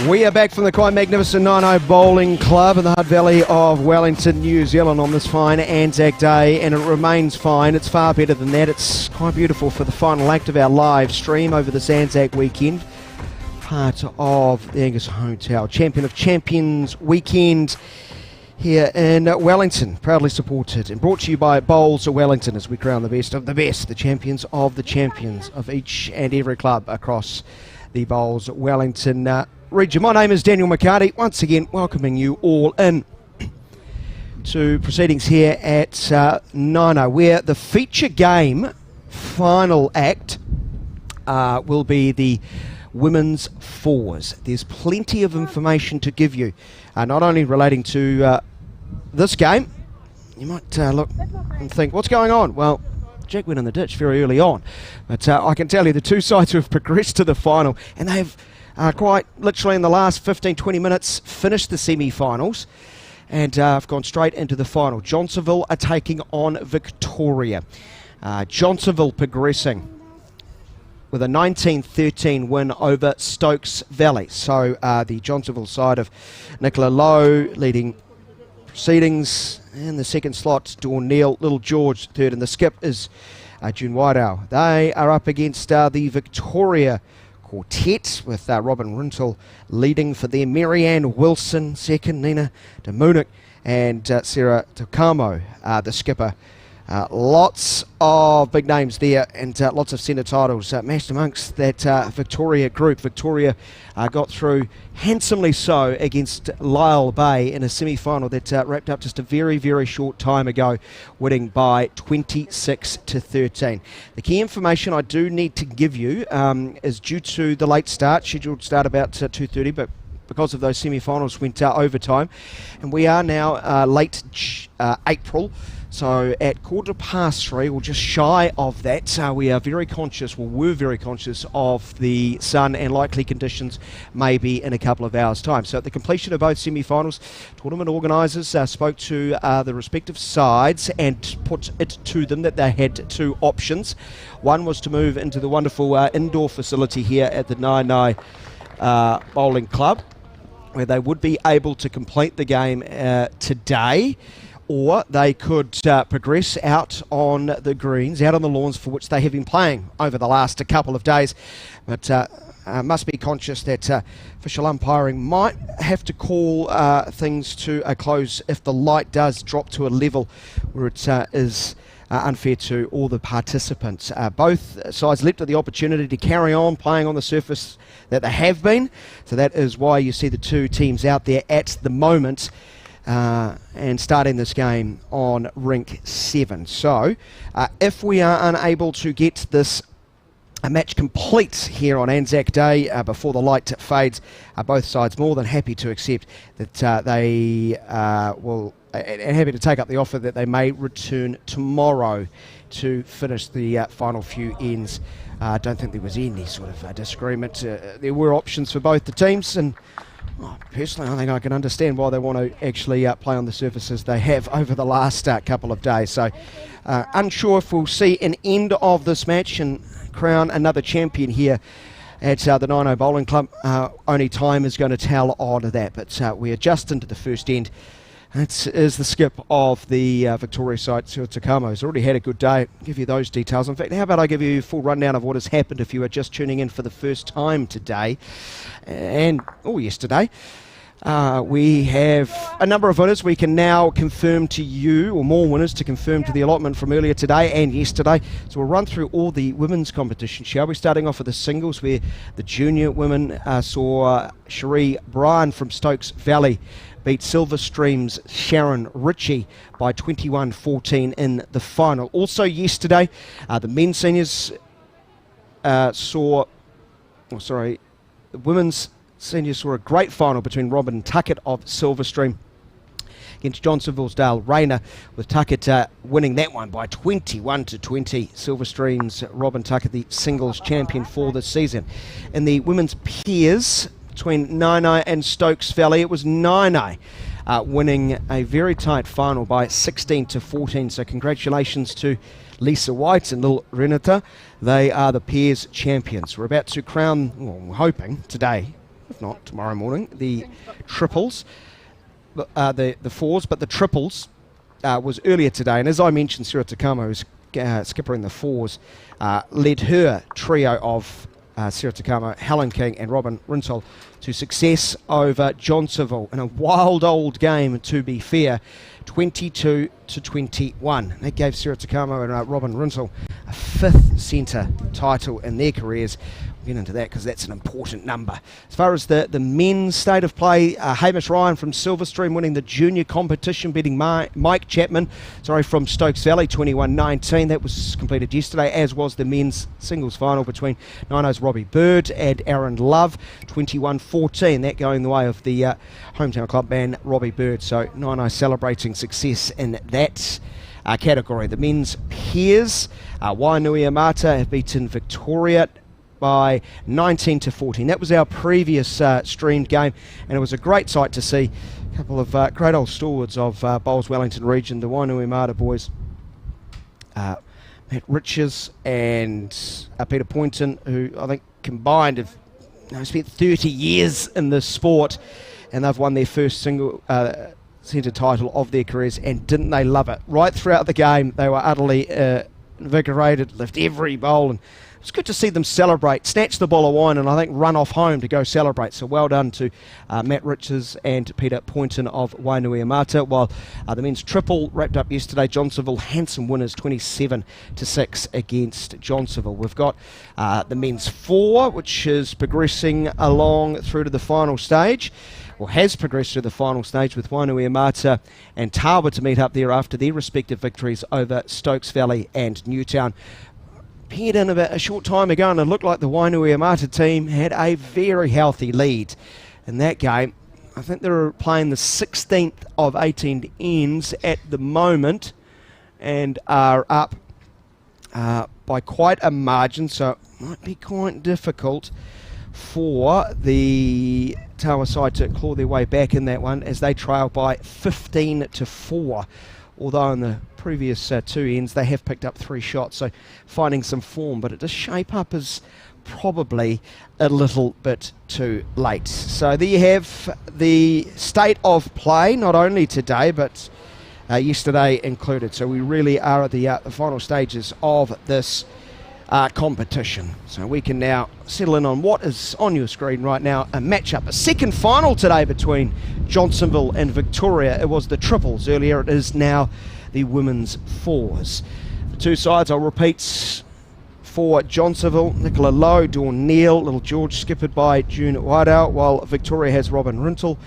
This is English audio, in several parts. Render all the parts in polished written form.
We are back from the quite magnificent 9 Bowling Club in the Hutt Valley of Wellington, New Zealand on this fine Anzac Day, and it remains fine. It's far better than that. It's quite beautiful for the final act of our live stream over this Anzac weekend. Part of the Angus Hotel Champion of Champions weekend here in Wellington, proudly supported and brought to you by Bowls of Wellington as we crown the best of the best, the champions of each and every club across the Bowls of Wellington region. My name is Daniel McCarty, once again welcoming you all in to proceedings here at Nino, where the feature game final act will be the women's fours. There's plenty of information to give you, not only relating to this game. You might look and think, what's going on? Well, Jack went in the ditch very early on, but I can tell you the two sides have progressed to the final, and they've quite literally in the last 15-20 minutes finished the semi-finals and have gone straight into the final. Johnsonville are taking on Victoria. Johnsonville progressing with a 19-13 win over Stokes Valley. So the Johnsonville side of Nicola Lowe leading proceedings. In the second slot, Dawn Neal, Little George third, and the skip is June Whiteow. They are up against the Victoria quartet with Robin Rintle leading for them. Marianne Wilson second, Nina de Munich and Sarah Tokamo, the skipper. Lots of big names there and lots of centre titles matched amongst that Victoria group. Victoria got through handsomely so against Lyle Bay in a semi-final that wrapped up just a very, very short time ago, winning by 26-13. The key information I do need to give you is due to the late start, scheduled start about 2:30, but because of those semi-finals went overtime, and we are now late April. So at 3:15, or just shy of that, we are very conscious, were very conscious of the sun and likely conditions maybe in a couple of hours' time. So at the completion of both semi-finals, tournament organisers spoke to the respective sides and put it to them that they had two options. One was to move into the wonderful indoor facility here at the 9 Bowling Club, where they would be able to complete the game today, or they could progress out on the greens, out on the lawns for which they have been playing over the last couple of days. But must be conscious that official umpiring might have to call things to a close if the light does drop to a level where it is unfair to all the participants. Both sides leapt at the opportunity to carry on playing on the surface that they have been. So that is why you see the two teams out there at the moment and starting this game on rink 7. So if we are unable to get this match complete here on Anzac Day before the light fades, both sides more than happy to accept that they will, and happy to take up the offer that they may return tomorrow to finish the final few ends. I don't think there was any sort of disagreement. There were options for both the teams, and personally I think I can understand why they want to actually play on the surfaces they have over the last couple of days. So unsure if we'll see an end of this match and crown another champion here at the 9 Bowling Club. Only time is going to tell on that, but we are just into the first end. It is the skip of the Victoria side, Tokamo. Has already had a good day. I'll give you those details. In fact, how about I give you a full rundown of what has happened if you are just tuning in for the first time today and yesterday. We have a number of winners we can now confirm to you, or more winners to confirm to the allotment from earlier today and yesterday. So we'll run through all the women's competition, shall we? Starting off with the singles, where the junior women saw Cherie Bryan from Stokes Valley beat Silverstream's Sharon Ritchie by 21-14 in the final. Also yesterday, the men's seniors the women's seniors saw a great final between Robin Tuckett of Silverstream against Johnsonville's Dale Rayner, with Tuckett winning that one by 21-20. Silverstream's Robin Tuckett, the singles champion for this season. In the women's pairs between Nainai and Stokes Valley, it was Nainai winning a very tight final by 16-14. So congratulations to Lisa White and Lil Renata. They are the pairs champions. We're about to crown, well, we're hoping today, if not tomorrow morning, the triples, the fours, but the triples was earlier today. And as I mentioned, Sarah Takamo, who's skipper in the fours, led her trio of Sarah Takamo, Helen King and Robin Rinsol to success over Johnsonville in a wild old game, to be fair, 22-21. That gave Sarah Takamo and Robin Rinsol a 5th centre title in their careers. We'll get into that because that's an important number. As far as the men's state of play, Hamish Ryan from Silverstream winning the junior competition, beating Mike Chapman from Stokes Valley 21-19. That was completed yesterday, as was the men's singles final between Nino's Robbie Bird and Aaron Love, 21-14. That going the way of the hometown club man Robbie Bird. So Nino celebrating success in that category. The men's peers, Wainui Amata have beaten Victoria by 19-14. That was our previous streamed game, and it was a great sight to see a couple of great old stalwarts of Bowls Wellington region, the Wainui Amata boys, Matt Riches and Peter Poynton, who I think combined have spent 30 years in this sport, and they've won their first single centre title of their careers, and didn't they love it? Right throughout the game, they were utterly invigorated, lift every bowl, and it's good to see them celebrate, snatch the bottle of wine, and I think run off home to go celebrate. So well done to Matt Riches and Peter Poynton of Wainui Amata. While the men's triple wrapped up yesterday, Johnsonville handsome winners 27-6 against Johnsonville. We've got the men's four, which is progressing along through to the final stage, or has progressed to the final stage, with Wainui Amata and Tawa to meet up there after their respective victories over Stokes Valley and Newtown. Paired in about a short time ago, and it looked like the Wainui Amata team had a very healthy lead in that game. I think they're playing the 16th of 18 ends at the moment and are up by quite a margin, so it might be quite difficult for the Tawa side to claw their way back in that one, as they trail by 15-4. Although in the previous two ends they have picked up 3 shots, so finding some form, but it does shape up as probably a little bit too late. So there you have the state of play, not only today but yesterday included. So we really are at the final stages of this competition. So we can now settle in on what is on your screen right now, a matchup, a second final today between Johnsonville and Victoria. It was the triples earlier, it is now the women's fours. The two sides, I'll repeat, for Johnsonville, Nicola Lowe, Dawn Neal, Little George skippered by June Waidau, while Victoria has Robin Rintel,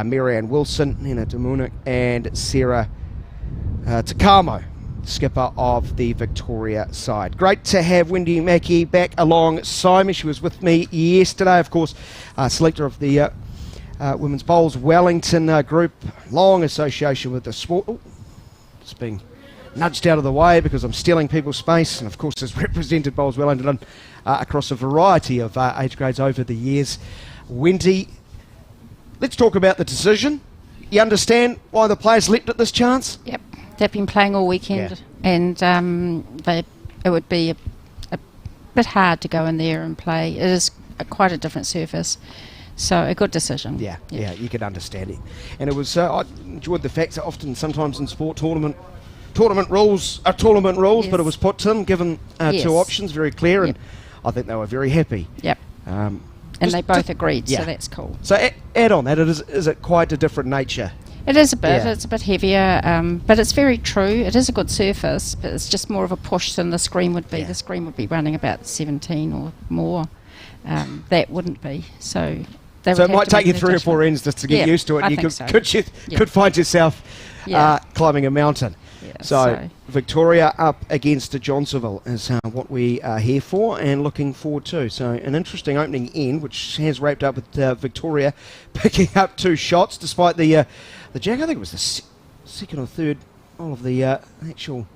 Marianne Wilson, Nina Demunik and Sarah Takamo, skipper of the Victoria side. Great to have Wendy Mackey back alongside me. She was with me yesterday, of course, selector of the Women's Bowls Wellington group, long association with the sport. Oh, just being nudged out of the way because I'm stealing people's space, and of course has represented Bowls Wellington across a variety of age grades over the years. Wendy, let's talk about the decision. You understand why the players leapt at this chance? Yep. They've been playing all weekend, and it would be a bit hard to go in there and play. It is quite a different surface, so a good decision. Yeah, you could understand it. And it was, I enjoyed the fact that often, sometimes in sport, tournament rules are tournament rules, but it was put to them, given 2 options, very clear, and I think they were very happy. Yep. And they both agreed, so that's cool. So add on that, is it quite a different nature? It is a bit. It's a bit heavier, but it's very true. It is a good surface, but it's just more of a push than the screen would be. The screen would be running about 17 or more. That wouldn't be. So it might take you 3 or 4 ends just to get used to it. You could find yourself climbing a mountain. So Victoria up against Johnsonville is what we are here for and looking forward to. So an interesting opening end, which has wrapped up with Victoria picking up 2 shots despite the jack. I think it was the second or third of the actual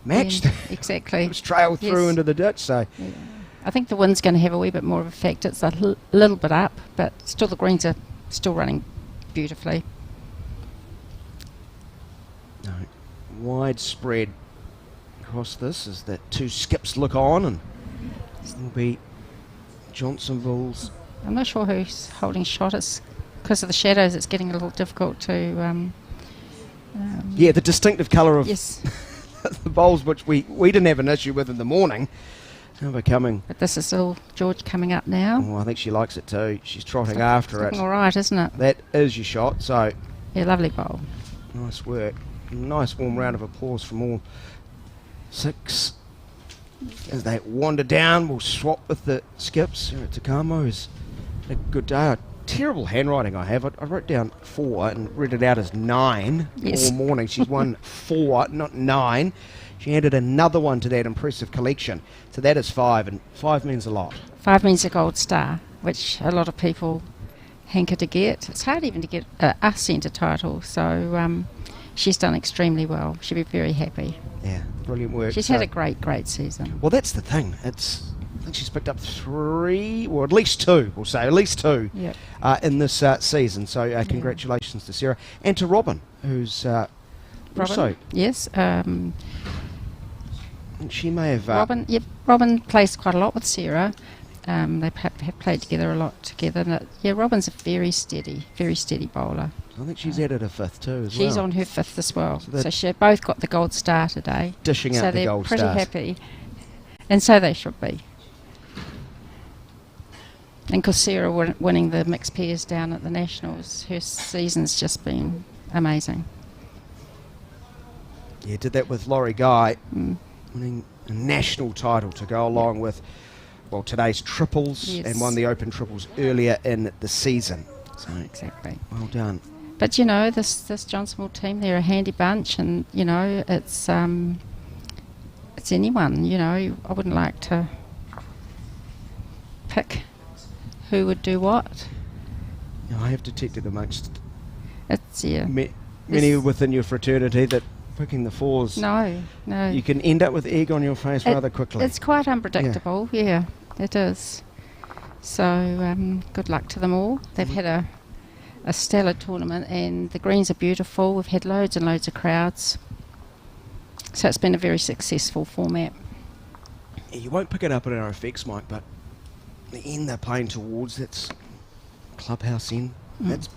match. Exactly. It was trailed through into the ditch. So I think the wind's going to have a wee bit more of an effect. It's a little bit up, but still the greens are still running beautifully. No. Widespread across this as the 2 skips look on, and this will be Johnsonville's I'm not sure who's holding shot. It's because of the shadows. It's getting a little difficult to. Yeah, the distinctive colour of Yes. the bowls, which we didn't have an issue with in the morning, are becoming. But this is all George coming up now. Oh, I think she likes it too. She's trotting after it. All right, isn't it? That is your shot. So Yeah, lovely bowl. nice work. Nice warm round of applause from all 6. As they wander down, we'll swap with the skips. Takamo is a good day. Terrible handwriting I have. I wrote down 4 and read it out as 9 Yes. all morning. She's won 4, not 9. She added another one to that impressive collection. So that is 5, and 5 means a lot. 5 means a gold star, which a lot of people hanker to get. It's hard even to get a centre title, so she's done extremely well. She'll be very happy. Yeah, brilliant work. She's had a great season. Well, that's the thing. I think she's picked up 3, or at least 2, we'll say, at least 2 Yep. in this season. So congratulations to Sarah. And to Robin, who's also... Yes. She may have... Robin plays quite a lot with Sarah. They have played together a lot together. And Robin's a very steady bowler. I think she's added a 5th too as well. She's on her 5th as well. So she both got the gold star today. Dishing out the gold stars. So they're pretty happy. And so they should be. And because Sarah winning the mixed pairs down at the Nationals, her season's just been amazing. Yeah, did that with Laurie Guy, winning a national title to go along with, today's triples, and won the Open triples earlier in the season. So exactly. Well done. But this Johnsonville team, they're a handy bunch, and it's anyone. I wouldn't like to pick who would do what. I have detected amongst It's many within your fraternity that picking the 4s. No. You can end up with egg on your face rather quickly. It's quite unpredictable. Yeah, it is. So good luck to them all. They've had a stellar tournament, and the greens are beautiful. We've had loads and loads of crowds. So it's been a very successful format. Yeah, you won't pick it up at our effects, Mike, but the end they're playing towards, that's clubhouse end.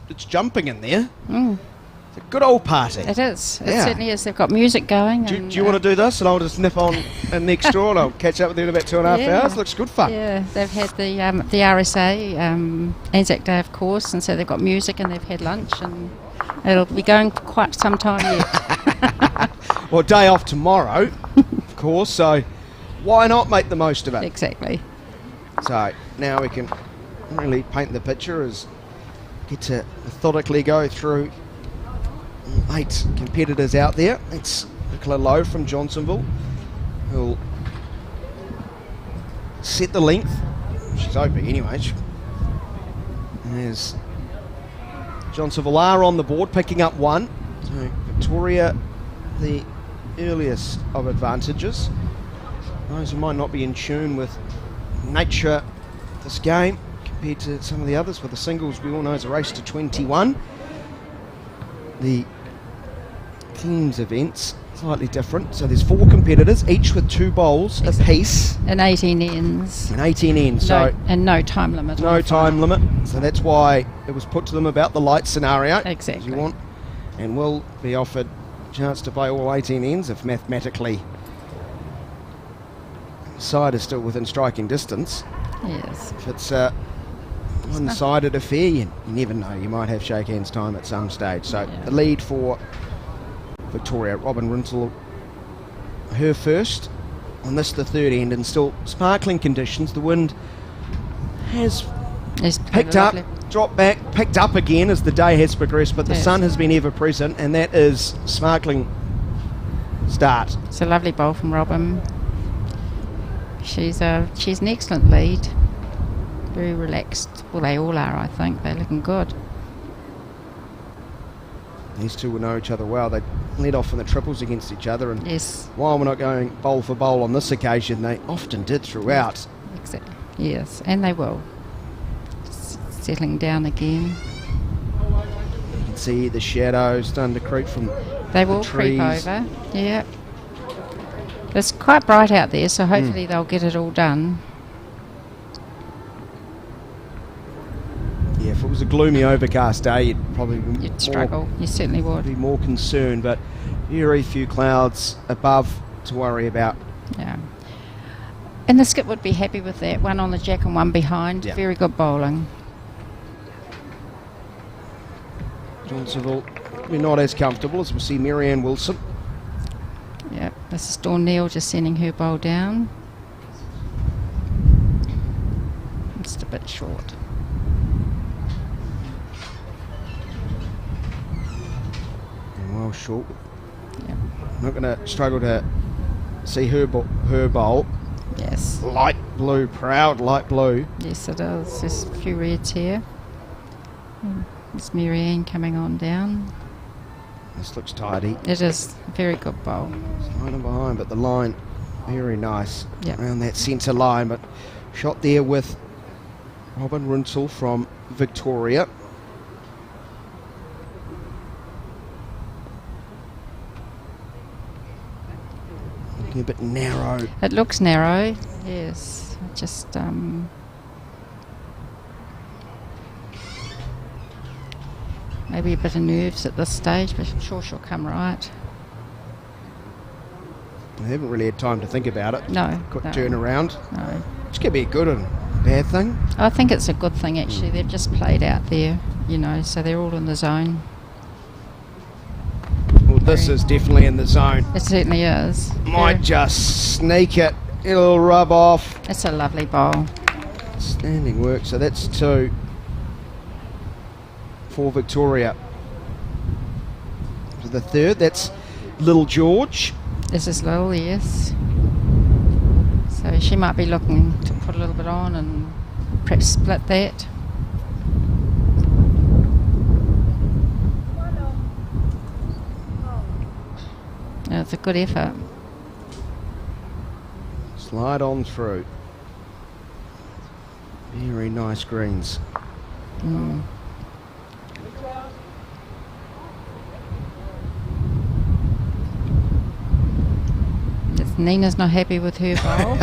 It's jumping in there. It's a good old party. It is. It certainly is. They've got music going. Do you want to do this? And I'll just nip on in next door and I'll catch up with you in about 2.5 hours. Looks good fun. Yeah, they've had the RSA, Anzac Day, of course, and so they've got music and they've had lunch, and it'll be going for quite some time yet. Well, day off tomorrow, of course, so why not make the most of it? Exactly. So now we can really paint the picture as get to methodically go through 8 competitors out there. It's Nicola Lowe from Johnsonville who'll set the length. She's open anyway. There's Johnsonville are on the board, picking up 1. So Victoria, the earliest of advantages. Those who might not be in tune with nature of this game compared to some of the others. For the singles, we all know it's a race to 21. The teams events slightly different. So there's 4 competitors, each with 2 bowls apiece. And 18 ends. And no time limit. No time limit. So that's why it was put to them about the light scenario. Exactly. You want, and will be offered a chance to play all 18 ends if mathematically the side is still within striking distance. Yes. If it's a one-sided affair, you never know. You might have shake hands time at some stage. So the lead for Victoria, Robin Rinsel, her first on this, the third end, and still sparkling conditions. The wind has picked up, dropped back, picked up again as the day has progressed, but the sun has been ever present, and that is sparkling start. It's a lovely bowl from Robin. She's an excellent lead, very relaxed. Well, they all are, I think. They're looking good. These two will know each other well. They led off in the triples against each other, and while we're not going bowl for bowl on this occasion, they often did throughout. Exactly. Yes, and they will. Settling down again. You can see the shadows starting to creep from They will creep over. Yeah. It's quite bright out there, so hopefully they'll get it all done. gloomy, overcast day, you'd struggle. You certainly would. Be more concerned, but very few clouds above to worry about. Yeah. And the skip would be happy with that. One on the jack and one behind. Yeah. Very good bowling. Johnsonville, we're not as comfortable as we see Marianne Wilson. Yep, this is Dawn Neal just sending her bowl down. Just a bit short. And well short. Yep. Not going to struggle to see her bowl. Yes. Light blue, proud light blue. Yes, it is. There's a few reds here. It's Marianne coming on down. This looks tidy. It is a very good bowl. Slightly behind, but the line very nice. Yep. Around that centre line, but shot there with Robin Rinsel from Victoria. Looking a bit narrow. It looks narrow, yes. Just maybe a bit of nerves at this stage, but I'm sure she'll come right. They haven't really had time to think about it. No. Quick no, turn around. No. Which can be a good and bad thing. I think it's a good thing, actually. They've just played out there, you know, so they're all in the zone. Well, this is definitely in the zone. It certainly is. Might just sneak it. It'll rub off. It's a lovely bowl. Standing work. So that's 2 for Victoria. So the third, that's Little George. This is Lil, yes. So she might be looking to put a little bit on and perhaps split that. Yeah, it's a good effort. Slide on through. Very nice greens. Mm. Nina's not happy with her bowl.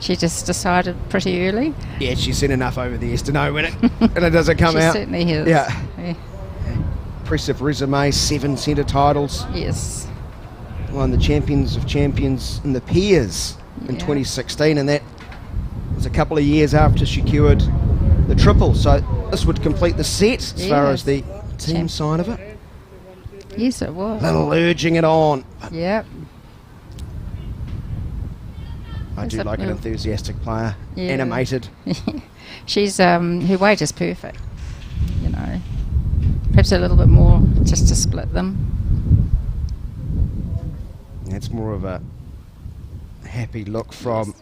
She just decided pretty early. Yeah, she's seen enough over the years to know when it doesn't come out. She certainly has. Yeah. Impressive resume, 7 centre titles. Yes. Won the Champions of Champions in the Peers in 2016, and that was a couple of years after she secured the triple. So this would complete the set as far as the team side of it. Yes, it was. Little urging it on. Yep. I do like an enthusiastic player. Yeah. Animated. She's her weight is perfect. You know, perhaps a little bit more just to split them. It's more of a happy look from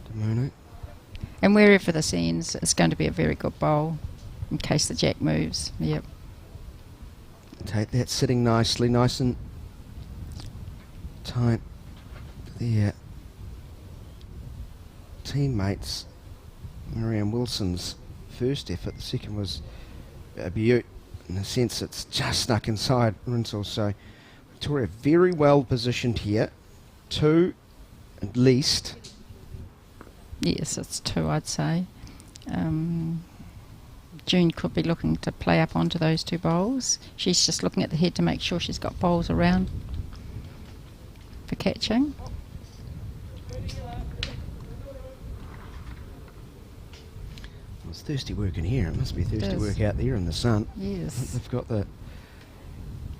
Demuno. And wherever this ends, it's going to be a very good bowl in case the jack moves. Yep. Take that sitting nicely, nice and tight there. Teammates, Marianne Wilson's first effort, the second was a beaut. In a sense, it's just snuck inside Rinsel. So Victoria very well positioned here. 2 at least. Yes, it's 2, I'd say. June could be looking to play up onto those 2 bowls. She's just looking at the head to make sure she's got bowls around for catching. It's thirsty work in here. It must be thirsty work out there in the sun. Yes. They've got the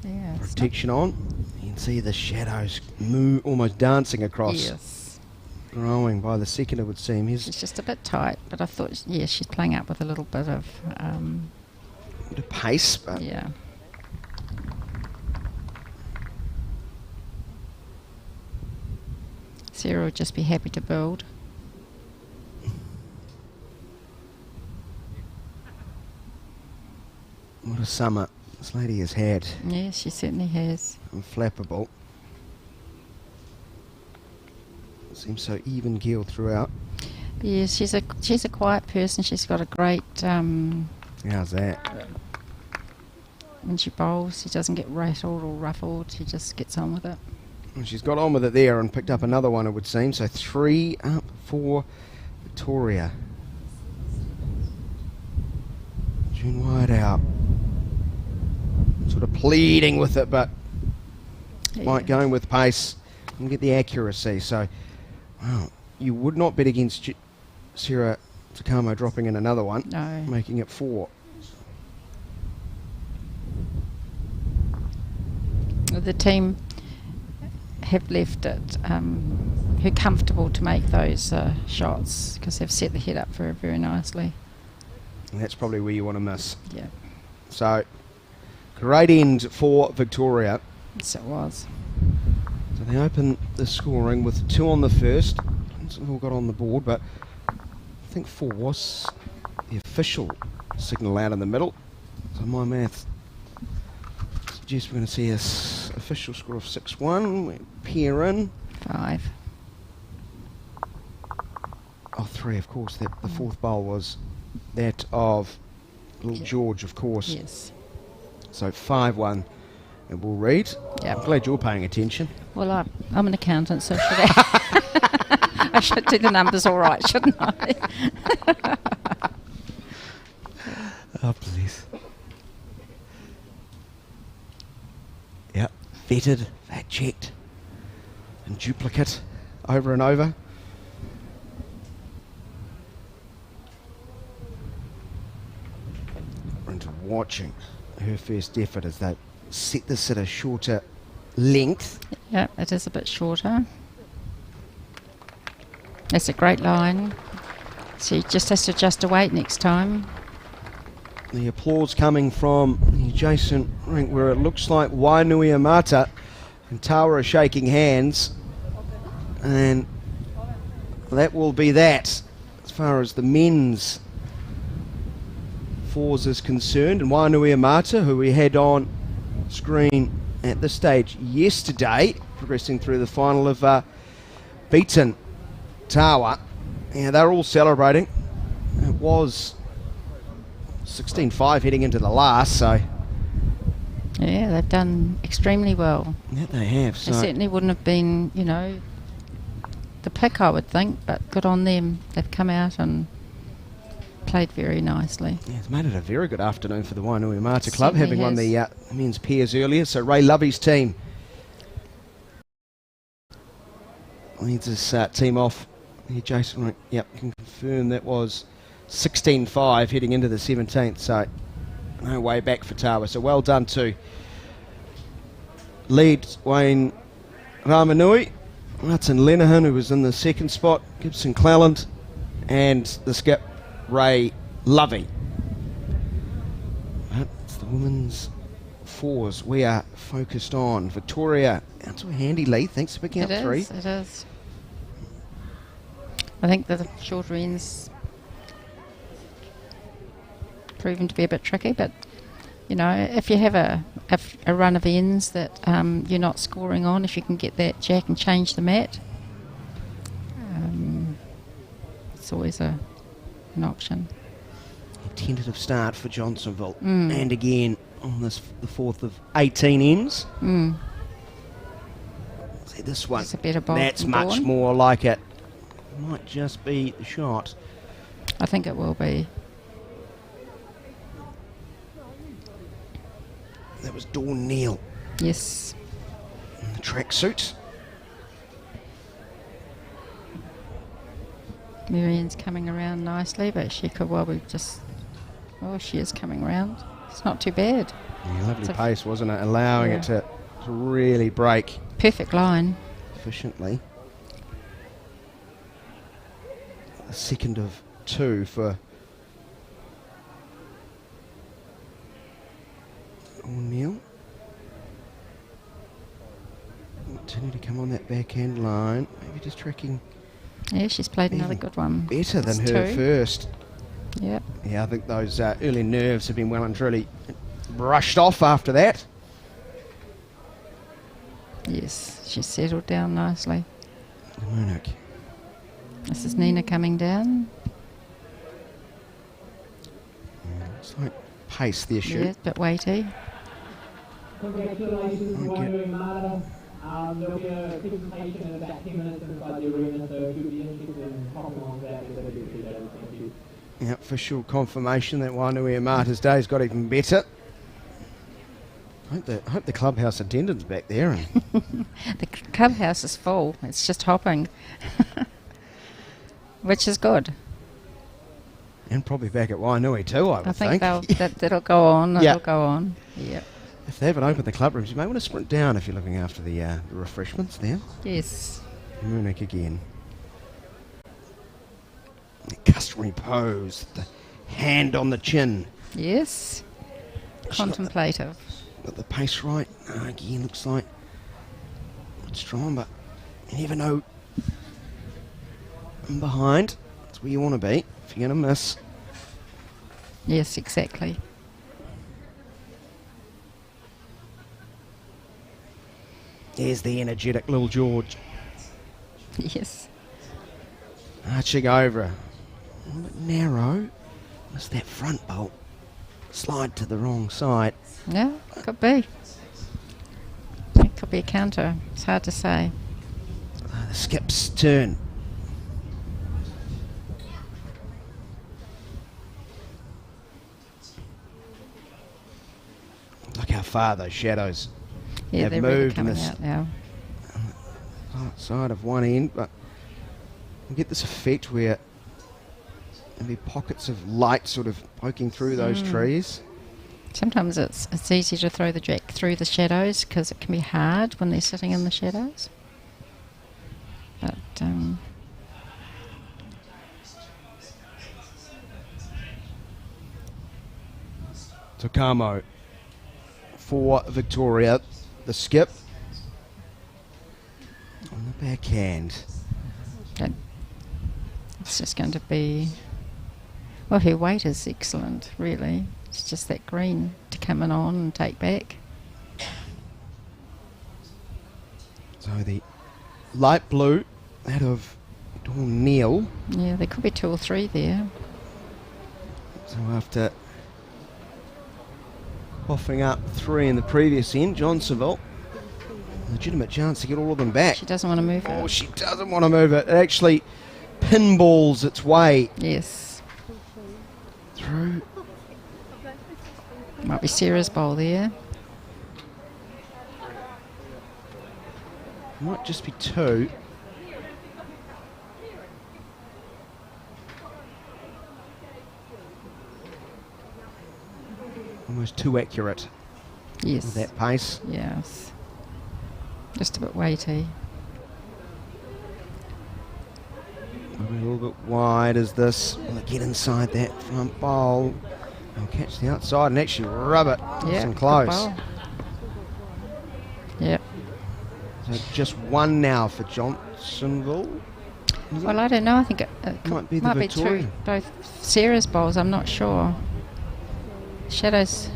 Yeah, protection on. You can see the shadows move, almost dancing across. Yes. Growing by the second, it would seem. It's just a bit tight, but I thought, yeah, she's playing up with a little bit of... bit of pace, but... Yeah. Sarah would just be happy to build. What a summer this lady has had. Yeah, she certainly has. Unflappable. Seems so even keeled throughout. Yeah, she's a quiet person. She's got a great... How's that? When she bowls, she doesn't get rattled or ruffled. She just gets on with it. Well, she's got on with it there and picked up another one, it would seem. So 3 up for Victoria. June wide out. Sort of pleading with it, but like going with pace and get the accuracy. So, wow, you would not bet against Sarah Takamo dropping in another one, No. making it 4. The team have left it her comfortable to make those shots because they've set the head up very, very nicely. And that's probably where you want to miss. Yeah. So, great end for Victoria. Yes, it was. So they open the scoring with 2 on the first. Johnsonville got on the board, but I think 4 was the official signal out in the middle. So my math suggests we're going to see a official score of 6-1. We pair in. 5. Oh, 3, of course. The fourth bowl was that of Little George, of course. Yes. So 5-1. And we'll read. Yep. I'm glad you're paying attention. Well, I'm an accountant, so I should do the numbers all right, shouldn't I? Oh, please. Yep. Vetted, fact-checked, and duplicate over and over. And watching her first effort as they set this at a shorter length. Yeah, it is a bit shorter. That's a great line. She just has to adjust her weight next time. The applause coming from the adjacent rink where it looks like Wainui Amata and Tawa are shaking hands. And that will be that as far as the men's fours is concerned. And Wainui Amata, who we had on screen at this stage yesterday, progressing through the final, of beaten Tawa. Yeah, they're all celebrating. It was 16-5 heading into the last, so Yeah, they've done extremely well. yeah, they have. So They certainly wouldn't have been, the pick, I would think, but good on them. They've come out and played very nicely. yeah, it's made it a very good afternoon for the Wainui Amata Club, Certainly having won has. the men's pairs earlier. So Ray Lovey's team leads this team off. The adjacent rink, yep, can confirm that was 16-5 heading into the 17th. So no way back for Tawa. So well done to lead Wayne Ramanui, Martin Lenehan, who was in the second spot, Gibson Cleland, and the skip Ray Lovey. But it's the women's fours we are focused on. Victoria out to a handy lead. Thanks for picking up 3. It is. I think the shorter ends proven to be a bit tricky, but if you have a run of ends that you're not scoring on, if you can get that jack and change the mat, it's always an option. A tentative start for Johnsonville, and again on the 4th of 18 ends. See this one. It's a better bowl That's than much Bourne. more like it. Might just be the shot. I think it will be. That was Dawn Neal Yes. in the tracksuit. Marianne's coming around nicely, but she could well be just... Oh, she is coming around. It's not too bad. Yeah, lovely It's a- pace, wasn't it? Allowing Yeah. it to really break Perfect line. efficiently. A second of 2 for O'Neill. Continue to come on that backhand line. Maybe just tracking Yeah, she's played another good one. better than It's her 2. first. Yep. Yeah, I think those early nerves have been well and truly brushed off after that. Yes, she's settled down nicely. Munich. This is Nina coming down. It's like pace the issue. Yeah, a bit weighty. Congratulations, Okay. Wainui Amata. There'll be a presentation in about 10 minutes inside the arena, so if you'll be interested in hopping on that, that'd be appreciated. Thank you. official confirmation that Wainui Amata's day's got even better. Hope the clubhouse attendant's back there. And The clubhouse is full. It's just hopping, which is good. and probably back at Wainui too, I would think. That'll go on. Yeah. It'll go on. Yep. If they haven't opened the club rooms, you may want to sprint down if you're looking after the refreshments there. Yes. Munich again. The customary pose, the hand on the chin. Yes. Contemplative. Got the pace right. Again, looks like it's strong, but you never know. And behind, that's where you want to be if you're going to miss. Yes, exactly. There's the energetic little George. Yes. Arching over. A little bit narrow. Missed that front bolt. Slide to the wrong side. Yeah, could be. It could be a counter. It's hard to say. The skip's turn. Look how far those shadows Yeah, have they're really moved in coming this out now. side of one end, but you get this effect where there'll be pockets of light sort of poking through those trees. Sometimes it's easy to throw the jack through the shadows because it can be hard when they're sitting in the shadows. But Takamo for Victoria, the skip on the backhand. it's just going to be... Well, her weight is excellent, really. It's just that green to come in on and take back. So the light blue, that of Dawn Neal. Yeah, there could be 2 or 3 there. So after coughing up 3 in the previous end, Johnsonville, legitimate chance to get all of them back. She doesn't want to move Oh, it. she doesn't want to move it. It actually pinballs its way Yes. through. Might be Sarah's bowl there. Might just be 2. Almost too accurate Yes. with that pace. Yes. Just a bit weighty. Maybe a little bit wide as this. Will it get inside that front bowl? They'll catch the outside and actually rub it nice and close. Yep. So just 1 now for Johnsonville. Is Well, it? I don't know. I think it Might be the might be Victoria. 2. Both Sarah's bowls. I'm not sure. Shadows.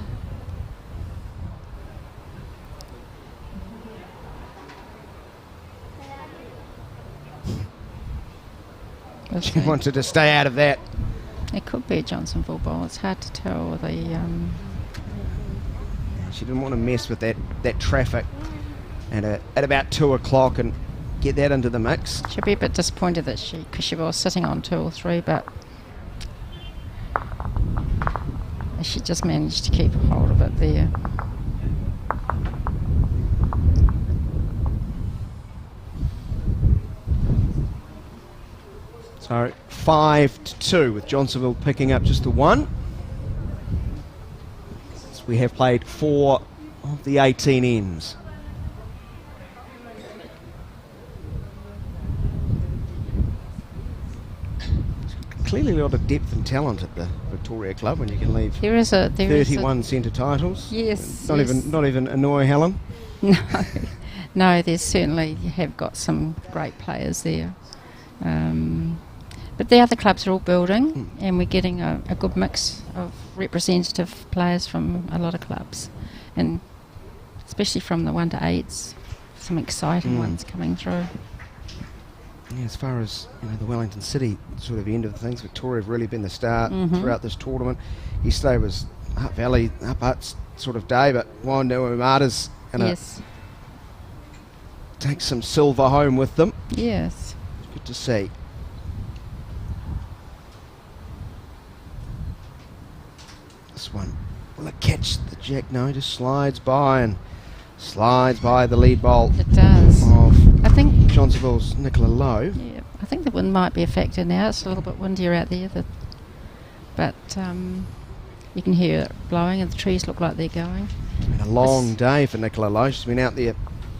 She wanted to stay out of that. It could be a Johnsonville bowl. It's hard to tell. She didn't want to mess with that traffic at about 2 o'clock and get that into the mix. She'll be a bit disappointed that because she was sitting on 2 or 3, but she just managed to keep hold of it there. So 5-2 with Johnsonville picking up just the 1. So we have played 4 of the 18 ends. Clearly a lot of depth and talent at the Victoria Club when you can leave There is 31 centre titles. Yes, Not yes. even annoy Helen. No, there's certainly, you have got some great players there. But the other clubs are all building, and we're getting a good mix of representative players from a lot of clubs, and especially from the 1 to 8s, some exciting ones coming through. Yeah, as far as the Wellington City sort of end of things, Victoria have really been the star throughout this tournament. Yesterday was Hutt Valley, Hutt's sort of day, but Wainui Amata's going to take some silver home with them. Yes. Good to see. This one, will it catch the jack? No, just slides by the lead bolt. It does. Of I think Johnsonville's Nicola Lowe. Yeah, I think the wind might be a factor now. It's a little bit windier out there, but you can hear it blowing, and the trees look like they're going. It's been a long day for Nicola Lowe. She's been out there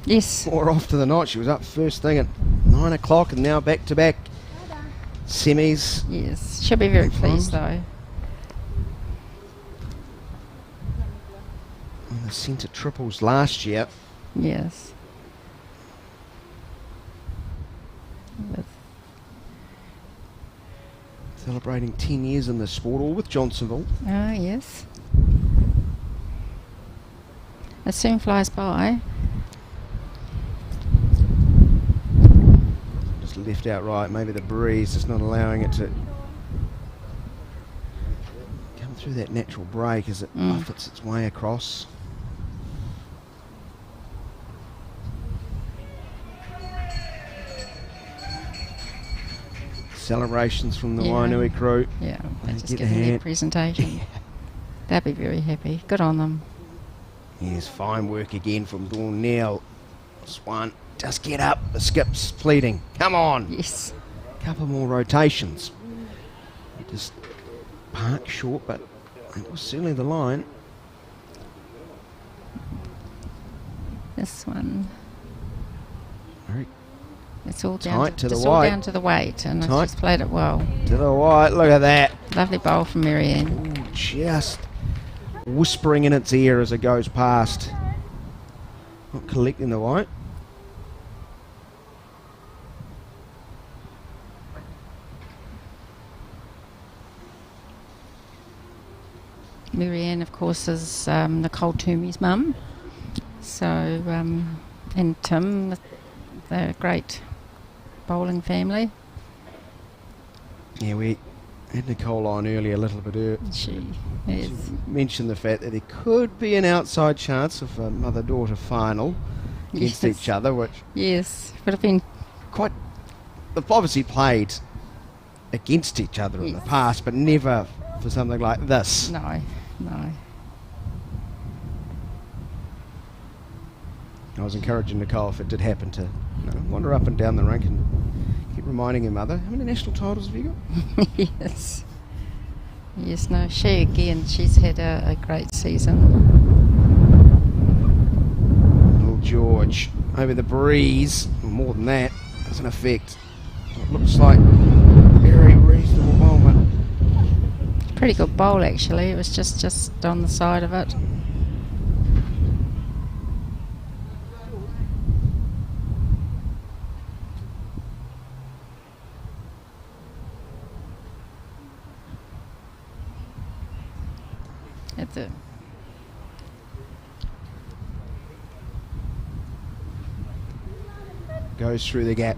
Yes. more often than not. She was up first thing at 9 o'clock and now back to back semis. Yes, she'll be very pleased though. And the centre triples last year. Yes. With Celebrating 10 years in the sport, all with Johnsonville. Oh, yes. It soon flies by. Just left out right. Maybe the breeze is not allowing it to come through that natural break as it buffets its way across. Celebrations from the Wainui crew. Yeah, They they just get give a them their hand. presentation. They'll be very happy. Good on them. Yes, fine work again from Dawn Neal. Swan, just get up. The skip's pleading. Come on. Yes. Couple more rotations. Just park short, but it was certainly the line. This one. Very It's all Tight down to the it's all white. down to the weight, and Tight. it's just played it well. to the white. Look at that. Lovely bowl from Marianne. Ooh, just whispering in its ear as it goes past. Not collecting the white. Marianne, of course, is Nicole Toomey's mum. So, and Tim, they're a great bowling family. Yeah, we had Nicole on earlier a little bit earlier. She is. Mentioned the fact that there could be an outside chance of a mother-daughter final against Yes. each other, which Yes, would have been. quite... They've obviously played against each other in the Yes. past, but never for something like this. No. I was encouraging Nicole, if it did happen, to wander up and down the rink and keep reminding her mother, how many national titles have you got? Yes. Yes, no, she again, she's had a great season. Little George over the breeze, or more than that, has an effect. It looks like very reasonable bowling. Pretty good bowl, actually. It was just on the side of it. At the Goes through the gap.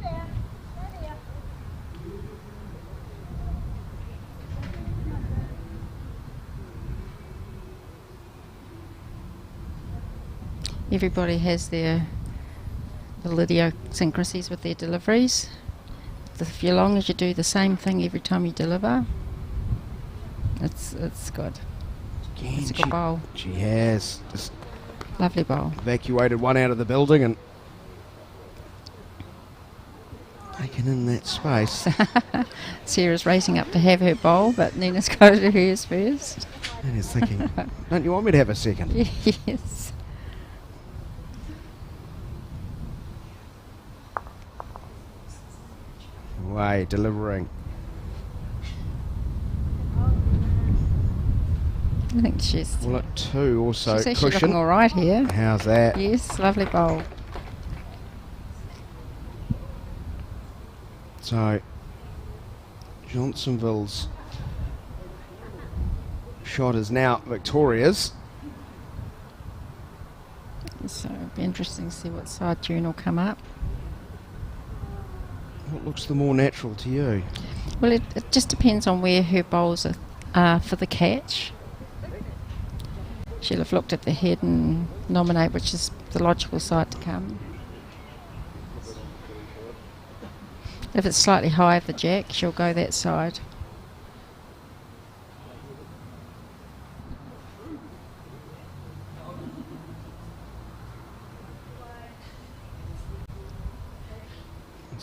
everybody has their little idiosyncrasies with their deliveries. If you long as you do the same thing every time you deliver, it's good. Again, It's a good bowl. She has just Lovely bowl. evacuated one out of the building and taken in that space. Sarah's racing up to have her bowl, but Nina's got to do hers first. And he's thinking, don't you want me to have a second? Yes. Way delivering. I think she's Well, at two also she's actually cushion. looking all right here. How's that? Yes, lovely bowl. So, Johnsonville's shot is now Victoria's. So it'll be interesting to see what side tune will come up. What looks the more natural to you? Well, it just depends on where her bowls are for the catch. She'll have looked at the head and nominate which is the logical side to come. If it's slightly high of the jack, she'll go that side.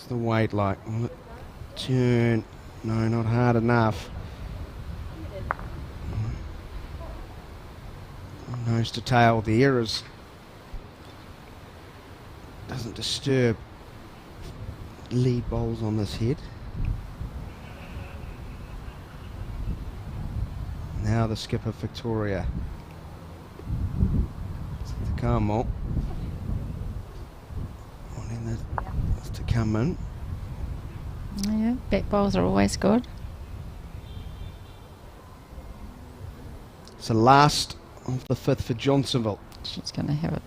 What's the weight like? Will it turn? No, not hard enough. Nose to tail there is doesn't disturb lead bowls on this head. Now the skipper Victoria. Come on. Wanting this to come in. Yeah, back bowls are always good. It's the last of the 5th for Johnsonville. She's going to have it.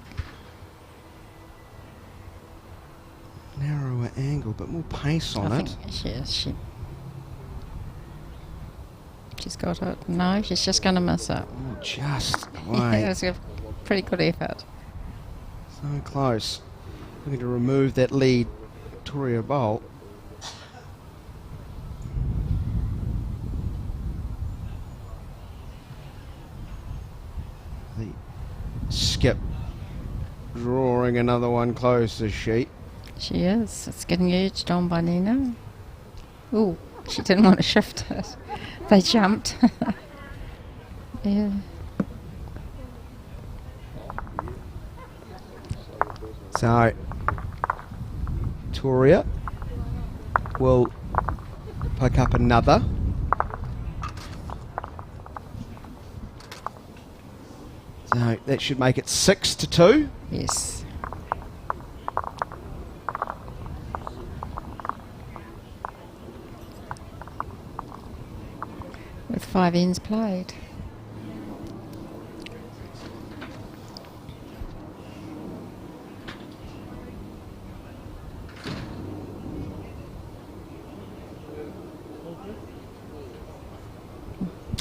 Narrower angle, but more pace on I it. think she is. She's got it. No, she's just going to miss it. Oh, just Yeah, wait. it was a pretty good effort. So close. Looking to remove that lead, Victoria Bolt. The skip drawing another one close, is she? She is. It's getting urged on by Nina. Ooh, she didn't want to shift it. They jumped. Yeah. So, Victoria will pick up another. So that should make it 6-2. Yes. With 5 ends played.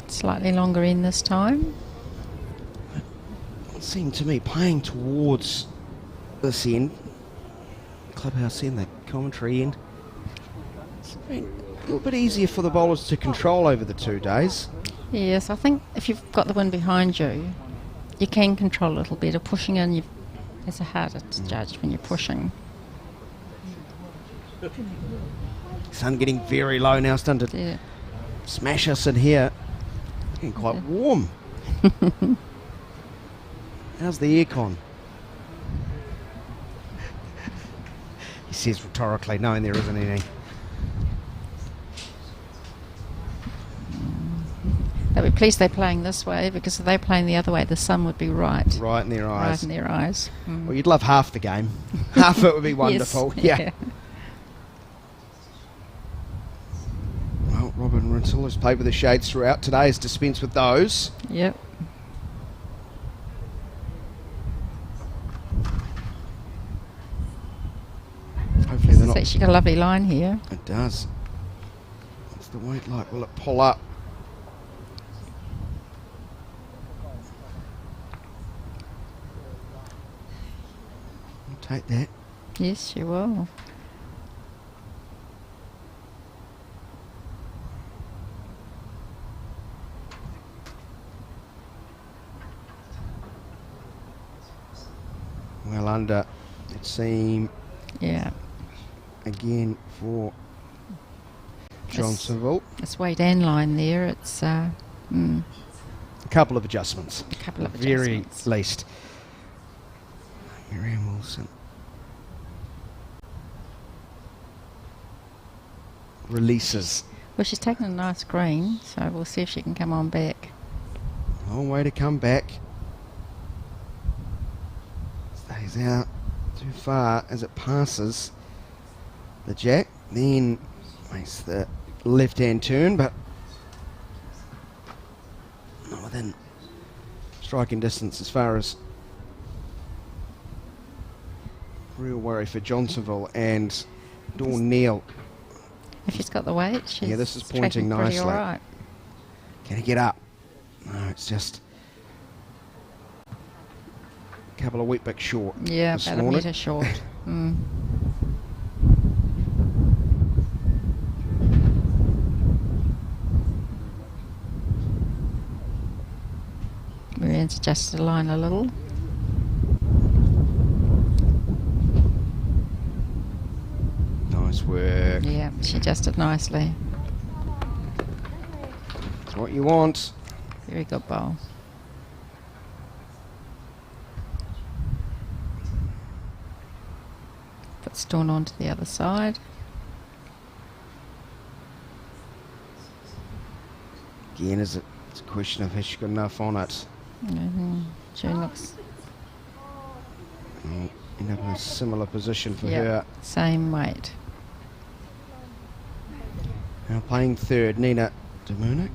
Slightly longer in this time. It seemed to me playing towards this end, clubhouse end, the commentary end. It's been a little bit easier for the bowlers to control over the 2 days. Yes, I think if you've got the wind behind you, you can control a little better. Pushing in, it's harder to judge when you're pushing. Sun getting very low now, starting to Yeah. smash us in here. Getting quite warm. How's the aircon? He says rhetorically, knowing there isn't any. They'll be pleased they're playing this way, because if they're playing the other way, the sun would be right Right in their eyes. right in their eyes. Well, you'd love half the game. Half of it would be wonderful. Yes. Yeah. Well, Robin Rinsel has played with the shades throughout. Today has dispensed with those. Yep. Hopefully they're It's not. actually got a lovely line here. It does. What's the weight like? Will it pull up? I'll take that. Yes, she will. Well under. It seemed Yeah. again for Johnsonville. It's weight and line there. It's A couple of adjustments. a couple of Very adjustments. least. Miriam Wilson. Releases. Well, she's taken a nice green, so we'll see if she can come on back. Long way to come back. Stays out too far as it passes the jack. Then makes the left-hand turn, but not within striking distance as far as real worry for Johnsonville and Dawn Neal. If she's got the weight, she's Yeah, this is tracking pointing pretty nicely. all right. Can he get up? No, it's just a couple of wheat bits short. Yeah, this about a morning. metre short. Mm. Marianne's adjusted the line a little. Nice work. work. Yeah, she adjusted nicely. That's what you want. Very good bowl. Put Storn onto the other side. Again, it's a question of has she got enough on it. June looks... End up in a similar position for Yep, her. same weight. Now playing third, Nina Demunik.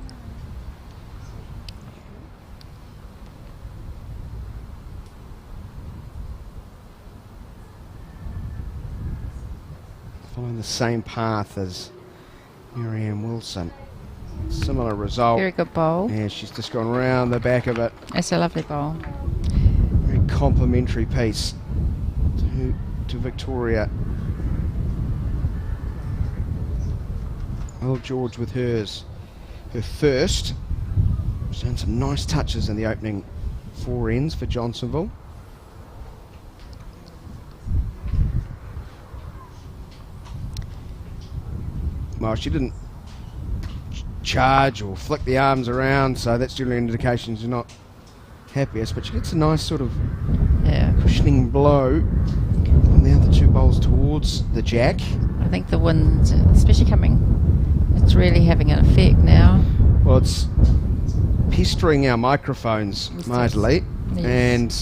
Following the same path as Marianne Wilson. Similar result. Very good bowl. Yeah, she's just gone round the back of it. It's a lovely bowl. Very complimentary piece to Victoria. Well, George with hers. Her first. She's done some nice touches in the opening 4 ends for Johnsonville. Well, she didn't charge or flick the arms around, so that's generally an indication she's not happiest, but she gets a nice sort of cushioning blow from the other 2 bowls towards the jack. I think the wind, especially coming, it's really having an effect now. Well, it's pestering our microphones mightily, Yes. and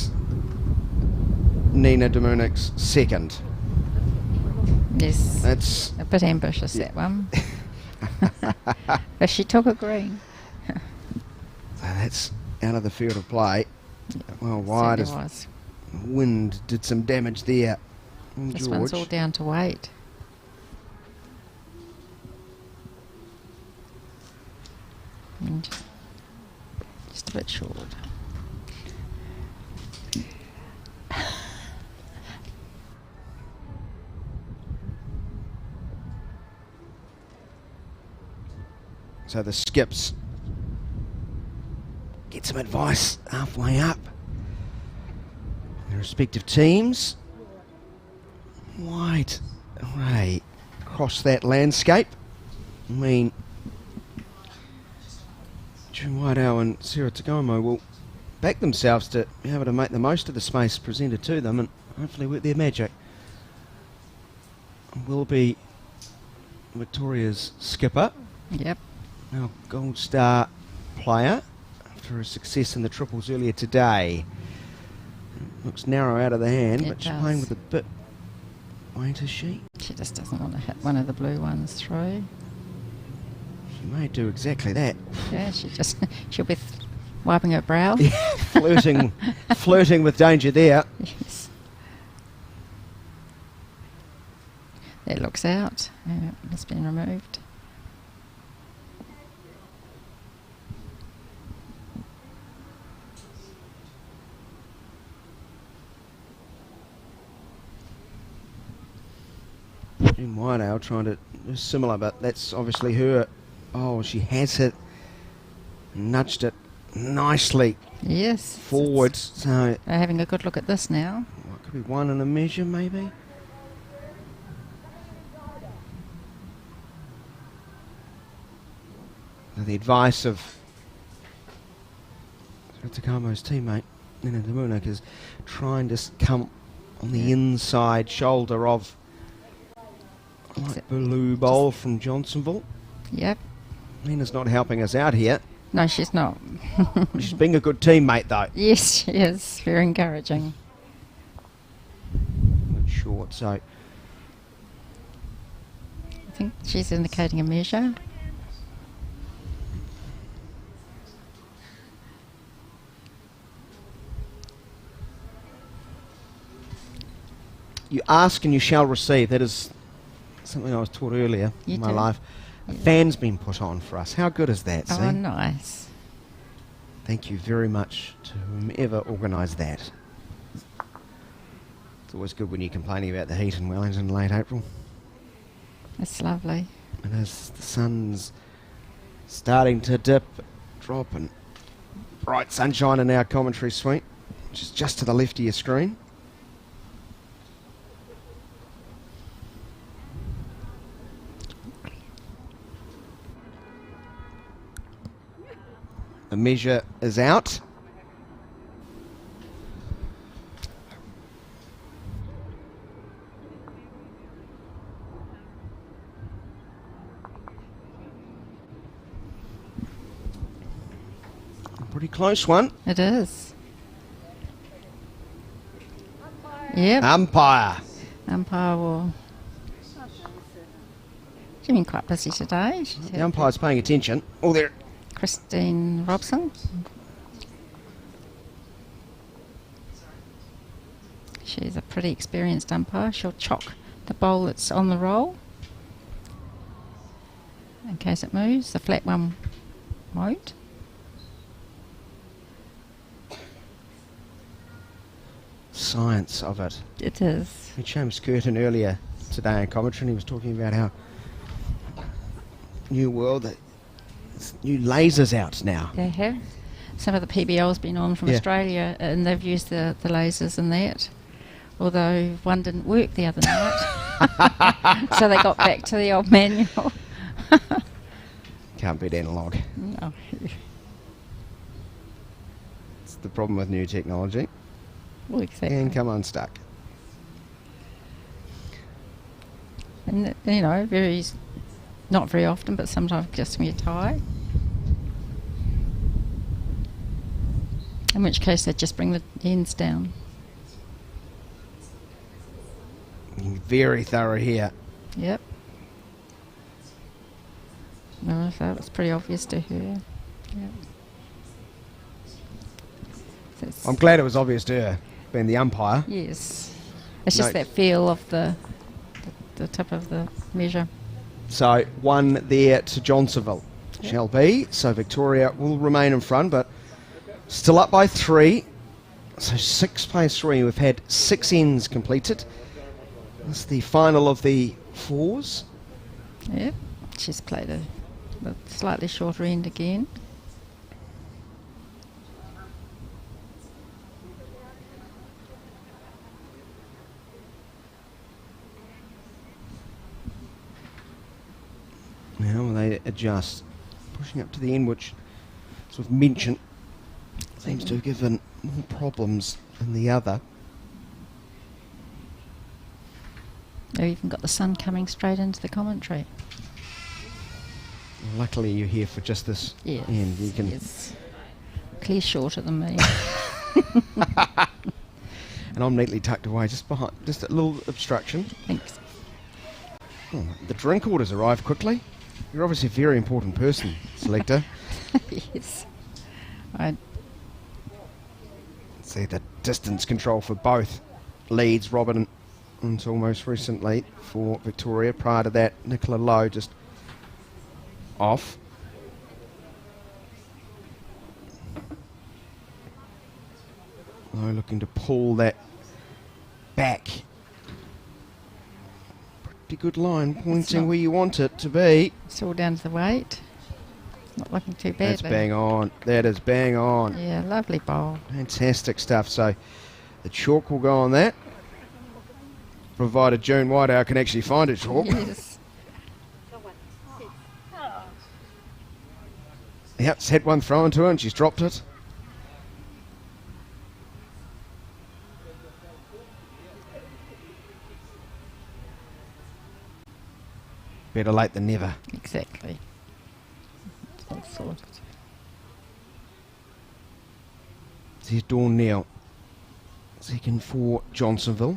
Nina Demunik's second. Yes, That's a bit ambitious, that one. But she took a green. that's out of the field of play. Well, wide as Was. wind did some damage there. And This one's all George. down to weight. And just a bit short. So the skips get some advice halfway up. Their respective teams. Wide array across that landscape. I mean, June Whiteow and Sarah Tagomo will back themselves to be able to make the most of the space presented to them and hopefully work their magic. Will be Victoria's skipper. Yep. Now, Gold Star player after a success in the triples earlier today. Looks narrow out of the hand, It but she's does. playing with a bit weight, is she? She just doesn't want to hit one of the blue ones through. She may do exactly that. Yeah, she'll be wiping her brow. flirting with danger there. Yes. That looks out. It's been removed. June Whiteow trying to do similar, but that's obviously her. Oh, she has hit, nudged it nicely Yes. forward. So They're having a good look at this now. what, could be 1 in a measure, maybe. Now the advice of Tagomo's teammate Nina Demunik is try and just come on the inside shoulder of light blue bowl from Johnsonville. Yep. Nina's not helping us out here. No, she's not. She's being a good teammate though. Yes, she is. Very encouraging. But short, so I think she's indicating a measure. you ask and you shall receive. That is something I was taught earlier You in my do. life. A Yeah. fan's been put on for us. How good is that, Oh, see? nice. Thank you very much to whomever organised that. It's always good when you're complaining about the heat in Wellington in late April. It's lovely. And as the sun's starting to dip, drop, and bright sunshine in our commentary suite, which is just to the left of your screen. The measure is out. A pretty close one. It is. Yep. Umpire. Umpire will. She's been quite busy today. The umpire's paying attention. Oh, there. Christine Robson. She's a pretty experienced umpire. She'll chock the bowl that's on the roll in case it moves. The flat one won't. Science of it. It is. We had James Curtin earlier today in commentary, and he was talking about how new world, new lasers out now. They have. Some of the PBL's been on from Australia, and they've used the lasers in that. Although one didn't work the other night, so they got back to the old manual. Can't beat analog. No. It's the problem with new technology. Well, exactly. And come unstuck. And not very often, but sometimes just when you tie. In which case they just bring the ends down. Very thorough here. Yep. No, so it was pretty obvious to her. Yep. So I'm glad it was obvious to her, being the umpire. yes. It's just that feel of the tip of the measure. So one there to Johnsonville. Shall be. So Victoria will remain in front, but still up by 3. So 6 plays 3. We've had 6 ends completed. This is the final of the 4s. Yep. She's played a slightly shorter end again. Now they adjust, pushing up to the end, which, as we've mentioned, seems to have given more problems than the other. They've even got the sun coming straight into the commentary. Luckily, you're here for just this Yes. end. You can. Yes. Clear shorter than me. And I'm neatly tucked away just behind, just a little obstruction. Thanks. Oh, the drink orders arrive quickly. You're obviously a very important person, selector. Yes. I See the distance control for both leads, Robin, until most recently for Victoria. Prior to that, Nicola Lowe just off. Lowe looking to pull that back. Pretty good line, pointing where you want it to be. It's all down to the weight. Not looking too bad. That's bang on. That is bang on. Yeah, lovely bowl. Fantastic stuff. So the chalk will go on that, provided June Whitehour can actually find a chalk. Yes. Yep, it's had one thrown to her and she's dropped it. Better late than never. Exactly. It's all sorted. There's Dawn Neal. Second for Johnsonville.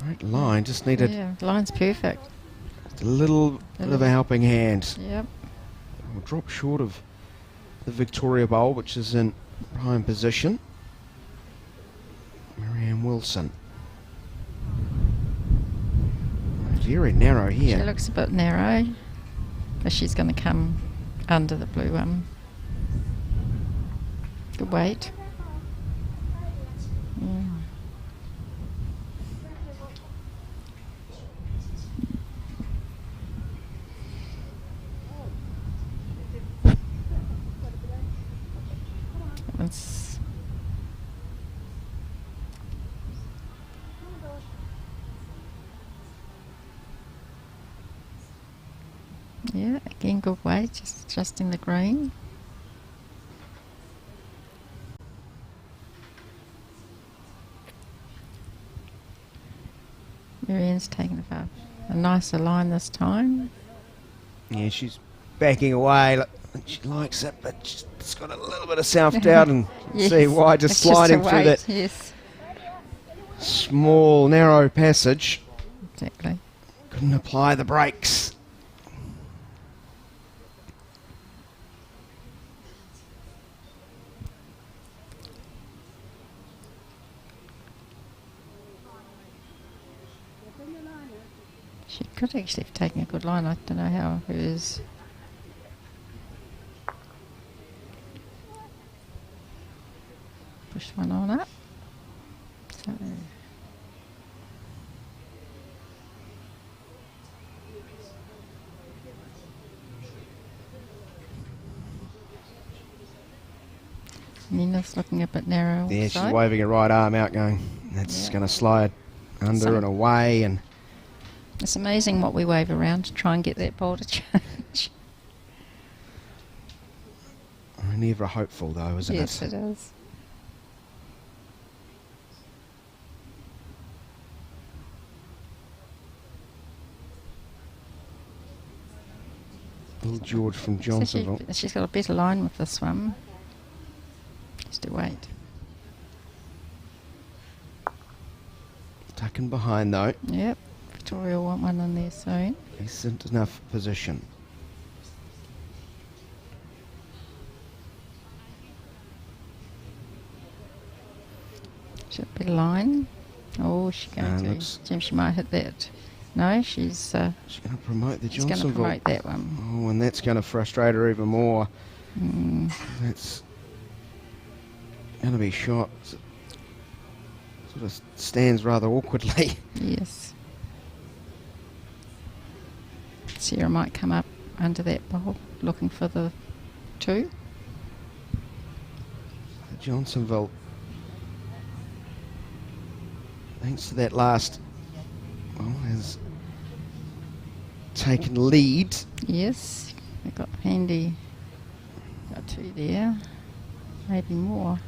Right line, just needed Yeah, line's perfect. just a little bit of a helping hand. Yep. We'll drop short of the Victoria Bowl, which is in prime position. Marianne Wilson. Very narrow She here. looks a bit narrow, but she's going to come under the blue one. Good weight. Yeah. Yeah, again, good weight, just adjusting the green. Marianne's taken a nicer line this time. Yeah, she's backing away. She likes it, but she's got a little bit of self-doubt, and Yes, see why, just it's sliding just a through weight, that yes, small, narrow passage. exactly. Couldn't apply the brakes. She could actually have taken a good line. I don't know how hers. Push one on up. So. Nina's looking a bit narrow. Yeah, she's also. waving her right arm out, going, that's going to slide under and away. And it's amazing what we wave around to try and get that ball to change. never hopeful, though, isn't it? Yes, it is. Little George from Johnsonville. So she's got a better line with this one. Just to wait. Tucking behind, though. Yep. Victoria will want one in there soon. Decent enough position. She's got a better line. Oh, she's going to. Jim, she might hit that. No, she's going to promote the Johnsonville. She's going to promote that one. Oh, and that's going to frustrate her even more. That's going to be shot. Sort of stands rather awkwardly. Yes. Sarah might come up under that bowl looking for the two. Johnsonville, thanks to that last, well, has taken lead. Yes, they got handy. Got two there, maybe more.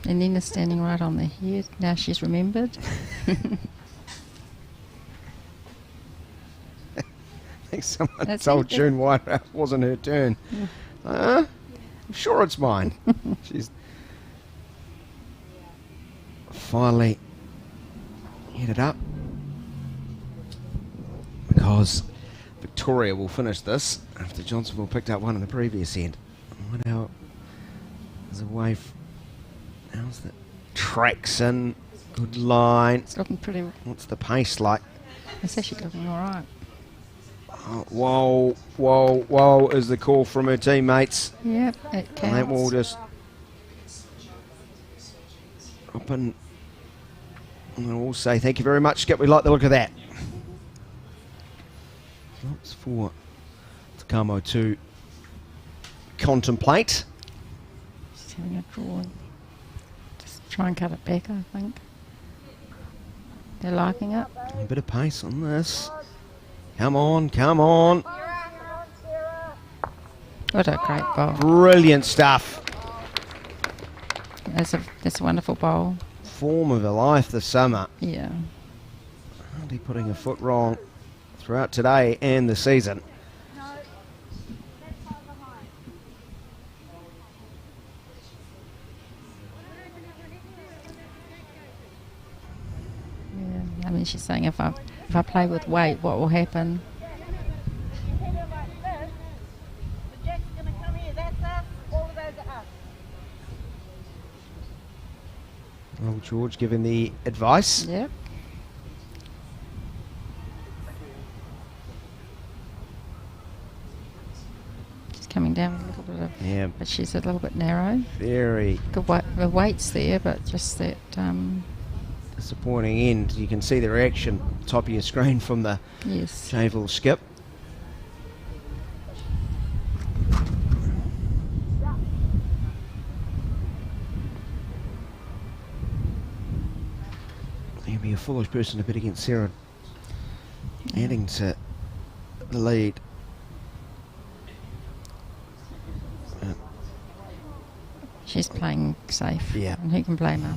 And Nina's standing right on the head. Now she's remembered. I think someone told June Whitehouse it wasn't her turn. I'm sure it's mine. She's finally headed up, because Victoria will finish this after Johnsonville picked up one in the previous end. What now is away. How's that? Tracks in. Good line. It's looking pretty. What's the pace like? It's actually looking all right. Oh, whoa, whoa, whoa is the call from her teammates. Yep, it counts. And that will just up and we'll say thank you very much, Skip. We like the look of that. Lots for Takamo to contemplate. Just having a draw. Just try and cut it back, I think. They're liking it. A bit of pace on this. Come on, come on. What a great bowl. Brilliant stuff. That's a wonderful bowl. Form of her life this summer. Yeah. Hardly putting a foot wrong throughout today and the season. Yeah. I mean, she's saying if I play with weight, what will happen? Well, George giving the advice. Yep. She's coming down a little bit of, but she's a little bit narrow. Very good weight. The weight's there, but just that disappointing end. You can see the reaction top of your screen from the Javel skip. You'd be a foolish person to bet against Sarah adding to the lead. She's playing safe. Yeah. And who can blame her?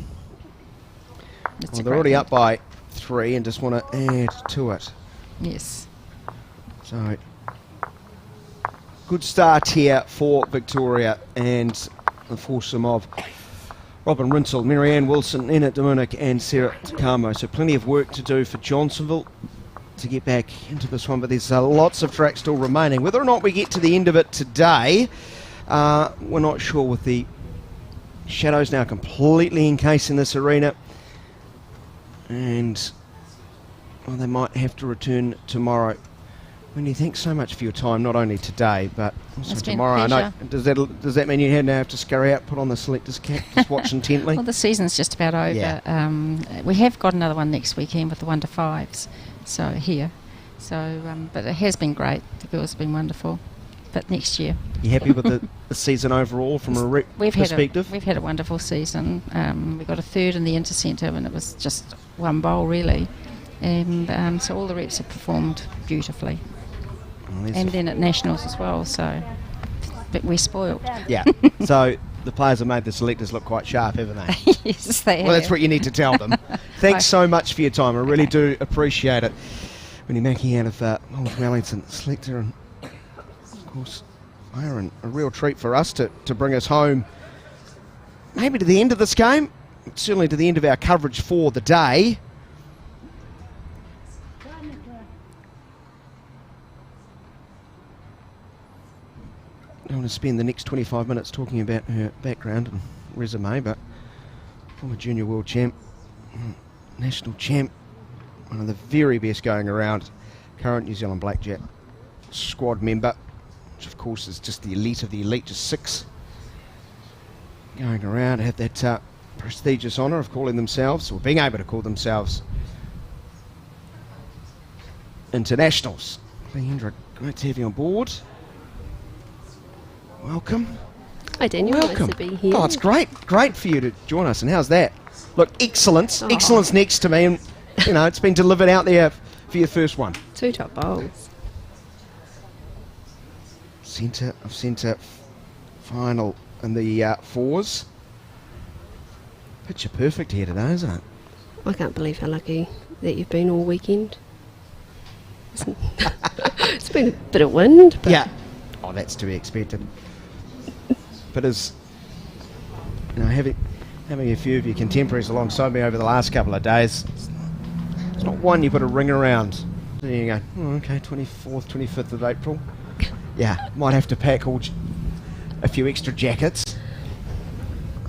Well, they're already up by 3 and just want to add to it. Yes. So, good start here for Victoria and the foursome of Robin Rinsell, Marianne Wilson, Enid Dominic and Sarah Takamo. So plenty of work to do for Johnsonville to get back into this one, but there's lots of track still remaining. Whether or not we get to the end of it today, we're not sure, with the shadows now completely encasing this arena. And well, they might have to return tomorrow. Wendy, thanks so much for your time, not only today, but also tomorrow. I know, does that mean you now have to scurry out, put on the selector's cap, just watch intently? Well, the season's just about over. Yeah. We have got another one next weekend with the 1 to 5s, so here. So, but it has been great. The girls have been wonderful. But next year. You happy with the season overall from a perspective? We've had a wonderful season. We got a 3rd in the intercentre, and it was just one bowl really. And so all the reps have performed beautifully. And then at Nationals as well, so but we're spoiled. Yeah. So the players have made the selectors look quite sharp, haven't they? Yes, they have. Well, that's what you need to tell them. Thanks so much for your time. I really do appreciate it. Winnie Mackie out of Old Wellington selector, and of course, Aaron, a real treat for us to bring us home. Maybe to the end of this game, certainly to the end of our coverage for the day. I don't want to spend the next 25 minutes talking about her background and resume, but former junior world champ, national champ, one of the very best going around, current New Zealand Blackjack squad member, which of course is just the elite of the elite, just 6 going around, have that prestigious honour of calling themselves, or being able to call themselves, internationals. Leandra, great to have you on board. Welcome. Hi Daniel, Welcome. Nice to be here. Oh, it's great for you to join us. And how's that? Look, excellence next to me, and you know it's been delivered out there for your first one. 2 top bowls. Centre of centre final in the 4s. Picture perfect here today, isn't it? I can't believe how lucky that you've been all weekend. It's been a bit of wind, but yeah. Oh, that's to be expected. But as you know, having a few of your contemporaries alongside me over the last couple of days, it's not one you put a ring around. Then you go, oh, okay, 24th, 25th of April. Yeah, might have to pack a few extra jackets.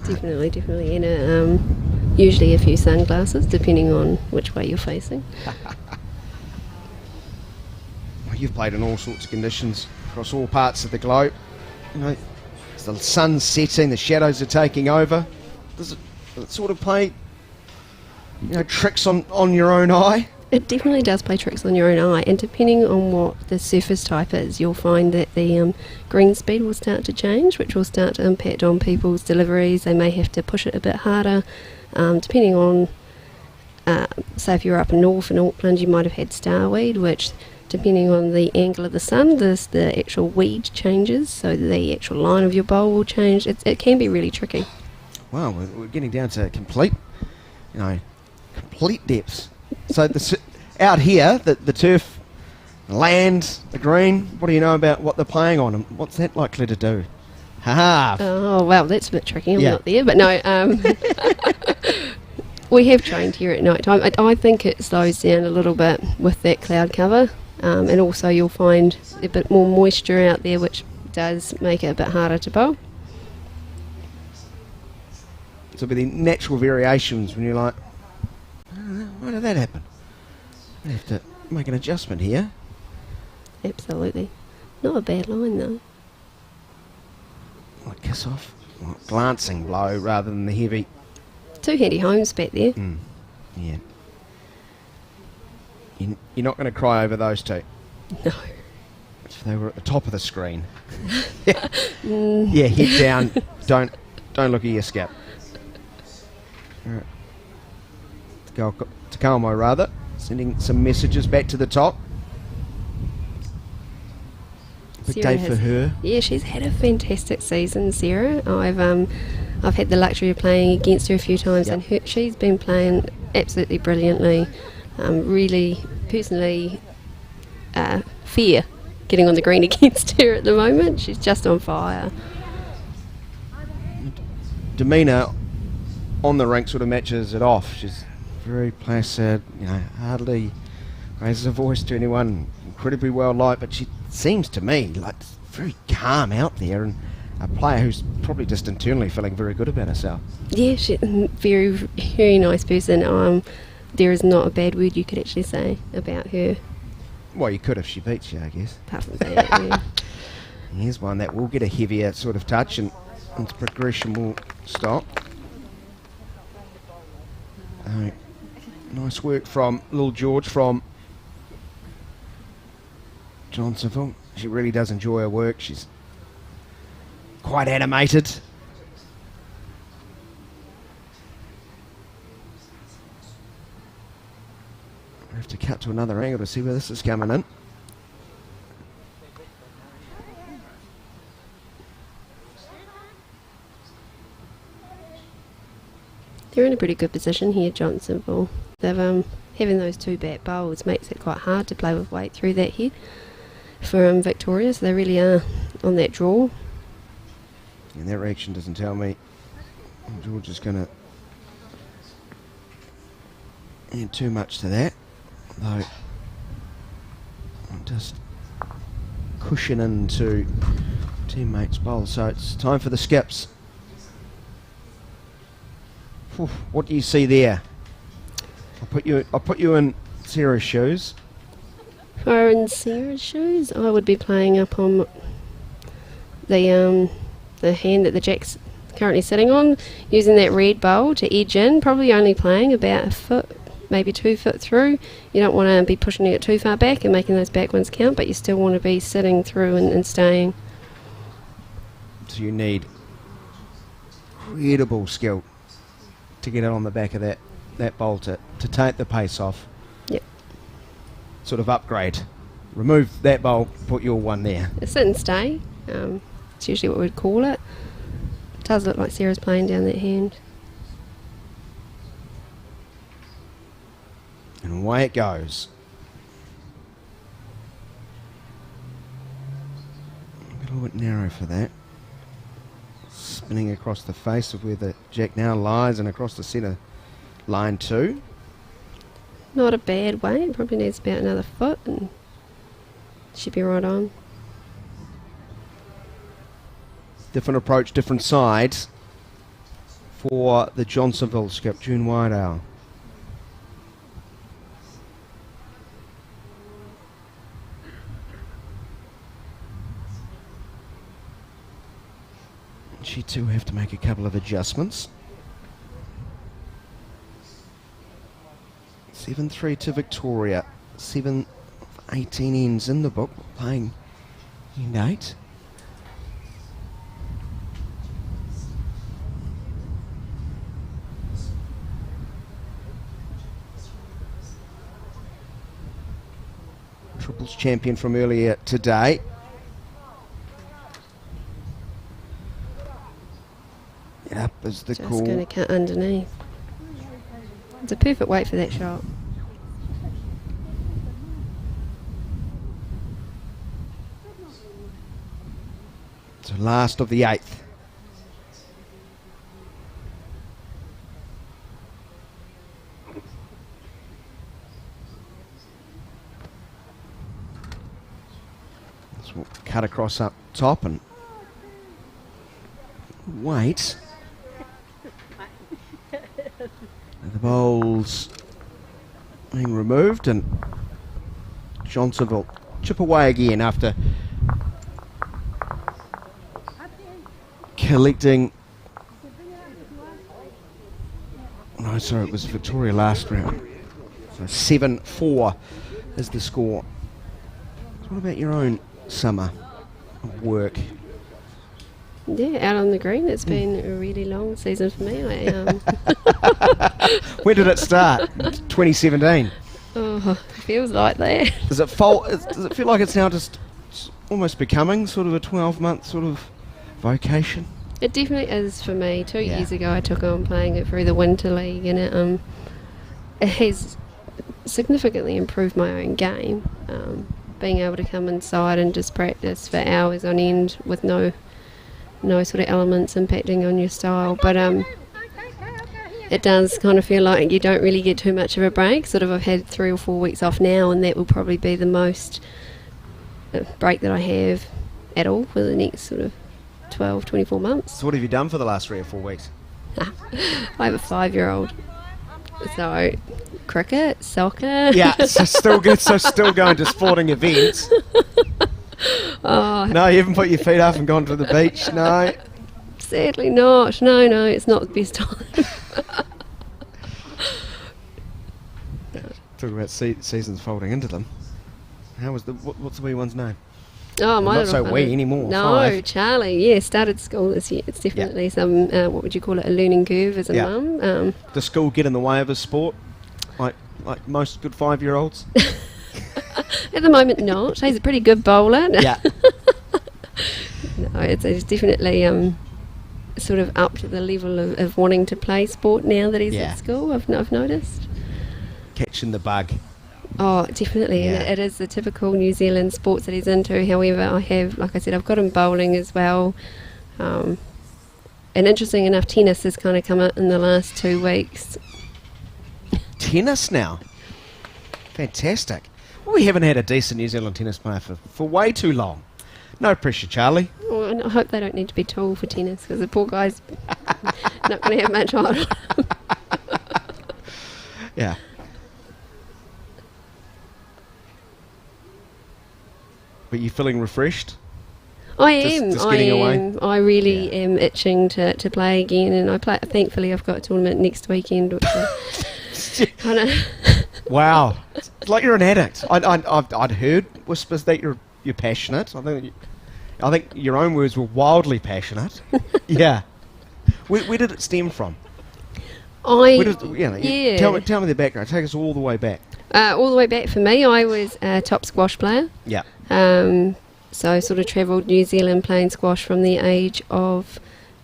Definitely. And usually a few sunglasses, depending on which way you're facing. Well, you've played in all sorts of conditions across all parts of the globe. You know, as the sun's setting, the shadows are taking over. Does it sort of play, you know, tricks on your own eye? It definitely does play tricks on your own eye, and depending on what the surface type is, you'll find that the green speed will start to change, which will start to impact on people's deliveries. They may have to push it a bit harder, depending on, say if you're up north in Auckland, you might have had starweed, which depending on the angle of the sun, the actual weed changes, so the actual line of your bowl will change. It can be really tricky. Wow, we're getting down to complete depths. So out here, the turf, the land, the green, what do you know about what they're playing on, and what's that likely to do? Oh, well, that's a bit tricky. I'm not there, but no. We have trained here at night time. I think it slows down a little bit with that cloud cover, and also you'll find a bit more moisture out there, which does make it a bit harder to bowl. So there'll be the natural variations when you're like, why did that happen? I have to make an adjustment here. Absolutely. Not a bad line though. Like kiss off, like glancing blow rather than the heavy. 2 handy homes back there. Yeah. You're not going to cry over those two. No. If they were at the top of the screen. Yeah, head down. Don't look at your scalp. All right. Takamo rather, sending some messages back to the top. day for her. Yeah, she's had a fantastic season, Sarah. I've had the luxury of playing against her a few times, and she's been playing absolutely brilliantly. Really, personally, fear getting on the green against her at the moment. She's just on fire. Demeanour on the rink sort of matches it off. She's very placid, hardly raises her voice to anyone, incredibly well liked, but she seems to me like very calm out there, and a player who's probably just internally feeling very good about herself. Yeah, she's a very, very nice person. There is not a bad word you could actually say about her. Well, you could if she beats you, I guess. Apart from that, yeah. Here's one that will get a heavier sort of touch, and its progression will stop. Nice work from Lil George from Johnsonville. She really does enjoy her work. She's quite animated. I have to cut to another angle to see where this is coming in. They're in a pretty good position here, Johnsonville. They've having those two back bowls makes it quite hard to play with weight through that head for Victoria, so they really are on that draw. And that reaction doesn't tell me George is going to add too much to that, though I'm just cushion into teammates' bowl. So it's time for the skips. Oof, what do you see there? I'll put you in Sarah's shoes. If I were in Sarah's shoes, I would be playing up on the hand that the jack's currently sitting on, using that red bowl to edge in, probably only playing about a foot, maybe 2 foot through. You don't want to be pushing it too far back and making those back ones count, but you still want to be sitting through and staying. So you need incredible skill to get it on the back of that bowl to take the pace off. Yep. Sort of upgrade. Remove that bowl, put your one there. A sit and stay. It's usually what we'd call it. It does look like Sarah's playing down that hand. And away it goes. A little bit narrow for that. Spinning across the face of where the jack now lies and across the centre line too. Not a bad way. It probably needs about another foot and should be right on. Different approach, different sides for the Johnsonville skip, June Whiteowl. She too have to make a couple of adjustments. 7-3 to Victoria. 7 of 18 ends in the book, playing end 8. Triples champion from earlier today. Up is the Just call. going to cut underneath. It's a perfect weight for that shot. So last of the 8th. This will cut across up top and wait. The bowls being removed, and Johnsonville chip away again after collecting. No, sorry, it was Victoria last round. So 7-4 is the score. So what about your own summer of work? Yeah, out on the green. It's been a really long season for me. When did it start? 2017. Oh, it feels like that. Does it feel like it's now just almost becoming sort of a 12-month sort of vocation? It definitely is for me. 2 years ago I took on playing it through the Winter League, and it has significantly improved my own game. Being able to come inside and just practice for hours on end with no sort of elements impacting on your style. But it does kind of feel like you don't really get too much of a break. Sort of I've had 3 or 4 weeks off now, and that will probably be the most break that I have at all for the next sort of 12, 24 months. So what have you done for the last 3 or 4 weeks? I have a 5-year-old. So, cricket, soccer. Yeah, so still good. So still going to sporting events. Oh, No, you haven't put your feet up and gone to the beach. No. sadly not. No, it's not the best time. Talk about seasons folding into them. How was what's the wee one's name? Oh, my Not little so fella. wee anymore. No, 5. Charlie. Yeah, started school this year. It's definitely some what would you call it? A learning curve as a mum. Does school get in the way of his sport, like most good 5-year-olds? At the moment, not. He's a pretty good bowler. Yeah. No, it's definitely sort of up to the level of wanting to play sport now that he's at school. I've noticed. Catching the bug. Oh, definitely. Yeah. And it is the typical New Zealand sports that he's into. However, I have, like I said, I've got him bowling as well. And interesting enough, tennis has kind of come out in the last 2 weeks. Tennis now. Fantastic. Well, we haven't had a decent New Zealand tennis player for way too long. No pressure, Charlie. Oh, and I hope they don't need to be tall for tennis, because the poor guy's not going to have much on. Yeah. But you feeling refreshed? I am. Just getting away? I really am itching to play again, and I play. Thankfully, I've got a tournament next weekend, which kind of. Wow, it's like you're an addict. I'd heard whispers that you're passionate. I think your own words were wildly passionate. Yeah. Where did it stem from? Tell me the background. Take us all the way back. All the way back for me, I was a top squash player. Yeah. So I sort of travelled New Zealand playing squash from the age of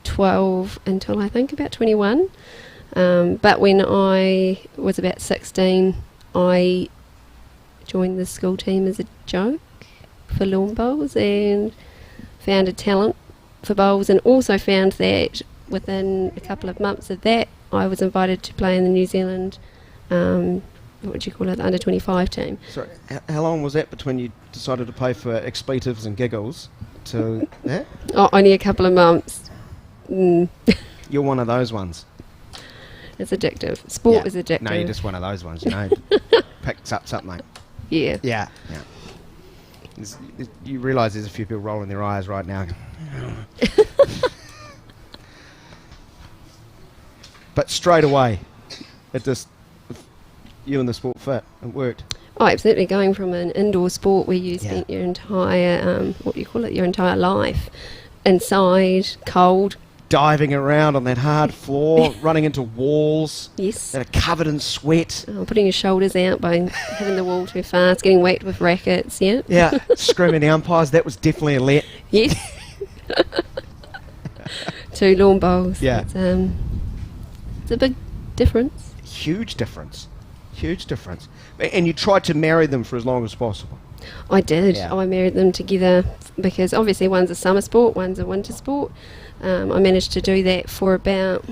12 until I think about 21. But when I was about 16, I joined the school team as a joke for lawn bowls and found a talent for bowls, and also found that within a couple of months of that, I was invited to play in the New Zealand what would you call it, the under-25 team. Sorry, how long was that between you decided to play for expletives and giggles to that? Oh, only a couple of months. You're one of those ones. It's addictive. Sport is addictive. No, you're just one of those ones, Picks up something. Yeah. Yeah. You realise there's a few people rolling their eyes right now. But straight away, it just... You and the sport fit. It worked. Oh, absolutely. Going from an indoor sport where you spent your entire, your entire life inside, cold. Diving around on that hard floor, running into walls. Yes. That are covered in sweat. Oh, putting your shoulders out by having the wall too fast, getting whacked with rackets, yeah. Yeah, screaming at umpires. That was definitely a let. Yes. 2 lawn bowls. Yeah. It's a big difference. Huge difference. And you tried to marry them for as long as possible. I did. Yeah. I married them together because obviously one's a summer sport, one's a winter sport. I managed to do that for about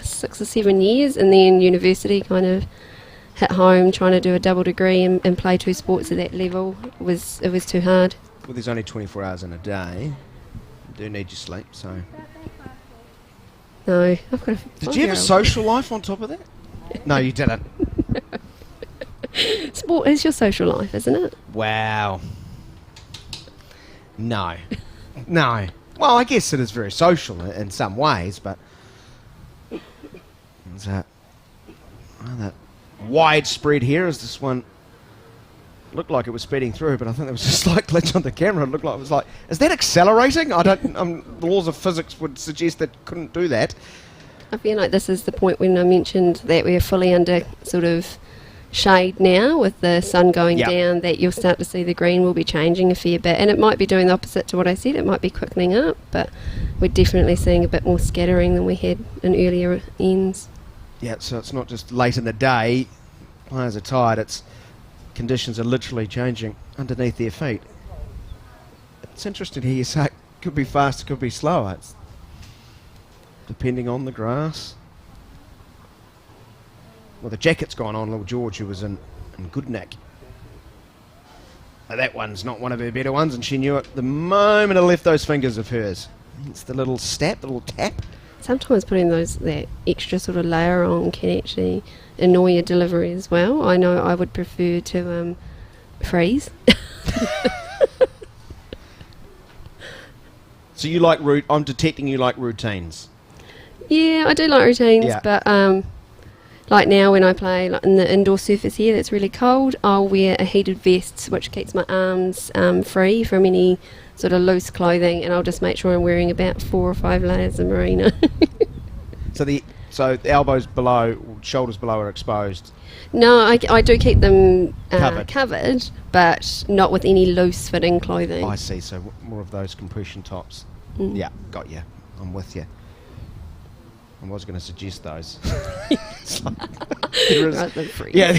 6 or 7 years, and then university kind of hit home trying to do a double degree and play 2 sports at that level. It was too hard. Well, there's only 24 hours in a day. You do need your sleep, so... No, I've got a Did you have a social life on top of that? No, you didn't. Sport is your social life, isn't it? Wow. No. Well, I guess it is very social in some ways, but... What's that? Oh, that widespread here is this one... Looked like it was speeding through, but I think there was a slight glitch on the camera. It looked like it was like... Is that accelerating? I don't... the laws of physics would suggest that couldn't do that. I feel like this is the point when I mentioned that we're fully under sort of shade now with the sun going Yep. down, that you'll start to see the green will be changing a fair bit, and it might be doing the opposite to what I said. It might be quickening up, but we're definitely seeing a bit more scattering than we had in earlier ends. Yeah, so it's not just late in the day, players are tired, it's conditions are literally changing underneath their feet. It's interesting to hear you say it could be fast, it could be slower. It's depending on the grass. Well, the jacket's gone on little George, who was in good nick. Now, that one's not one of her better ones, and she knew it the moment I left those fingers of hers. It's the little step, the little tap. Sometimes putting that extra sort of layer on can actually annoy your delivery as well. I know I would prefer to freeze. So you like I'm detecting you like routines. Yeah, I do like routines, Yeah. but like now when I play in the indoor surface here that's really cold, I'll wear a heated vest which keeps my arms free from any sort of loose clothing, and I'll just make sure I'm wearing about 4 or 5 layers of merino. So the elbows below, shoulders below are exposed. No, I do keep them Covered. but not with any loose fitting clothing. I see, so more of those compression tops. Mm. Yeah, got you. I'm with you. I was going to suggest those. It's like, there is, Rather than freeze. yeah,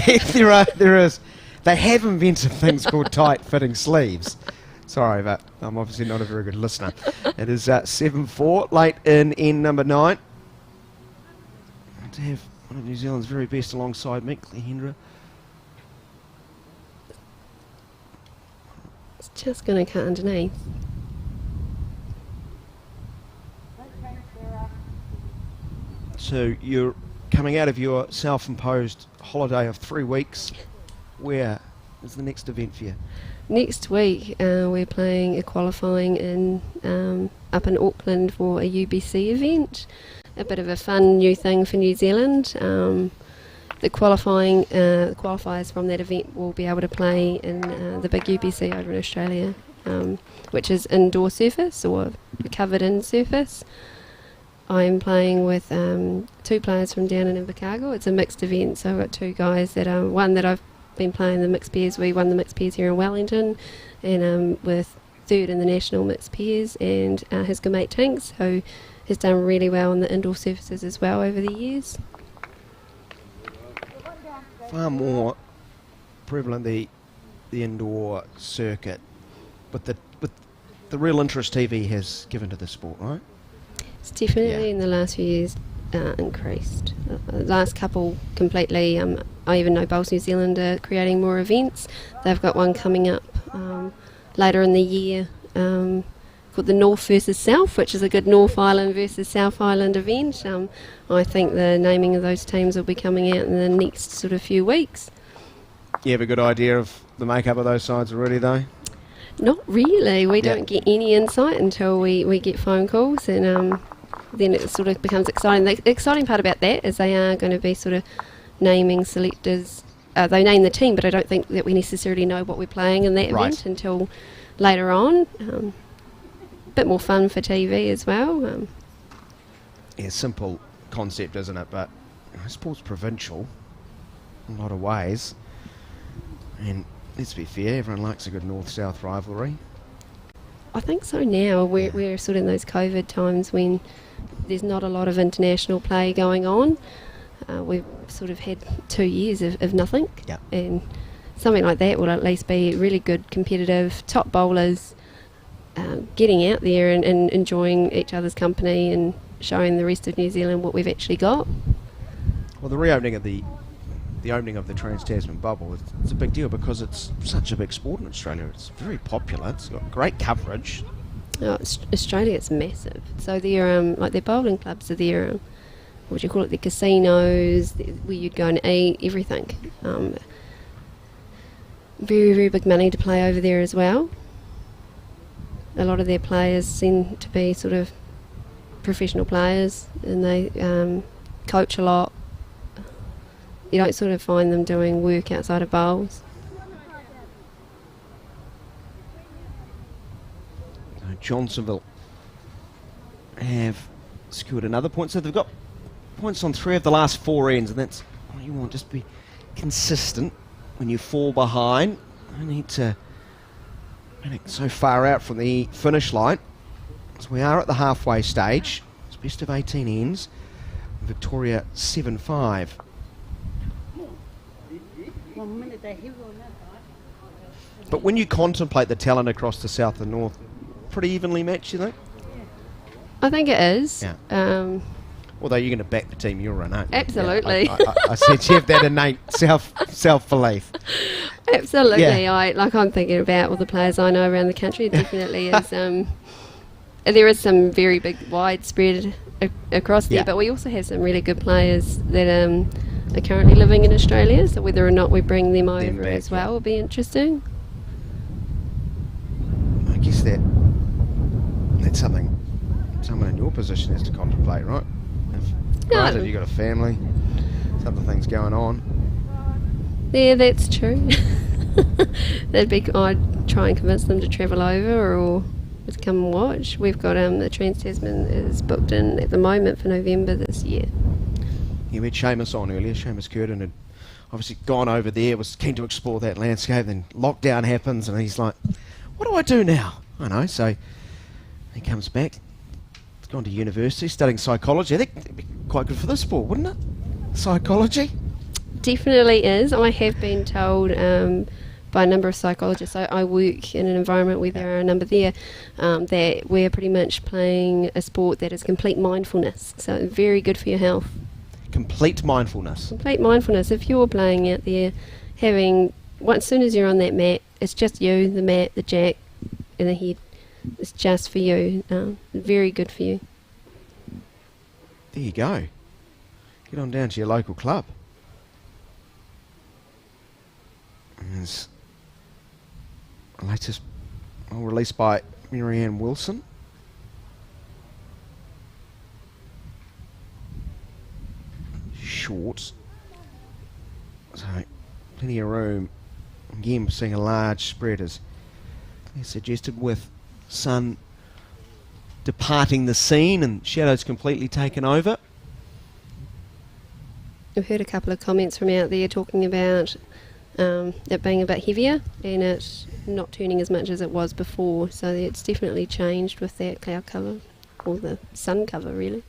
there is. They have invented things called tight fitting sleeves. Sorry, but I'm obviously not a very good listener. It is 7-4, late in number 9. To have one of New Zealand's very best alongside me, Hendra. It's just going to cut underneath. So you're coming out of your self-imposed holiday of 3 weeks. Where is the next event for you? Next week we're playing a qualifying up in Auckland for a UBC event. A bit of a fun new thing for New Zealand. The qualifiers from that event will be able to play in the big UBC over in Australia, which is indoor surface or covered in surface. I'm playing with 2 players from down in Invercargill. It's a mixed event, so I've got 2 guys that one that I've been playing the mixed pairs. We won the mixed pairs here in Wellington, and we're 3rd in the national mixed pairs, and his good mate Tinks, who has done really well on the indoor surfaces as well over the years. Far more prevalent the indoor circuit, but the real interest TV has given to the sport, right? It's definitely Yeah. in the last few years increased. The last couple completely. I even know Bowls New Zealand are creating more events. They've got one coming up later in the year called the North versus South, which is a good North Island versus South Island event. I think the naming of those teams will be coming out in the next sort of few weeks. You have a good idea of the makeup of those sides already, though? Not really. We Yeah. don't get any insight until we get phone calls, and then it sort of becomes exciting. The exciting part about that is they are going to be sort of naming selectors. They name the team, but I don't think that we necessarily know what we're playing in that Right. event until later on. A bit more fun for TV as well. Yeah, simple concept, isn't it? But sport's provincial in a lot of ways. And let's be fair, everyone likes a good north-south rivalry. I think so now. We're sort of in those COVID times when there's not a lot of international play going on. We've sort of had 2 years of nothing. Yeah. And something like that will at least be really good, competitive, top bowlers getting out there and enjoying each other's company and showing the rest of New Zealand what we've actually got. Well, the reopening of the opening of the Trans-Tasman bubble, it's a big deal because it's such a big sport in Australia. It's very popular. It's got great coverage. Australia, it's massive. So they're like their bowling clubs are there. What would you call it? The casinos where you'd go and eat, everything. Very, very big money to play over there as well. A lot of their players seem to be sort of professional players, and they coach a lot. You don't sort of find them doing work outside of bowls. Johnsonville have secured another point, so they've got points on 3 of the last 4 ends, and that's what you want. Just be consistent when you fall behind. I need to get so far out from the finish line. So we are at the halfway stage. It's best of 18 ends. Victoria 7-5. But when you contemplate the talent across the south and north, pretty evenly matched, you think? I think it is. Yeah. Although you're going to back the team you're in, aren't you? Absolutely. Yeah, I said you have that innate self-belief. Absolutely. Yeah. I'm thinking about all the players I know around the country. It definitely is. There is some very big widespread across there, but we also have some really good players that are currently living in Australia. So whether or not we bring them over back, as well will be interesting. I guess that's something someone in your position has to contemplate, right? Granted, you've got a family, some other things going on. Yeah, that's true. I'd try and convince them to travel over or to come and watch. We've got the Trans-Tasman is booked in at the moment for November this year. Yeah, we had Seamus on earlier. Seamus Curtin had obviously gone over there, was keen to explore that landscape, then lockdown happens and he's like, what do I do now? I know, so he comes back. He's gone to university studying psychology. I think that'd be quite good for this sport, wouldn't it? Psychology? Definitely is. I have been told by a number of psychologists, I work in an environment where there are a number there, that we're pretty much playing a sport that is complete mindfulness. So very good for your health. Complete mindfulness. Complete mindfulness. If you're playing out there, as soon as you're on that mat, it's just you, the mat, the jack, and the head. It's just for you. Very good for you. There you go. Get on down to your local club. There's a latest released by Marianne Wilson. Shorts. So, plenty of room. Again, we're seeing a large spread as suggested, with sun departing the scene and shadows completely taken over. I've heard a couple of comments from out there talking about it being a bit heavier and it not turning as much as it was before, so it's definitely changed with that cloud cover, or the sun cover really.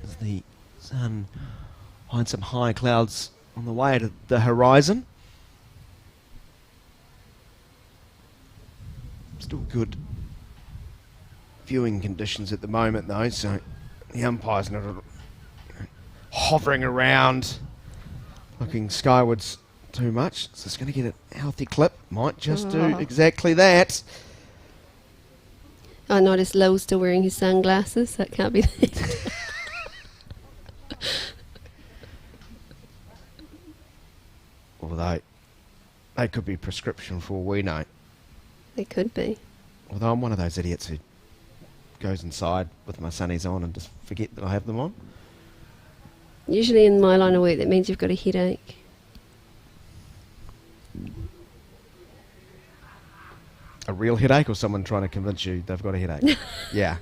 As the sun behind some high clouds on the way to the horizon. Still good viewing conditions at the moment though, so the umpire's not hovering around looking skywards too much, so it's going to get a healthy clip. Might just do exactly that. I noticed Lil's still wearing his sunglasses, so it can't be that. Although they could be prescription for all we know. They could be. Although I'm one of those idiots who goes inside with my sunnies on and just forget that I have them on. Usually in my line of work that means you've got a headache. A real headache, or someone trying to convince you they've got a headache? Yeah.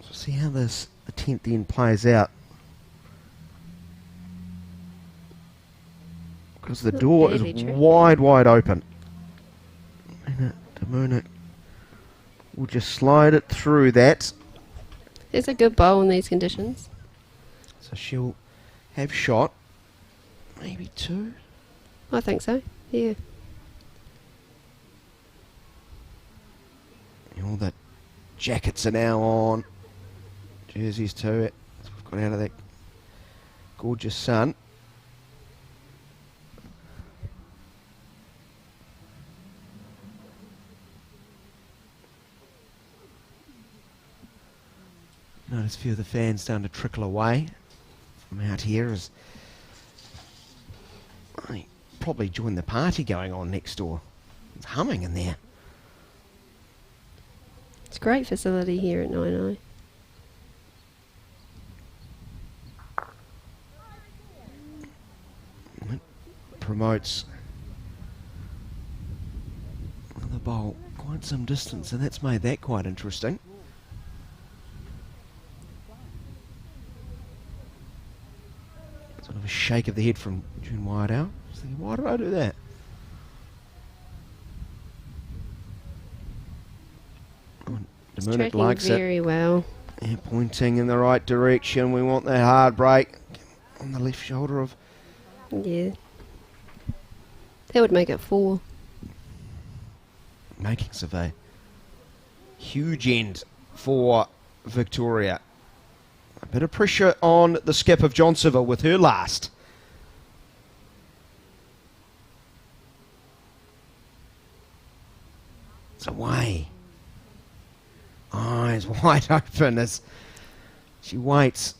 So see how the 10th end plays out. Because the door is wide open. Demona will just slide it through that. It's a good bowl in these conditions. So she'll have shot. Maybe two. I think so, yeah. And all the jackets are now on. Jerseys too. We've got out of that gorgeous sun. Notice a few of the fans starting to trickle away from out here as I probably joined the party going on next door. It's humming in there. It's a great facility here at 9i. It promotes the bowl quite some distance, and that's made that quite interesting. Sort of a shake of the head from June Whiteout. Just thinking, why did I do that? It's tracking likes very well. Yeah, pointing in the right direction. We want that hard break on the left shoulder of... Yeah. That would make it 4. Makings of a huge end for Victoria. A bit of pressure on the skip of Johnsonville with her last. It's away. Eyes wide open as she waits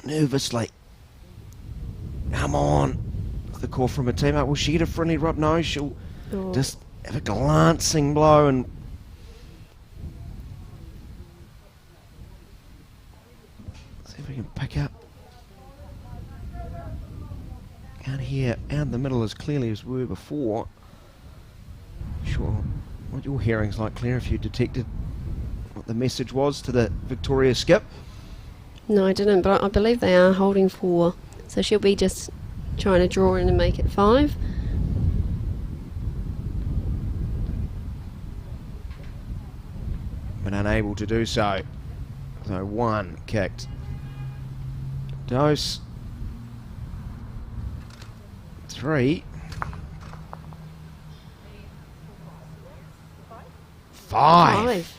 nervously. Come on. The call from a teammate. Will she get a friendly rub? No, she'll just have a glancing blow and see if we can pick up. Can't hear out in the middle as clearly as we were before. Sure what your hearing's like, Claire, if you detected what the message was to the Victoria skip. No, I didn't, but I believe they are holding 4. So she'll be just trying to draw in and make it 5. But unable to do so. So 1 kicked. Dose. 3. 5.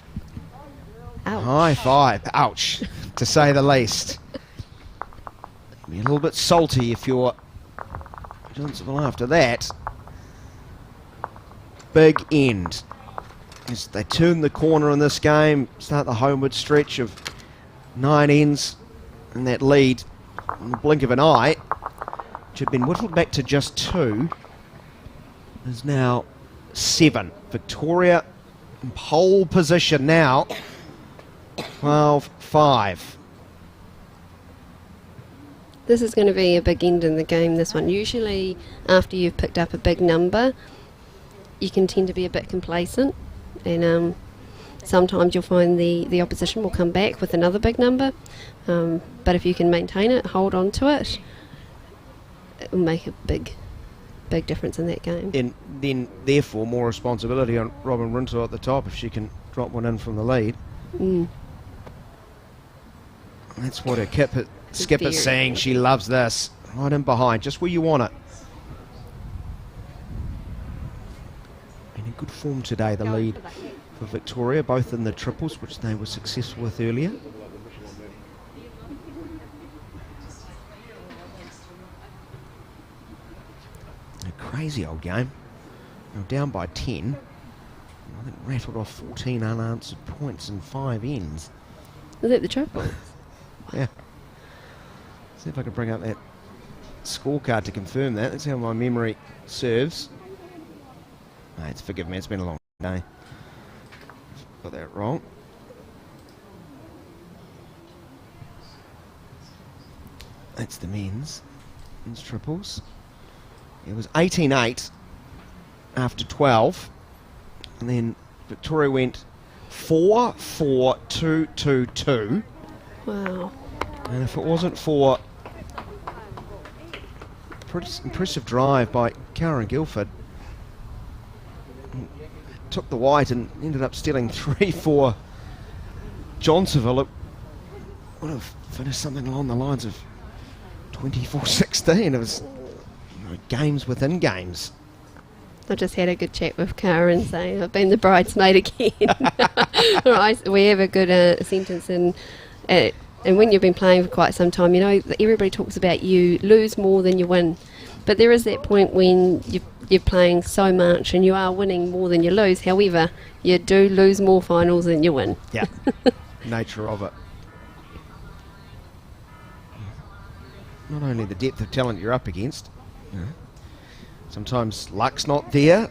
Ouch. High 5. Ouch, to say the least. Be a little bit salty if you're Johnsonville after that. Big end. As they turn the corner in this game, start the homeward stretch of 9 ends, and that lead in the blink of an eye, which had been whittled back to just 2, is now 7. Victoria in pole position now, 12-5. This is going to be a big end in the game, this one. Usually after you've picked up a big number, you can tend to be a bit complacent, and sometimes you'll find the opposition will come back with another big number, but if you can maintain it, hold on to it, it will make a big difference in that game. And then therefore more responsibility on Robin Rinto at the top if she can drop one in from the lead. That's what her skipper's saying. She loves this. Right in behind, just where you want it. And in good form today, the lead for Victoria, both in the triples, which they were successful with earlier. A crazy old game. They're down by 10. I think rattled off 14 unanswered points in 5 ends. Is that the triple? Yeah. See if I can bring up that scorecard to confirm that. That's how my memory serves. Forgive me, it's been a long day. Got that wrong. That's the men's triples. It was 18-8 after 12. And then Victoria went 4-4-2-2-2. Wow. And if it wasn't for a pretty impressive drive by Karen Guilford, took the white and ended up stealing 3 for Johnsonville, it would have finished something along the lines of 24-16. It was games within games. I just had a good chat with Karen saying I've been the bridesmaid again. We have a good sentence and when you've been playing for quite some time, you know, everybody talks about you lose more than you win. But there is that point when you're playing so much and you are winning more than you lose. However, you do lose more finals than you win. Yeah, nature of it. Not only the depth of talent you're up against, sometimes luck's not there,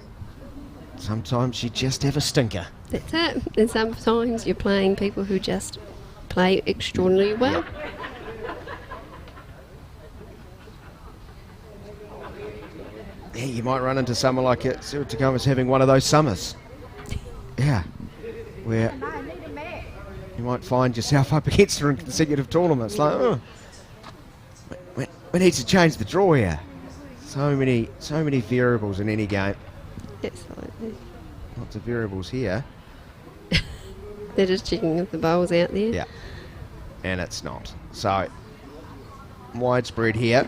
sometimes you just have a stinker. That's it. And sometimes you're playing people who just play extraordinarily well. Yeah, you might run into someone like it. Tacoma's having one of those summers. Yeah, where you might find yourself up against her in consecutive tournaments. Like, oh, we need to change the draw here. So many variables in any game. Absolutely. Lots of variables here. They're just checking if the bowl's out there. Yeah, and it's not. So widespread here,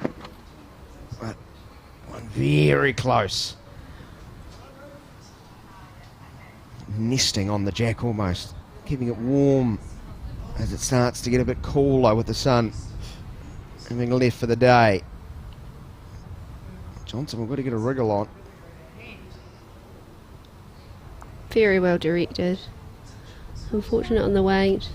but one very close. Nesting on the jack almost, keeping it warm as it starts to get a bit cooler with the sun having left for the day. Johnsonville got to get a wriggle on. Very well directed. Unfortunate on the weight.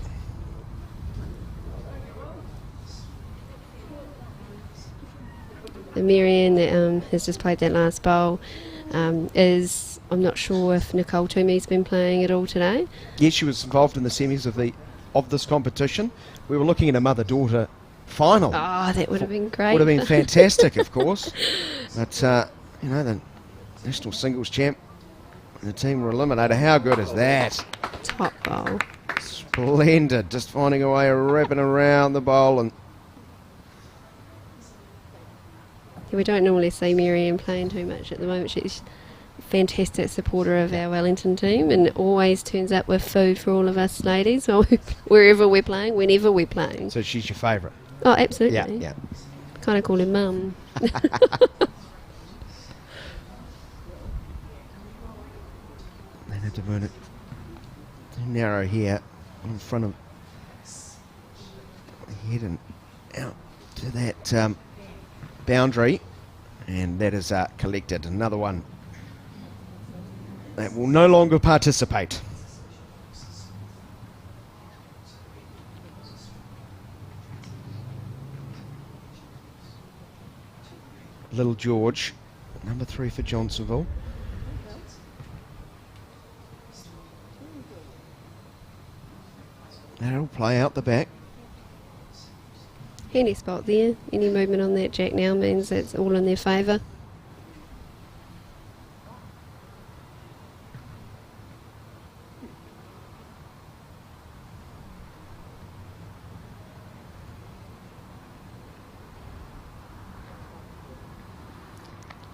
And Marianne that has just played that last bowl is, I'm not sure if Nicole Toomey's been playing at all today. Yes, she was involved in the semis of this competition. We were looking at a mother-daughter final. Oh, that would have been great. Would have been fantastic, of course. But, the national singles champ and the team were eliminated. How good is that? Top bowl. Splendid. Just finding a way of wrapping around the bowl. And we don't normally see Marianne playing too much at the moment. She's a fantastic supporter of our Wellington team and always turns up with food for all of us ladies wherever we're playing, whenever we're playing. So she's your favourite? Oh, absolutely. Yeah. Kind of call her mum. They had to burn it narrow here in front of the head and out to that boundary, and that is collected. Another one that will no longer participate. Little George, number 3 for Johnsonville. That'll play out the back. Handy spot there. Any movement on that jack now means it's all in their favour.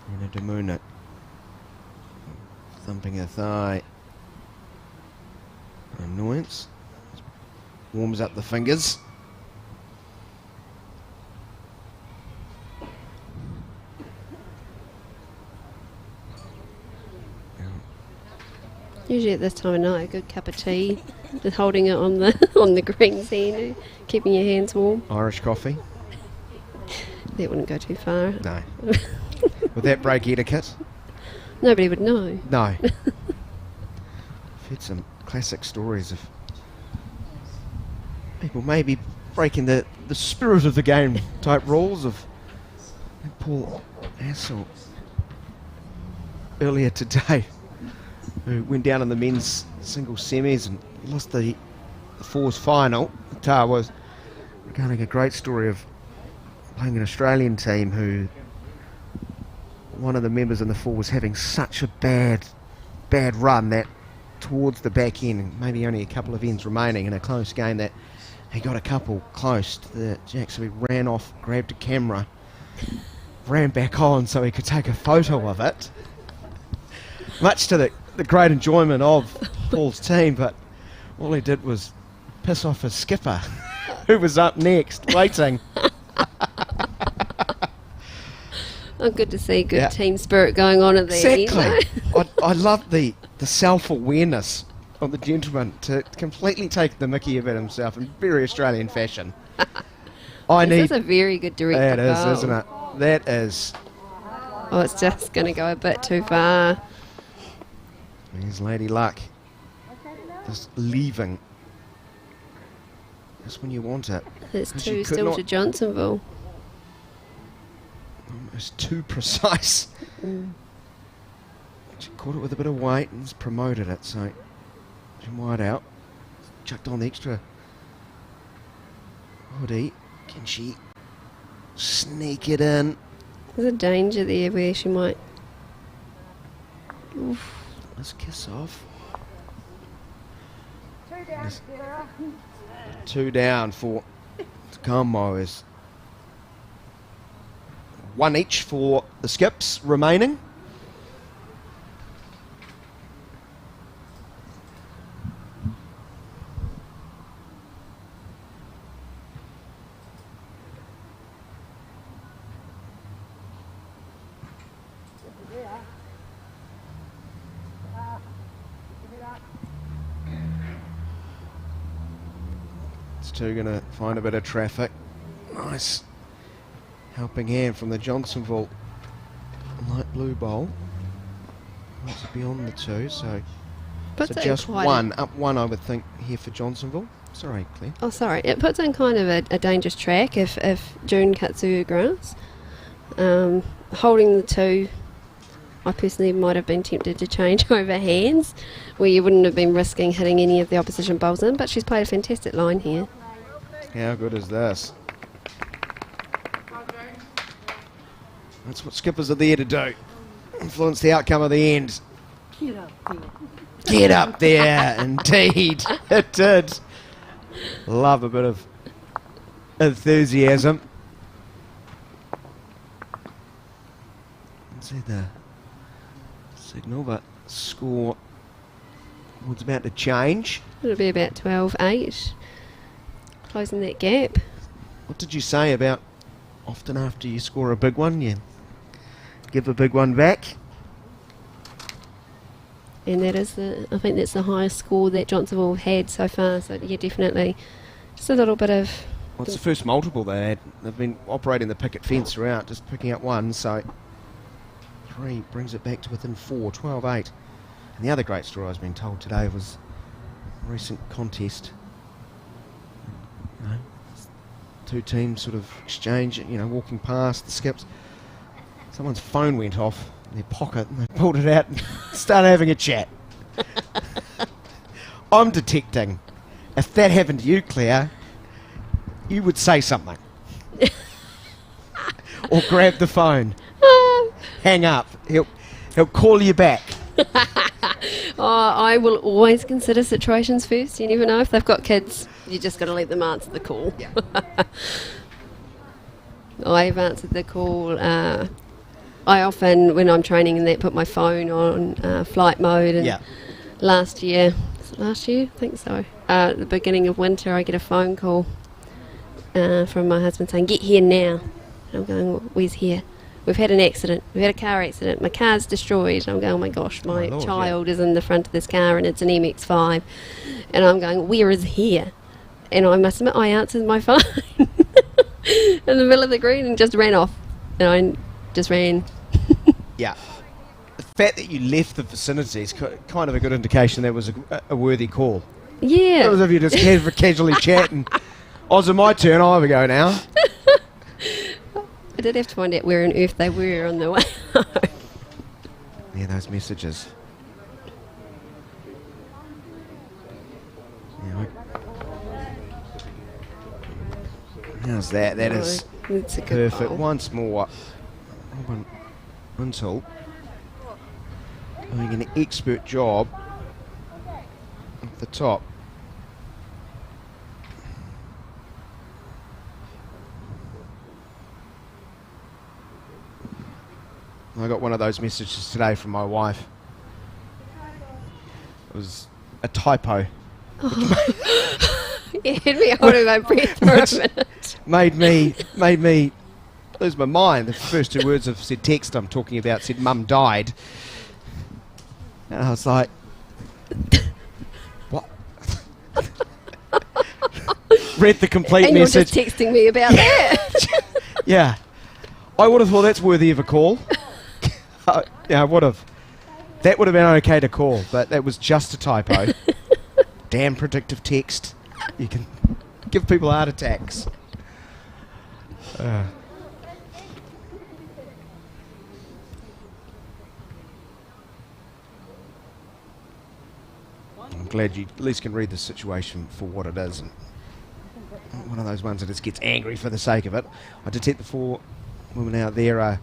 And a Demuna thumping her thigh. Annoyance. Warms up the fingers. Usually at this time of night, a good cup of tea, just holding it on the on the greens hand, keeping your hands warm. Irish coffee. That wouldn't go too far. No. Would that break etiquette? Nobody would know. No. I've heard some classic stories of people maybe breaking the spirit of the game type rules of Paul Hassel earlier today, who went down in the men's single semis and lost the fours final. Tar was regarding a great story of playing an Australian team who one of the members in the four was having such a bad run that towards the back end, maybe only a couple of ends remaining in a close game, that he got a couple close to the jack, so he ran off, grabbed a camera, ran back on so he could take a photo of it, much to the great enjoyment of Paul's team. But all he did was piss off his skipper who was up next waiting. Oh, good to see good team spirit going on at the end. Exactly. I love the self-awareness of the gentleman to completely take the mickey of it himself in very Australian fashion. This is a very good director. That is, isn't it? That is. Oh, it's just going to go a bit too far. There's Lady Luck. Just leaving. Just when you want it. It's two still to Johnsonville. Almost too precise. She caught it with a bit of weight and just promoted it, so she wide out. Chucked on the extra hoodie. Can she sneak it in? There's a danger there where she might Let's kiss off. 2 down for Takamo's. 1 each for the skips remaining. Two going to find a bit of traffic. Nice helping hand from the Johnsonville light blue bowl. It's beyond the 2, so just one up 1, I would think, here for Johnsonville. Sorry, Claire. Oh, sorry. It puts in kind of a dangerous track if June cuts through grass. Holding the 2, I personally might have been tempted to change over hands, where you wouldn't have been risking hitting any of the opposition bowls in, but she's played a fantastic line here. How good is this? That's what skippers are there to do. Influence the outcome of the end. Get up there. Get up there, indeed. It did. Love a bit of enthusiasm. Let's see the signal, but score was about to change. It'll be about 12-8. Closing that gap. What did you say about often after you score a big one, you give a big one back? And that is I think that's the highest score that Johnsonville have had so far. So yeah, definitely just a little bit of. Well, it's the first multiple they had. They've been operating the picket fence throughout, just picking up one. So 3 brings it back to within 4, 12-8. And the other great story I was being told today was a recent contest. You know, 2 teams sort of exchange, walking past the skips. Someone's phone went off in their pocket and they pulled it out and started having a chat. I'm detecting, if that happened to you, Claire, you would say something. Or grab the phone. Hang up. He'll call you back. I will always consider situations first. You never know if they've got kids. You just got to let them answer the call. Yeah. I've answered the call. I often, when I'm training and that, put my phone on flight mode. And last year, I think so. At the beginning of winter, I get a phone call from my husband saying, "Get here now." And I'm going, "Where's here?" "We've had an accident. We've had a car accident. My car's destroyed." And I'm going, "Oh my gosh, my child is in the front of this car and it's an MX-5. And I'm going, "Where is here?" And I must admit, I answered my phone in the middle of the green and just ran off. And I just ran. Yeah. The fact that you left the vicinity is kind of a good indication that was a worthy call. Yeah. Not as if you just casually chat and, "Oh, is it my turn? I'll have a go now." I did have to find out where on earth they were on the way home. Yeah, those messages. Yeah, how's that? That is It's a good perfect. bowl. Once more, Robin Wintle doing an expert job at the top. I got one of those messages today from my wife. It was a typo. It had me holding my breath for a minute. Made me lose my mind. The first 2 words of said text I'm talking about said "Mum died," and I was like, "What?" Read the complete And message. you're just texting me about that. Yeah, I would have thought that's worthy of a call. Yeah, I would have. That would have been okay to call, but that was just a typo. Damn predictive text. You can give people heart attacks. I'm glad you at least can read the situation for what it is. And one of those ones that just gets angry for the sake of it. I detect the 4 women out there are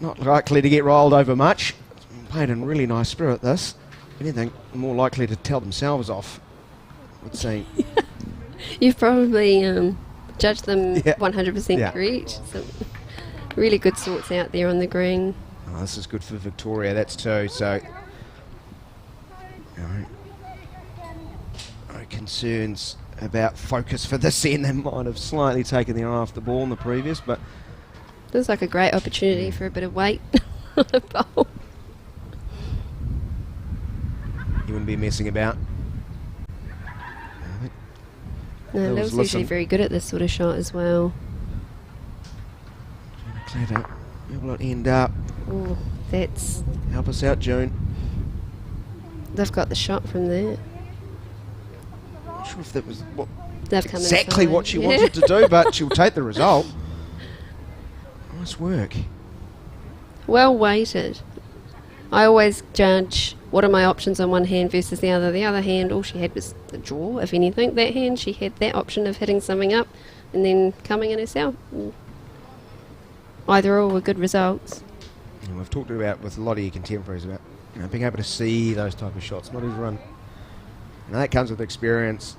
not likely to get rolled over much. played in really nice spirit, this. Anything more likely to tell themselves off, I would say. You've probably judged them 100% correct. So really good sorts out there on the green. Oh, this is good for Victoria, that's two, so... No concerns about focus for this end. They might have slightly taken their eye off the ball in the previous, but... Looks like a great opportunity for a bit of weight on the bowl. You wouldn't be messing about. No, Lil's usually very good at this sort of shot as well. Clever. Where will it end up? Oh, that's... Help us out, June. They've got the shot from there. Not sure if that was exactly what she wanted to do, but she'll take the result. Nice work. Well weighted. I always judge what are my options on one hand versus the other. The other hand, all she had was the draw, if anything. That hand, she had that option of hitting something up and then coming in herself. Either or were good results. And we've talked about with a lot of your contemporaries about being able to see those type of shots. Not everyone. And that comes with experience.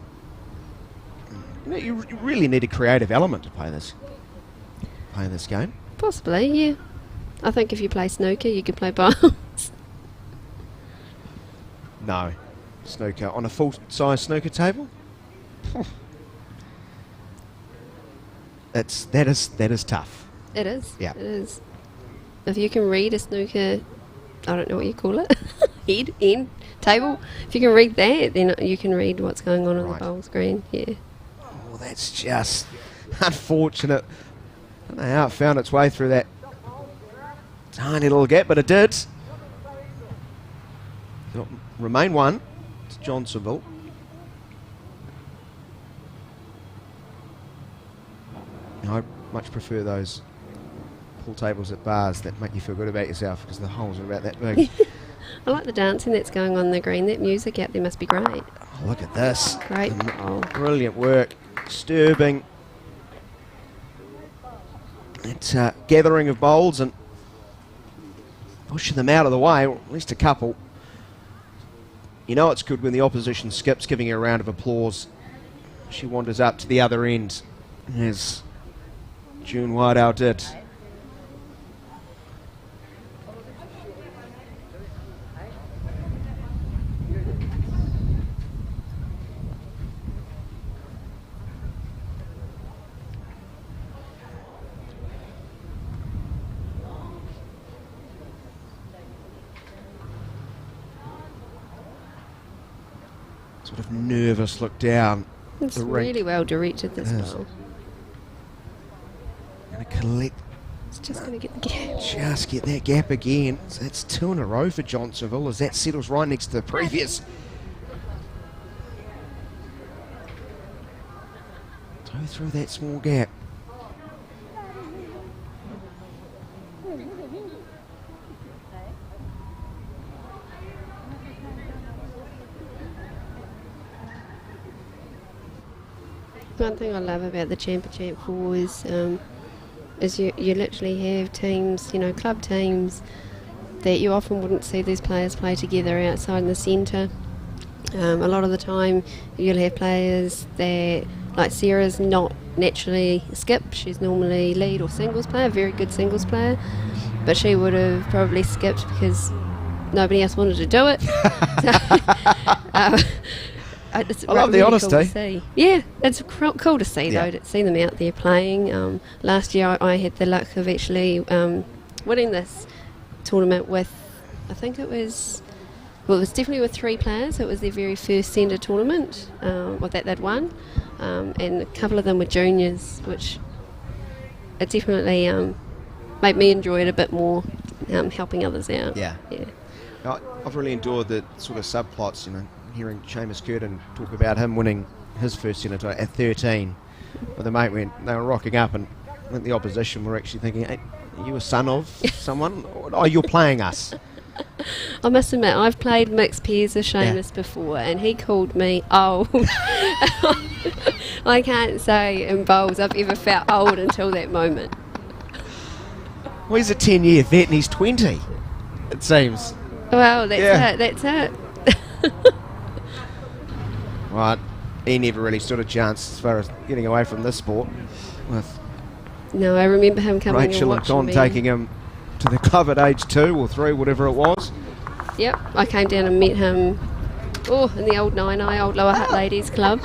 You really need a creative element to play this game. Possibly, yeah. I think if you play snooker, you could play bowls. No. Snooker. On a full-size snooker table? That is tough. It is. Yeah. It is. If you can read a snooker, I don't know what you call it, end, table. If you can read that, then you can read what's going on the bowl screen. Yeah. Oh, that's just unfortunate. I don't know how it found its way through that tiny little gap, but it did. It'll remain one. It's Johnsonville. I much prefer those pool tables at bars that make you feel good about yourself because the holes are about that big. I like the dancing that's going on the green. That music out there must be great. Oh, look at this. Great. Brilliant work. Disturbing. It's a gathering of bowls and pushing them out of the way, or at least a couple. You know it's good when the opposition skips, giving her a round of applause. She wanders up to the other end, as June Whiteout did. Sort of nervous look down. It's really well directed, this bowl. Going to collect. It's just going to get the gap. Just get that gap again. So that's 2 in a row for Johnsonville as that settles right next to the previous. Go through that small gap. One thing I love about the Champ Fours is you literally have teams, club teams, that you often wouldn't see these players play together outside in the centre. A lot of the time you'll have players that, like Sarah's not naturally skip, she's normally lead or singles player, very good singles player, but she would have probably skipped because nobody else wanted to do it. It's I love the really honesty. Cool to see. Yeah, it's cool to see though, to see them out there playing. Last year I had the luck of actually winning this tournament with, I think it was definitely with 3 players. It was their very first centre tournament that they'd won, and a couple of them were juniors, which it definitely made me enjoy it a bit more, helping others out. Yeah. I've really enjoyed the sort of subplots, hearing Seamus Curtin talk about him winning his first centre at 13. But the mate they were rocking up, and I think the opposition were actually thinking, hey, are you a son of someone? Oh, you're playing us. I must admit, I've played mixed pairs with Seamus before, and he called me old. I can't say in bowls I've ever felt old until that moment. Well, he's a 10-year vet and he's 20, it seems. Well, that's it. Right, he never really stood a chance as far as getting away from this sport. With No, I remember him coming Rachel and Don taking him to the club at age 2 or 3, whatever it was. Yep, I came down and met him in the old old Lower Hutt Ladies Club.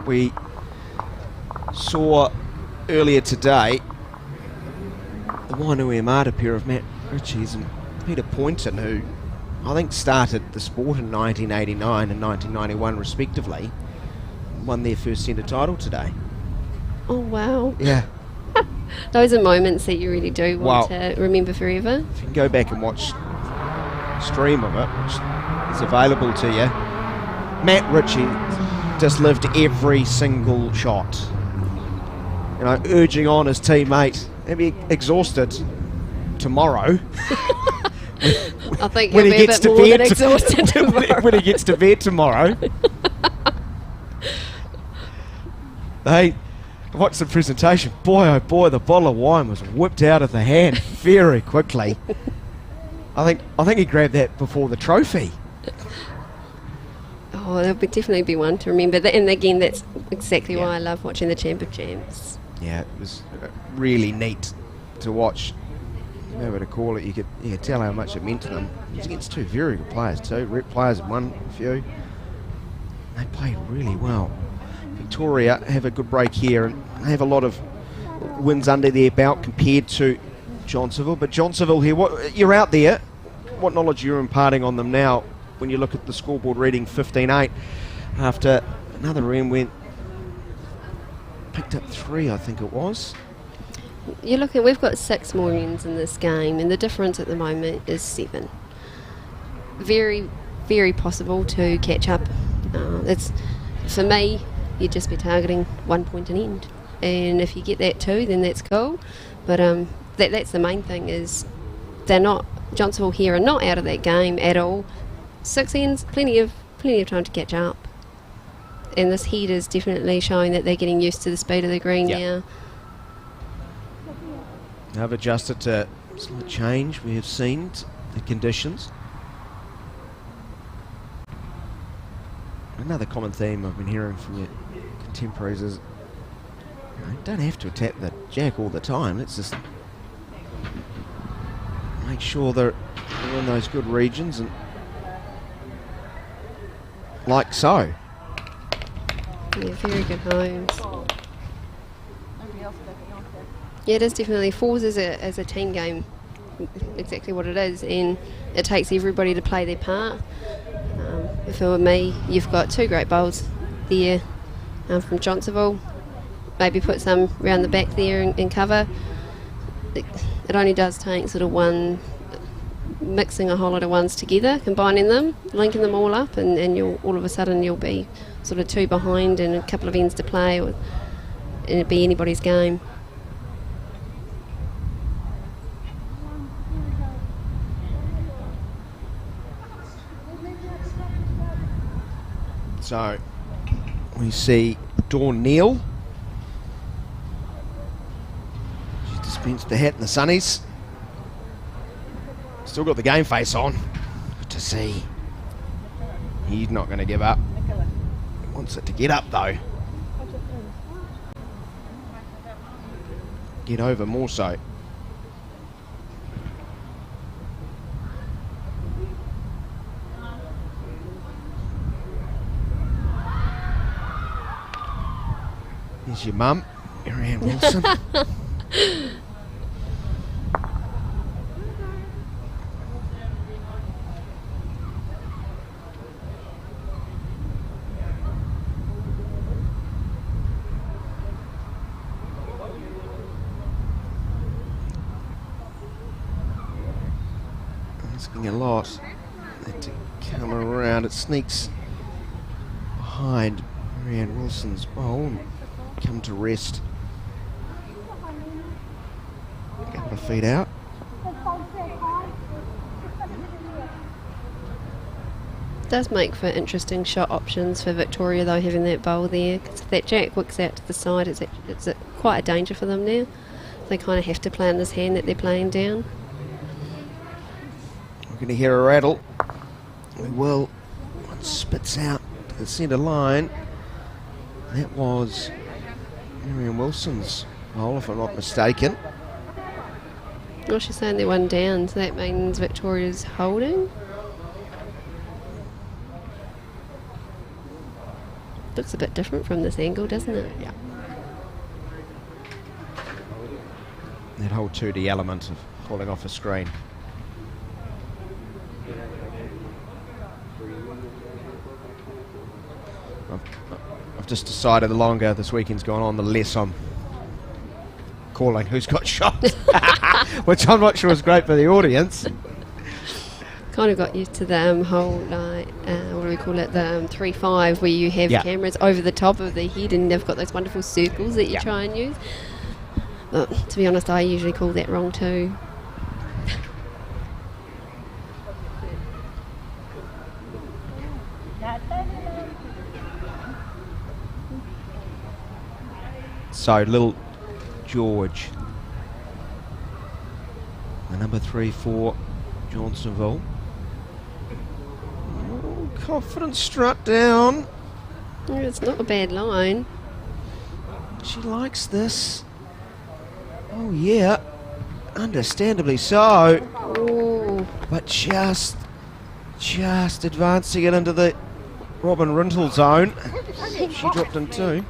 We saw earlier today the Wainui Amata pair of Matt Ritchie's and Peter Poynton, who I think started the sport in 1989 and 1991 respectively, won their first centre title today. Oh, wow. Yeah. Those are moments that you really do want to remember forever. If you can go back and watch stream of it, which is available to you, Matt Ritchie just lived every single shot. You know, urging on his teammate, he'll be exhausted tomorrow. I think he'll be a bit more than exhausted tomorrow. When he gets to bed tomorrow. They watched the presentation. Boy, oh boy, the bottle of wine was whipped out of the hand very quickly. I think he grabbed that before the trophy. Oh, there'll definitely be one to remember. And again, that's exactly why I love watching the Champ of Champs. Yeah, it was really neat to watch. You know what to call it. You could tell how much it meant to them. It was against two very good players too. Rep players had won a few. They played really well. Victoria have a good break here and they have a lot of wins under their belt compared to Johnsonville. But Johnsonville here, you're out there. What knowledge you're imparting on them now when you look at the scoreboard reading 15-8 after another round picked up 3, I think it was. You're looking, we've got 6 more ends in this game and the difference at the moment is 7. Very, very possible to catch up. It's, for me, you'd just be targeting 1 point an end. And if you get that too, then that's cool. But that's the main thing is they're not, Johnsonville here are not out of that game at all. 6 ends, plenty of time to catch up. And this heat is definitely showing that they're getting used to the speed of the green now. They've adjusted to slight change we have seen the conditions. Another common theme I've been hearing from your contemporaries is you don't have to attack the jack all the time. Let's just make sure they're in those good regions and like so. Yeah, very good homes. Yeah, it is definitely. Fours as a team game, exactly what it is, and it takes everybody to play their part. If it were me, you've got 2 great bowls there from Johnsonville. Maybe put some round the back there and cover. It only does take sort of one, mixing a whole lot of ones together, combining them, linking them all up, and you'll all of a sudden you'll be sort of 2 behind and a couple of ends to play, and it'd be anybody's game. So we see Dawn Neal. She's dispensed the hat and the sunnies. Still got the game face on. Good to see. He's not going to give up. Wants it to get up though. Get over more so. Here's your mum, Marianne Wilson. Asking a lot to come around. It sneaks behind Marianne Wilson's bowl. Come to rest. A couple of feet out. Does make for interesting shot options for Victoria though, having that bowl there, because if that jack wicks out to the side, it's quite a danger for them now. They kind of have to play on this hand that they're playing down. going to hear a rattle. We will. It spits out to the centre line. That was Marion Wilson's hole, if I'm not mistaken. Well, she's saying they're one down, so that means Victoria's holding. Looks a bit different from this angle, doesn't it? Yeah. That whole 2D element of falling off a screen. I've just decided the longer this weekend's gone on, the less I'm calling who's got shot, which I'm not sure is great for the audience. Kind of got used to the whole, like, what do we call it, the 3-5, where you have cameras over the top of the head and they've got those wonderful circles that you try and use. But to be honest, I usually call that wrong too. So, little George, the number 3 for Johnsonville. Oh, confident strut down. Yeah, it's not a bad line. She likes this. Oh yeah, understandably so. Ooh. But just advancing it into the Robin Rintle zone. She dropped in too.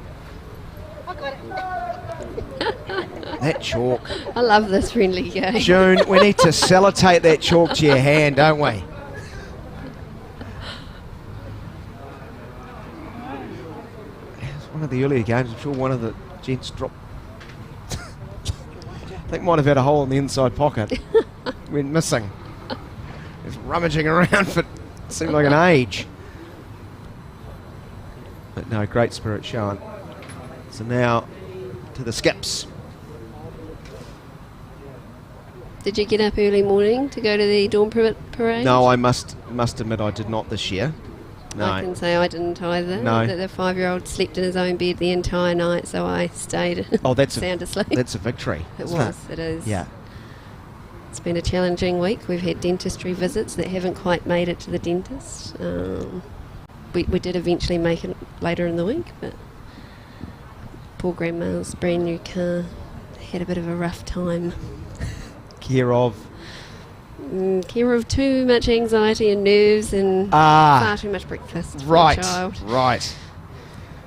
That chalk. I love this friendly game. June, we need to sellotape that chalk to your hand, don't we? It's one of the earlier games. I'm sure one of the gents dropped. I think might have had a hole in the inside pocket. Went missing. It's rummaging around for seemed like an age. But no, great spirit shown. So now to the skips. Did you get up early morning to go to the dawn parade? No, I must admit I did not this year. No. I can say I didn't either. No. The 5-year-old slept in his own bed the entire night, so I stayed sound asleep. That's a victory. It is. Yeah. It's been a challenging week. We've had dentistry visits that haven't quite made it to the dentist. We did eventually make it later in the week, but poor Grandma's brand new car had a bit of a rough time. Care of too much anxiety and nerves and far too much breakfast for a child. Right.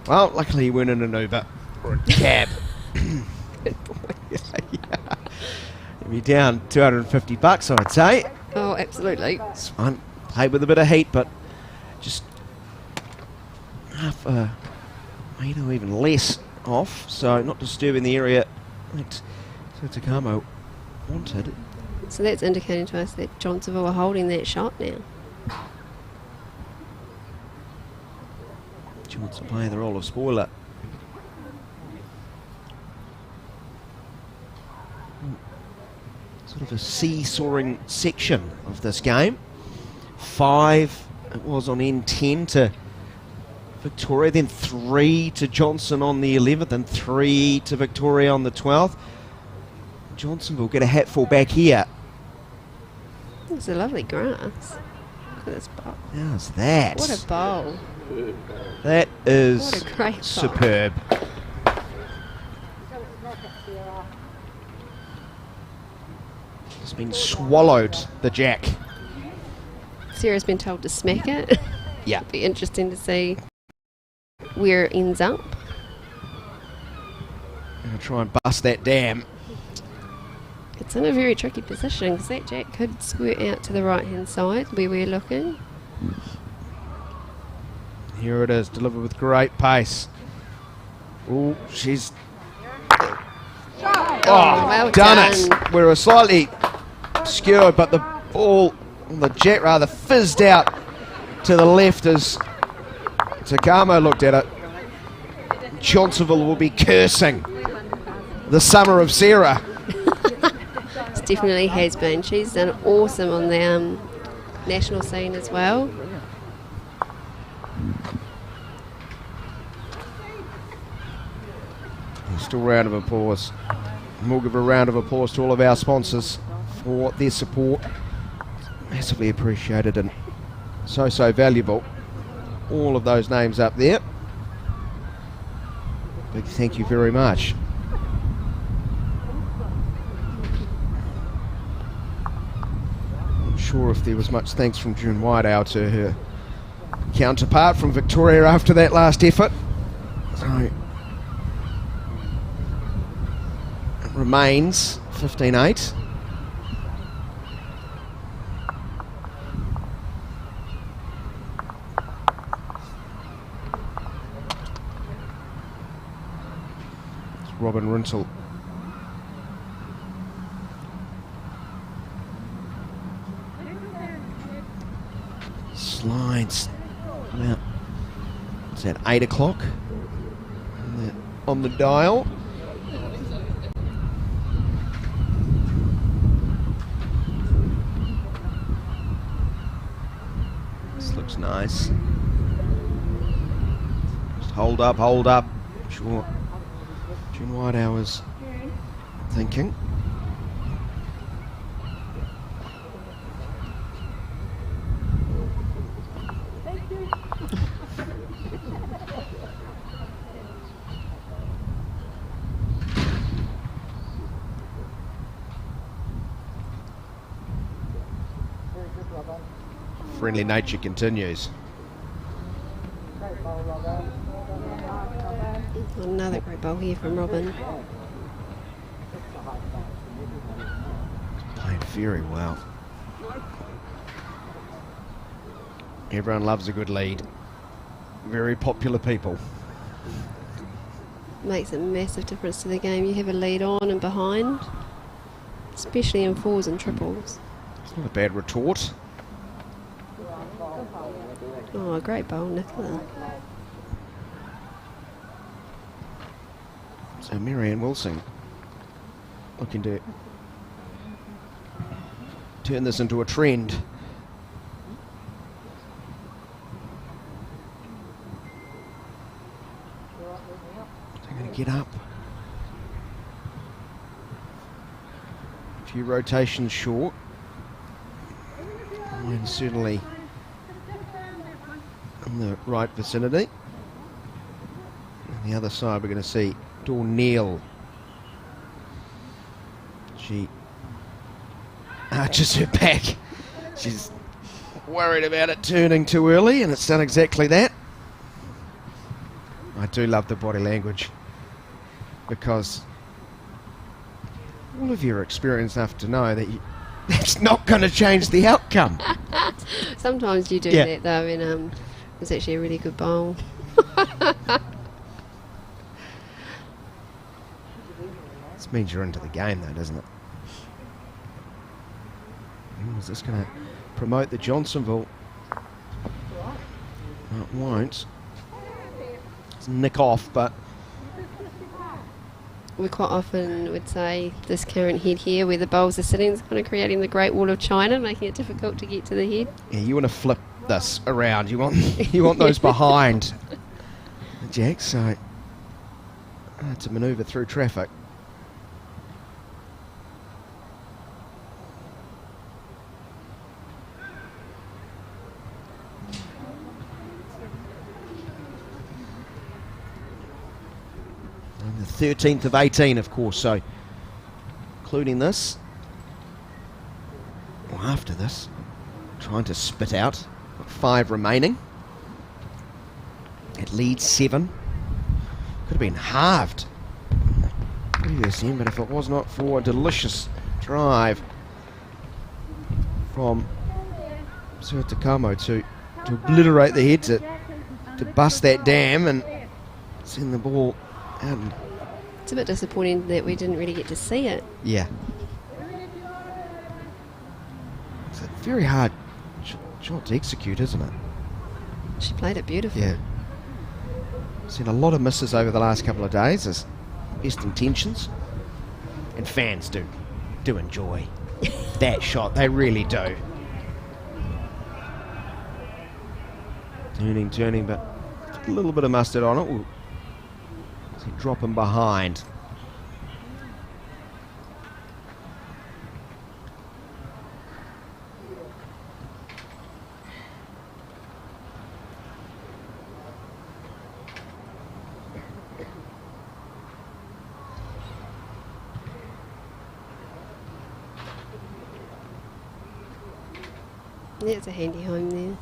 Well, luckily you weren't in an Uber or a cab. You'd be down $250, I'd say. Oh, absolutely. It's fun. Played with a bit of heat, but just half a metre, even less off, so not disturbing the area that Takamo wanted. So that's indicating to us that Johnsonville are holding that shot now. She wants to play the role of spoiler. Sort of a seesawing section of this game. 5, it was on N10 to Victoria, then 3 to Johnson on the 11th, and 3 to Victoria on the 12th. Johnsonville get a hatful back here. It's a lovely grass. Look at this bowl. How's that? What a bowl. That is What a great bowl. superb. It's been swallowed, the jack. Sarah's been told to smack it. Yeah. It'll be interesting to see where it ends up. Gonna try and bust that dam. It's in a very tricky position because that jack could squirt out to the right hand side where we're looking. Here it is, delivered with great pace. Oh, she's well done it. We were slightly skewered, but the ball, the jet rather, fizzed out to the left as Takamo looked at it. Johnsonville will be cursing the summer of Sarah. It definitely has been. She's done awesome on the national scene as well. Still a round of applause. And we'll give a round of applause to all of our sponsors for their support. Massively appreciated and so valuable. All of those names up there. Big thank you very much. Not sure if there was much thanks from June Whitehour to her counterpart from Victoria after that last effort. So it remains 15-8. Robin Rintle. Slides about, what's that, 8 o'clock on the dial. This looks nice. Just hold up, hold up. Sure. June Whitehour's thinking. Friendly nature continues. Another great bowl here from Robin. Played very well. Everyone loves a good lead. Very popular people. Makes a massive difference to the game. You have a lead on and behind, especially in fours and triples. It's not a bad retort. Oh, great bowl, Nicola. So Marianne Wilson looking to turn this into a trend. They're going to get up. A few rotations short. And certainly in the right vicinity. On the other side we're going to see Dawn Neal. She arches her back. She's worried about it turning too early, and it's done exactly that. I do love the body language, because all of you are experienced enough to know that that's not going to change the outcome. Sometimes you do that though, and it's actually a really good bowl. This means you're into the game though, doesn't it? Is this going to promote the Johnsonville? No, it won't. It's nick off, but We quite often would say this current head here, where the bowls are sitting, is kind of creating the Great Wall of China, making it difficult to get to the head. yeah, you want to flip this around. You want those behind the jack, so to manoeuvre through traffic. And the 13th of 18, of course, so including this, or after this, trying to spit out. Got 5 remaining. It leads 7. Could have been halved previous end, but if it was not for a delicious drive from Sir Takamo to obliterate the head, to bust that dam and send the ball out. It's a bit disappointing that we didn't really get to see it. Yeah. It's a very hard shot to execute, isn't it? She played it beautifully. Yeah. Seen a lot of misses over the last couple of days as best intentions. And fans do enjoy that shot. They really do. Turning, but a little bit of mustard on it. We'll see dropping behind. That's a handy home there.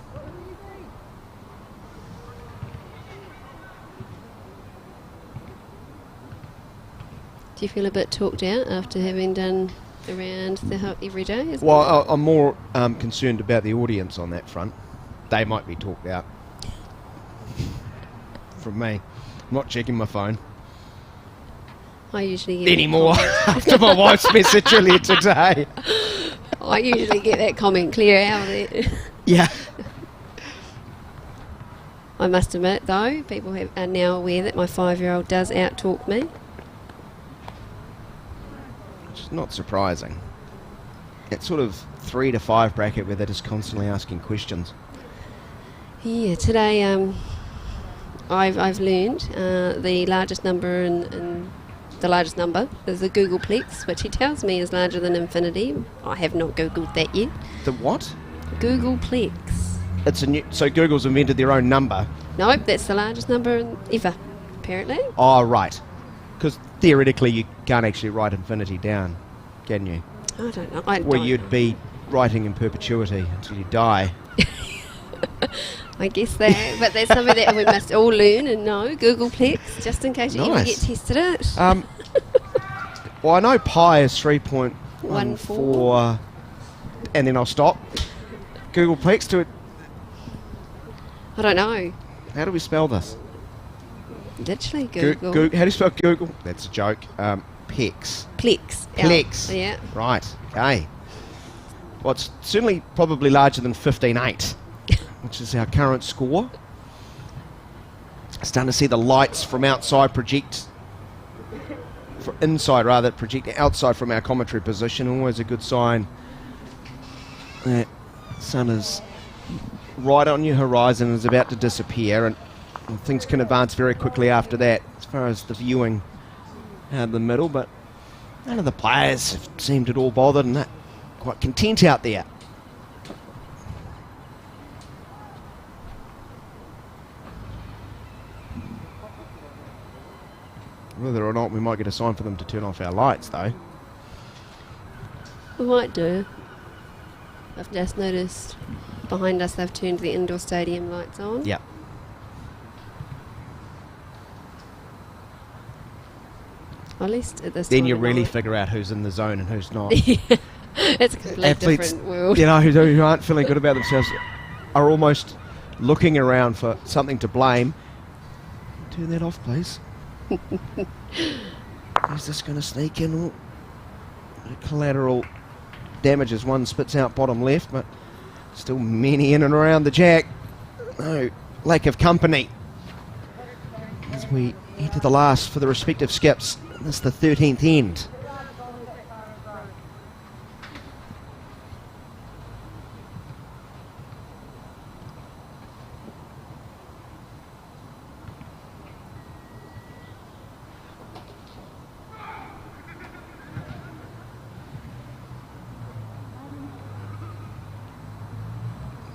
Do you feel a bit talked out after having done around the hunt every day? Well, I'm more concerned about the audience on that front. They might be talked out. From me. I'm not checking my phone. I usually get anymore after my wife's message earlier today. I usually get that comment clear out of it. Yeah. I must admit, though, people are now aware that my 5-year-old does out-talk me. Which is not surprising. That sort of 3 to 5 bracket where they're just constantly asking questions. Yeah, today I've learned the largest number in the largest number is the Googleplex, which he tells me is larger than infinity. I have not Googled that yet. The what? Googleplex. It's a new, so Google's invented their own number. Nope, that's the largest number ever, apparently. Oh, right. Because theoretically you can't actually write infinity down, can you? I don't know. Well, you'd be writing in perpetuity until you die. I guess that, but that's something that we must all learn and know. Googleplex, just in case you ever get tested it. Well, I know pi is 3.14, and then I'll stop. Googleplex to it. I don't know. How do we spell this? Literally Google. How do you spell Google? That's a joke. Pex. Plex. Plex. Yeah. Right. Okay. Well, it's certainly probably larger than 15.8, which is our current score. Starting to see the lights from outside project, project outside from our commentary position. Always a good sign that sun is right on your horizon and is about to disappear, and things can advance very quickly after that as far as the viewing out of the middle, but none of the players have seemed at all bothered and quite content out there. Whether or not we might get a sign for them to turn off our lights, though. We might do. I've just noticed behind us they've turned the indoor stadium lights on. Yep. At least at this Then time you of really night. figure out who's in the zone and who's not. It's a completely Athletes, different world. you know, who aren't feeling good about themselves are almost looking around for something to blame. Turn that off, please. Is this going to sneak in? Collateral damages. One spits out bottom left, but still many in and around the jack. No lack of company as we enter the last for the respective skips. This is the 13th end.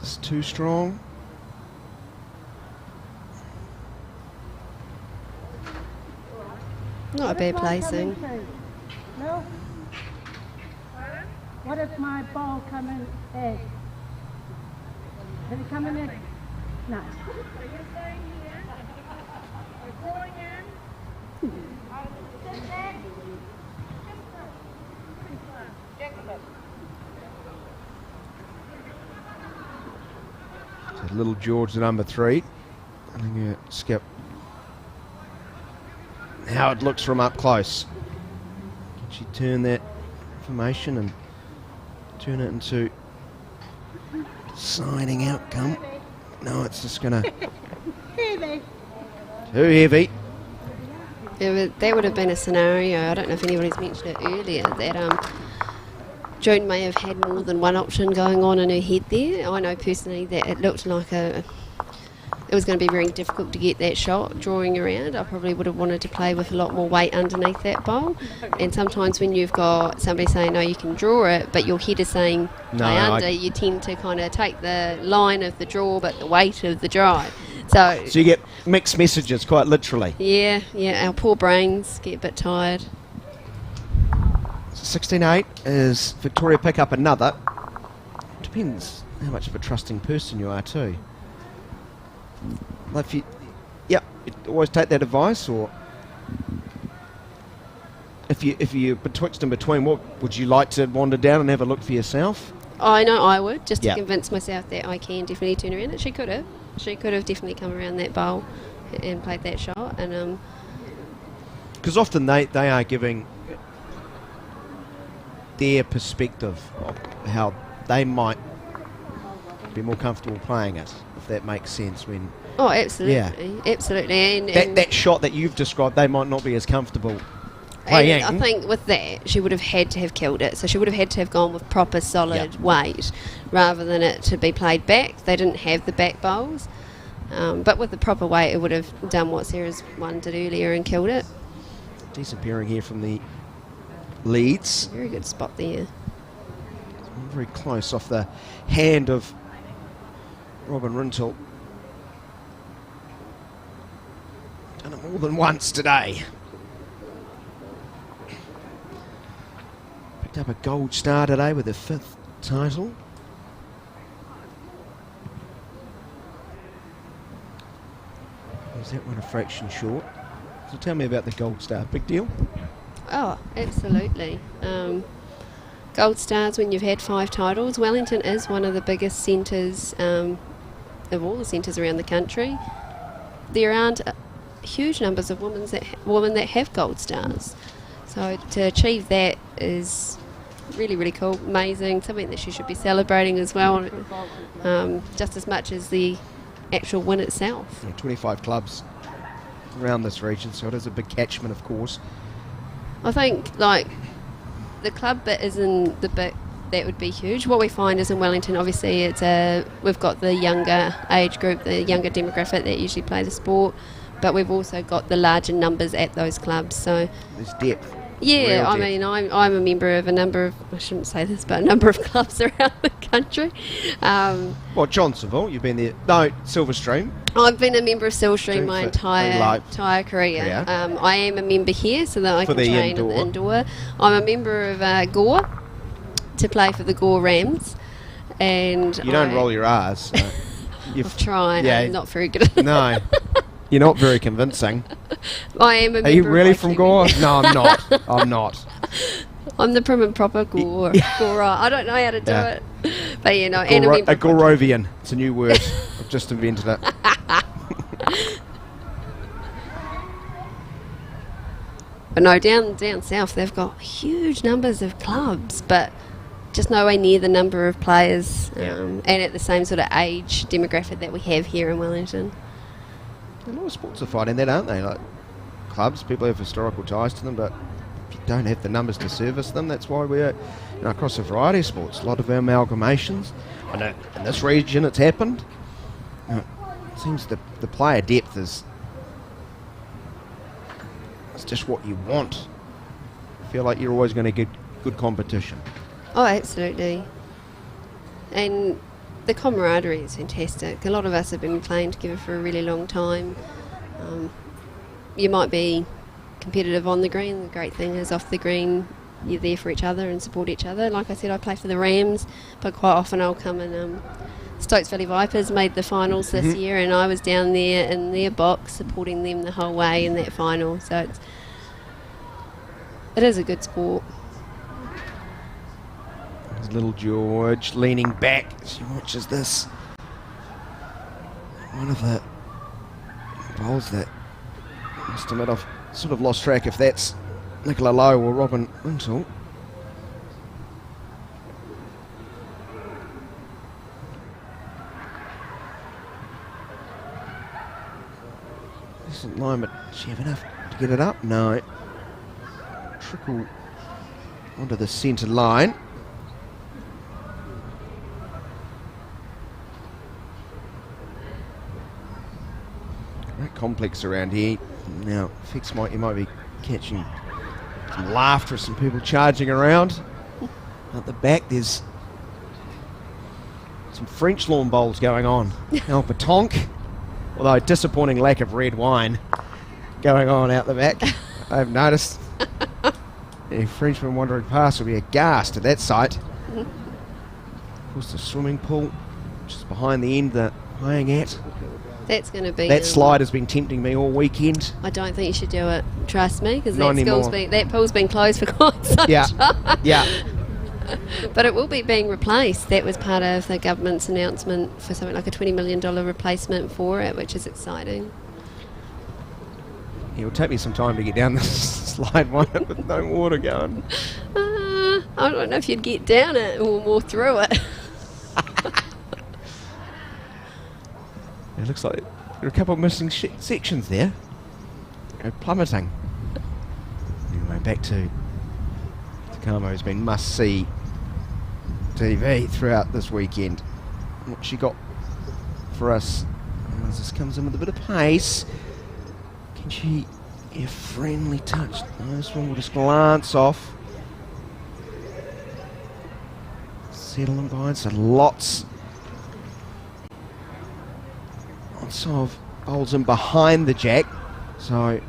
It's too strong. Not a bad placing. No? What if my ball come in egg? Did it come in egg? No. Are you staying here? You're going in? So little George, the number 3. I think skip. How it looks from up close. Can she turn that formation and turn it into signing outcome? No, it's just going to... Too heavy. That would have been a scenario, I don't know if anybody's mentioned it earlier, that Joan may have had more than one option going on in her head there. I know personally that it looked like it was going to be very difficult to get that shot drawing around. I probably would have wanted to play with a lot more weight underneath that bowl. And sometimes when you've got somebody saying, no, you can draw it, but your head is saying play under, you tend to kind of take the line of the draw but the weight of the drive. So you get mixed messages, quite literally. Yeah, our poor brains get a bit tired. 16-8 is Victoria pick up another. depends how much of a trusting person you are too. Like if you, you always take that advice, or if you betwixt and between, what would you like to wander down and have a look for yourself? I know I would, just to convince myself that I can definitely turn around. And she could have definitely come around that bowl and played that shot. And because often they are giving their perspective of how they might be more comfortable playing it, if that makes sense. When absolutely, and that shot that you've described, they might not be as comfortable playing. And I think with that, she would have had to have killed it. So she would have had to have gone with proper solid weight rather than it to be played back. They didn't have the back bowls, but with the proper weight, it would have done what Sarah's one did earlier and killed it. Decent pairing here from the leads. Very good spot there. Very close off the hand of Robin Rintle. Done it more than once today. Picked up a gold star today with her 5th title. Is that one a fraction short? So tell me about the gold star. Big deal? Oh, absolutely. Gold stars when you've had 5 titles. Wellington is one of the biggest centres of all the centres around the country. There aren't huge numbers of women that have gold stars. So to achieve that is really, really cool, amazing, something that she should be celebrating as well, just as much as the actual win itself. 25 clubs around this region, so it is a big catchment, of course. I think, like, the club bit is in the bit that would be huge. What we find is in Wellington, obviously, we've got the younger age group, the younger demographic that usually play the sport, but we've also got the larger numbers at those clubs. So there's depth. Yeah, I mean, I'm a member of a number of, I shouldn't say this, but a number of clubs around the country. Well, Johnsonville, you've been there. No, Silverstream. I've been a member of Silverstream my entire career. I am a member here so that I can train in the indoor. I'm a member of Gore to play for the Gore Rams. And you don't roll your R's. So I've tried. Yeah, I'm not very good at it. No. You're not very convincing. I am a member. Are you really from Gore? No, I'm not. I'm not. I'm the prim and proper Gore. Gore. I don't know how to do it. But, you know, and a Gorovian. It's a new word. I've just invented it. But no, down south they've got huge numbers of clubs, but just nowhere near the number of players and at the same sort of age demographic that we have here in Wellington. A lot of sports are fighting that, aren't they? Like clubs, people have historical ties to them, but if you don't have the numbers to service them, that's why we're across a variety of sports. A lot of amalgamations. I know in this region it's happened. It seems the player depth is just what you want. I feel like you're always going to get good competition. Oh, absolutely. And the camaraderie is fantastic. A lot of us have been playing together for a really long time. You might be competitive on the green. The great thing is off the green, you're there for each other and support each other. Like I said, I play for the Rams, but quite often I'll come and Stokes Valley Vipers made the finals this year, and I was down there in their box supporting them the whole way in that final. So it is a good sport. There's little George leaning back. She watches this. One of the bowls that must admit I've sort of lost track if that's Nicola Lowe or Robin Rintle. Decent line, but does she have enough to get it up? No. Trickle onto the centre line. Great complex around here. Now, Fix you might be catching some laughter, some people charging around. At the back, there's some French lawn bowls going on. El Petanque, although disappointing lack of red wine going on out the back. I've noticed. A Frenchman wandering past will be aghast at that sight. Of course, the swimming pool, just behind the end they're playing at. That's going to be... That slide has been tempting me all weekend. I don't think you should do it. Trust me, because Not that pool's been closed for quite some time. Yeah. But it will be being replaced. That was part of the government's announcement for something like a $20 million replacement for it, which is exciting. It will take me some time to get down this slide one with no water going. I don't know if you'd get down it or more through it. It looks like there are a couple of missing sections there. Go plummeting. Anyway, back to Takamo, who's been must-see TV throughout this weekend. What she got for us as this comes in with a bit of pace. Can she get a friendly touch? No, this one will just glance off. Settling behind, so lots of bowls in behind the jack. So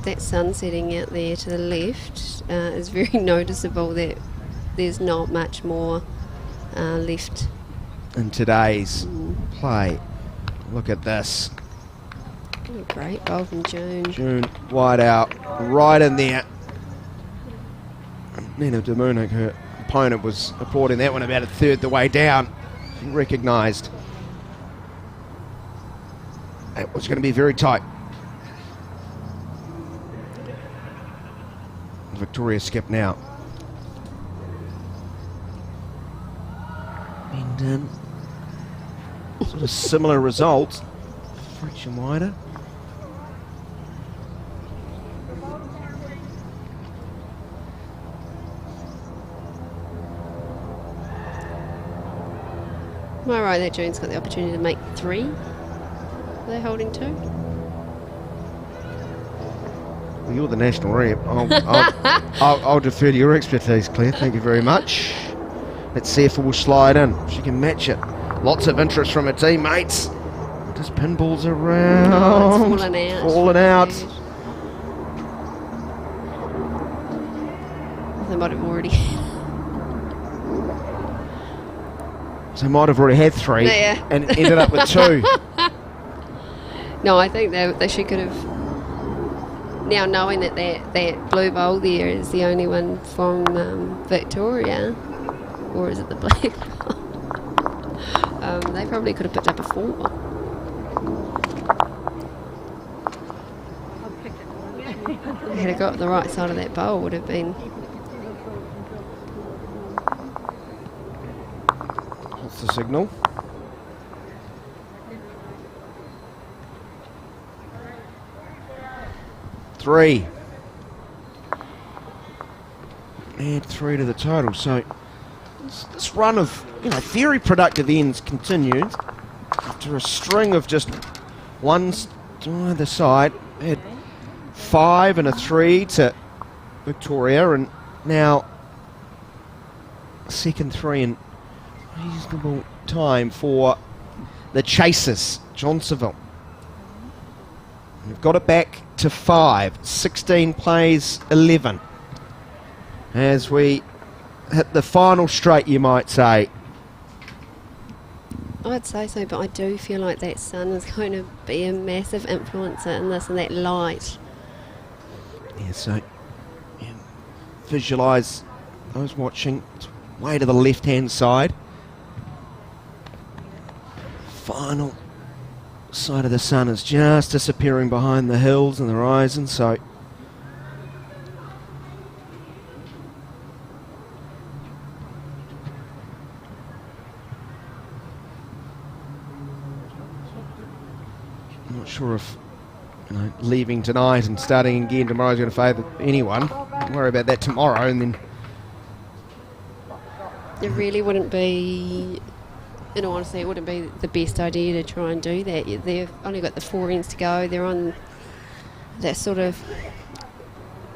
that sun setting out there to the left is very noticeable. That there's not much more left in today's play. Look at this. What a great bowl from June. June wide out, right in there. Nina Demunik, her opponent, was applauding that one about a third the way down. She recognised it was going to be very tight. Victoria skip now. And sort of similar results. Fraction wider. Am I right that June's got the opportunity to make 3? Are they holding 2? Well, you're the national rep. I'll defer to your expertise, Claire. Thank you very much. Let's see if it will slide in. She can match it. Lots of interest from her teammates. Just pinballs around. Oh, it's fallen out. Fallen out. They might have already... So might have already had 3 and ended up with 2. No, I think they should could have... Now knowing that blue bowl there is the only one from Victoria, or is it the black bowl? They probably could have picked up a 4. Had it got the right side of that bowl, would have been... That's the signal. Three. Add 3 to the total. So this run of very productive ends continued after a string of just ones to either side. Had 5 and a 3 to Victoria, and now a second 3 in reasonable time for the chasers, Johnsonville. We've got it back to 5. 16 plays 11. As we hit the final straight, you might say. I'd say so, but I do feel like that sun is going to be a massive influencer in this, and that light. Yeah, so visualise those watching. It's way to the left-hand side. Final side of the sun is just disappearing behind the hills and the horizon, so I'm not sure if leaving tonight and starting again tomorrow is going to favour anyone. Don't worry about that tomorrow, and then it really wouldn't be, in all honesty, it wouldn't be the best idea to try and do that. They've only got the 4 ends to go. They're on that sort of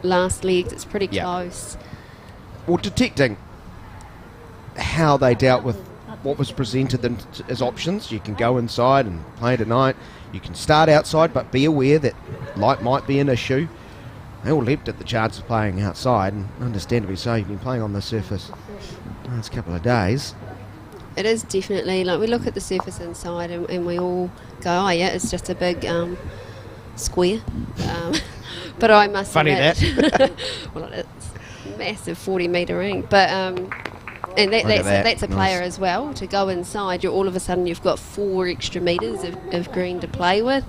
last legs. It's pretty close. Well, detecting how they dealt with what was presented them as options. You can go inside and play tonight. You can start outside, but be aware that light might be an issue. They all leapt at the chance of playing outside, and understandably so. You've been playing on the surface last couple of days. It is definitely, like, we look at the surface inside and we all go, oh yeah, it's just a big square. But I must Funny admit, that. well, it's a massive 40-metre ring. But and that's a player as well. To go inside, all of a sudden you've got 4 extra metres of green to play with.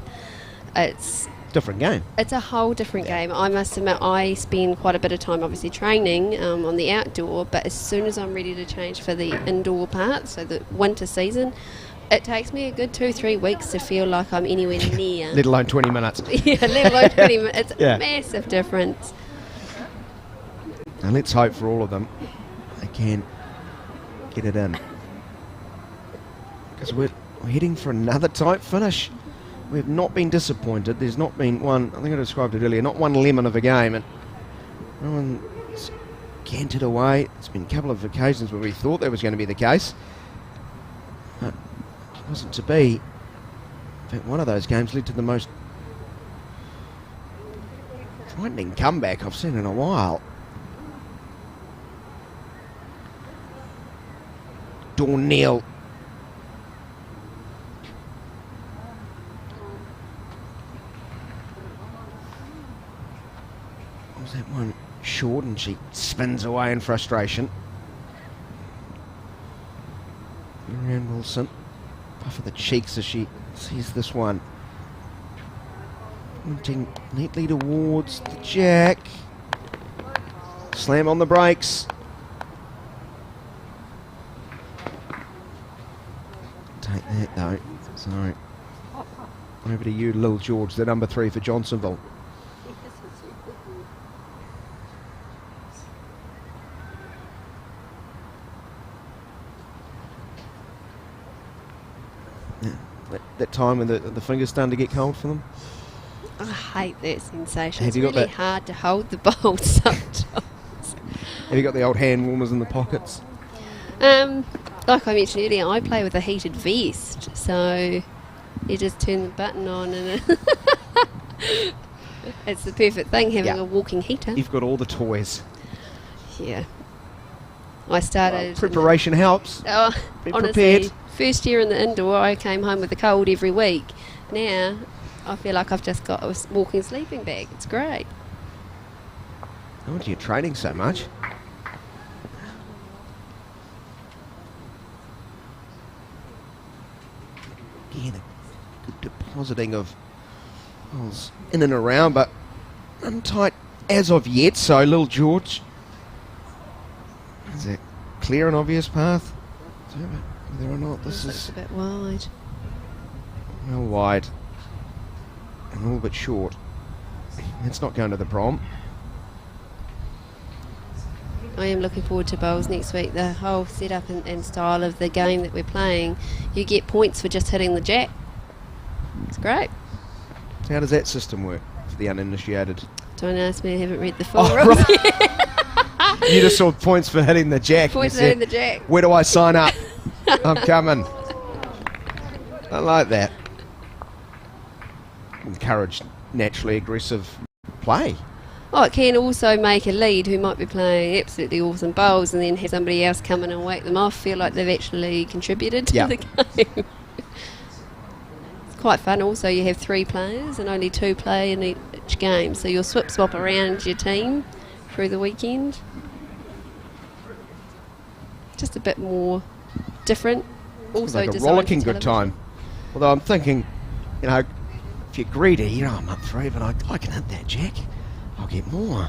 It's different game. It's a whole different game. I must admit, I spend quite a bit of time obviously training on the outdoor, but as soon as I'm ready to change for the indoor part, so the winter season, it takes me a good 2-3 weeks to feel like I'm anywhere near. Let alone 20 minutes. Yeah, let alone 20 minutes. It's a massive difference. And let's hope for all of them they can get it in. Because we're heading for another tight finish. We've not been disappointed. There's not been one, I think I described it earlier, not one lemon of a game. And no one's cantered away. There's been a couple of occasions where we thought that was going to be the case. But it wasn't to be. In fact, one of those games led to the most frightening comeback I've seen in a while. Dornell. Was that one short, and she spins away in frustration. Marianne Wilson, puff of the cheeks as she sees this one. Pointing neatly towards the jack. Slam on the brakes. Take that though. So over to you, Lil George, the number 3 for Johnsonville. That time when the fingers starting to get cold for them? I hate that sensation. Have it's you got really that? hard to hold the bowl sometimes. Have you got the old hand warmers in the pockets? Like I mentioned earlier, I play with a heated vest, so you just turn the button on and it's the perfect thing, having a walking heater. You've got all the toys. Yeah. I started... Well, preparation helps. Oh, Be honestly, prepared. first year in the indoor, I came home with a cold every week. Now, I feel like I've just got a walking sleeping bag. It's great. No wonder you're training so much. Again, a good depositing of balls in and around, but untight as of yet. So, Lil George, is it clear and obvious path? Whether or not this is a bit wide. well wide and a little bit short. It's not going to the prom. I am looking forward to bowls next week. The whole setup and style of the game that we're playing, you get points for just hitting the jack. It's great. So how does that system work for the uninitiated? Don't ask me, I haven't read the full Oh, rules right. yet. You just saw points for hitting the jack. Points You for hitting said, the jack. where do I sign up? I'm coming. I like that. Encourage naturally aggressive play. Oh, it can also make a lead who might be playing absolutely awesome bowls and then have somebody else come in and wake them off, feel like they've actually contributed to the game. It's quite fun. Also, you have 3 players and only 2 play in each game, so you'll swap around your team through the weekend. Just a bit more different. Also, like a designed rollicking for good television. time. Although I'm thinking, you know, if you're greedy, you know, I'm up 3, but I can hit that jack. I'll get more.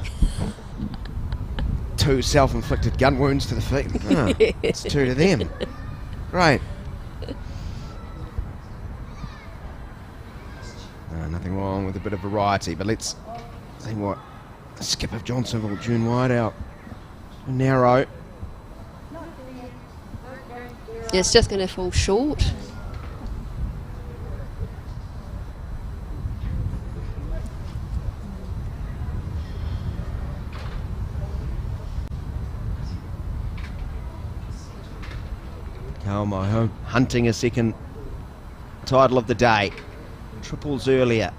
2 self-inflicted gun wounds to the feet. Oh, it's 2 to them. Great. Nothing wrong with a bit of variety, but let's see what the skip of Johnsonville, June wide out. Narrow. It's just going to fall short. Oh my home, hunting a second title of the day. Triples earlier.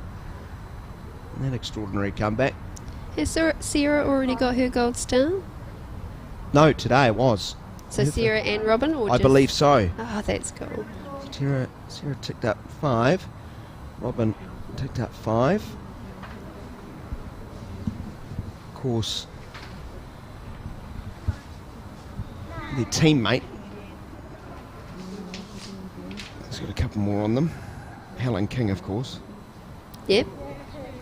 And that extraordinary comeback. Has Sarah already got her gold star? No, today it was. So Sarah and Robin, or I believe so. Oh, that's cool. Sarah ticked up 5. Robin ticked up 5. Of course, their teammate has got a couple more on them. Helen King, of course. Yep.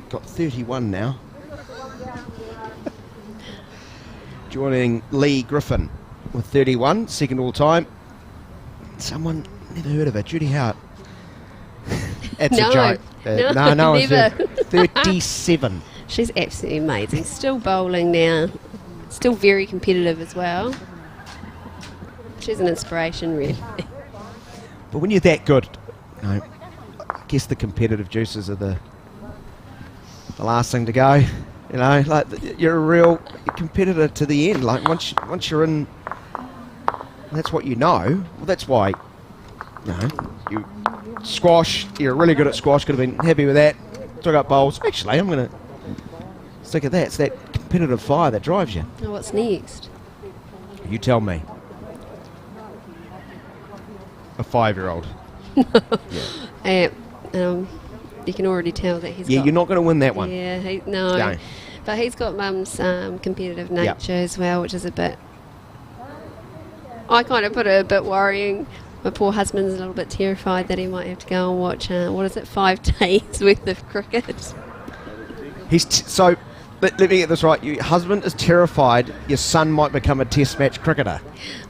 Got 31 now. Joining Lee Griffin with 31, second all time. Someone, never heard of her, Judy Howard. That's No, a joke. No one's never. heard. 37. She's absolutely amazing. Still bowling now. Still very competitive as well. She's an inspiration, really. But when you're that good, you know, I guess the competitive juices are the last thing to go. You know, like you're a real competitor to the end. Like once you're in, that's what you know. Well, that's why, you know, you squash. You're really good at squash. Could have been happy with that. Took up bowls. Actually, I'm going to stick at that. It's that competitive fire that drives you. Oh, what's next? You tell me. A 5-year-old. You can already tell that he's Yeah, got... you're not going to win that one. Yeah, no. No. But he's got Mum's competitive nature as well, which is a bit... I kind of put it a bit worrying. My poor husband's a little bit terrified that he might have to go and watch, 5 days worth of cricket. So, let me get this right. Your husband is terrified your son might become a test match cricketer.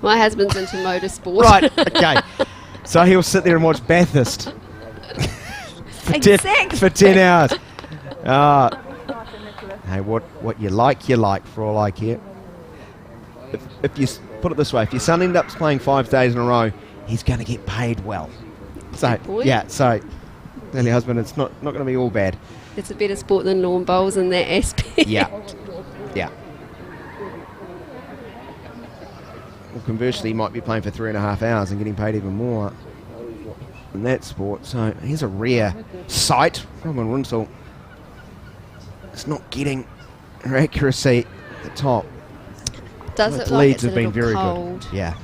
My husband's into motorsport. Right, okay. So he'll sit there and watch Bathurst for 10 hours. Hey, what you like for all I care. If you put it this way, if your son ends up playing 5 days in a row, he's going to get paid well. So, so tell your husband it's not going to be all bad. It's a better sport than lawn bowls in that aspect. Yeah. Well, conversely, he might be playing for 3.5 hours and getting paid even more in that sport. So here's a rare sight. Robin Rinsel is not getting her accuracy at the top. Does But it the like leads it's a have been little very cold? good. Yeah.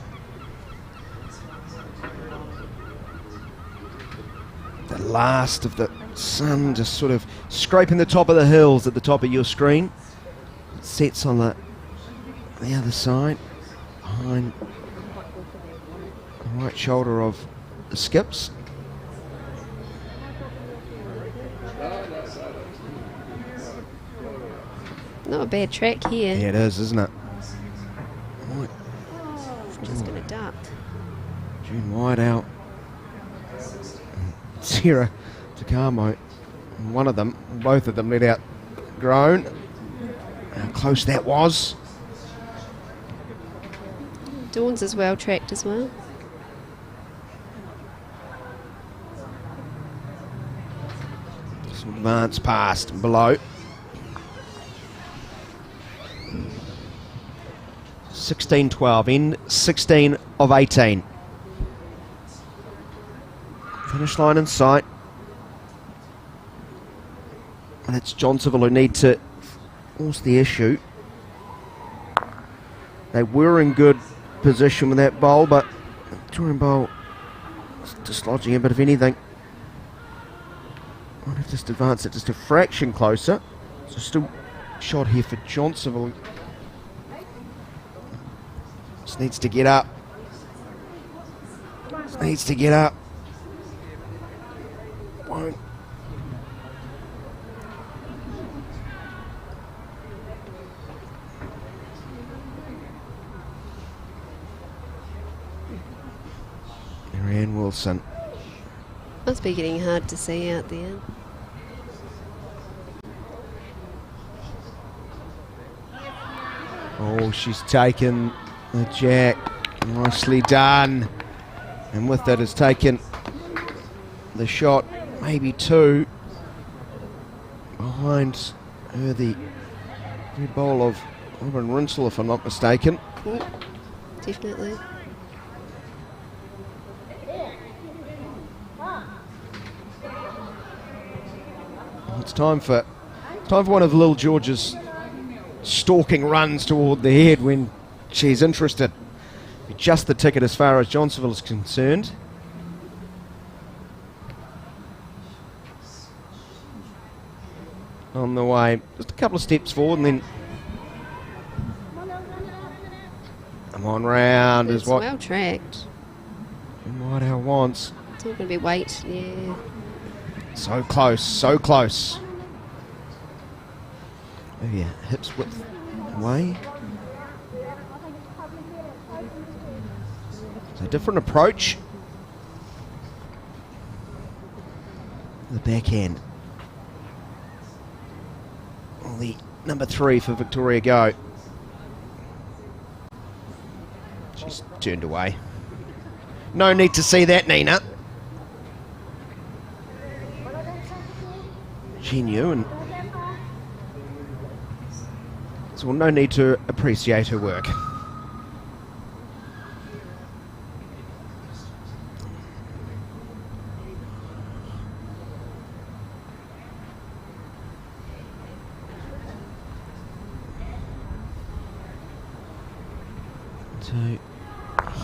The last of the sun just sort of scraping the top of the hills at the top of your screen. It sets on the other side, behind the right shoulder of the skips. Not a bad track here. Yeah, it is, isn't it? Right. Just going to duck. June White out. Sarah Takamo. Both of them let out groan. How close that was. Dawn's is well tracked as well. Some advance past and below. 16-12 in 16 of 18. Finish line in sight. And it's Johnsonville who need to force the issue. They were in good position with that bowl, but the touring bowl is dislodging a bit of anything. Might have just advanced it just a fraction closer. So still shot here for Johnsonville. Just needs to get up. Just needs to get up. Won't. Marianne Wilson. Must be getting hard to see out there. Oh, she's taken the jack. Nicely done. And with that has taken the shot, maybe two. Behind her, the red bowl of Robin Rinsel, if I'm not mistaken. Definitely. It's time for one of Lil George's stalking runs toward the head when she's interested. just the ticket as far as Johnsonville is concerned. On the way, just a couple of steps forward and then come on round is what well tracked. Whiteout wants. It's all going to be weight, yeah. So close, so close. Maybe a hips width away. It's a different approach. The backhand. Well, the number 3 for Victoria go. She's turned away. No need to see that, Nina. She knew, and so no need to appreciate her work. So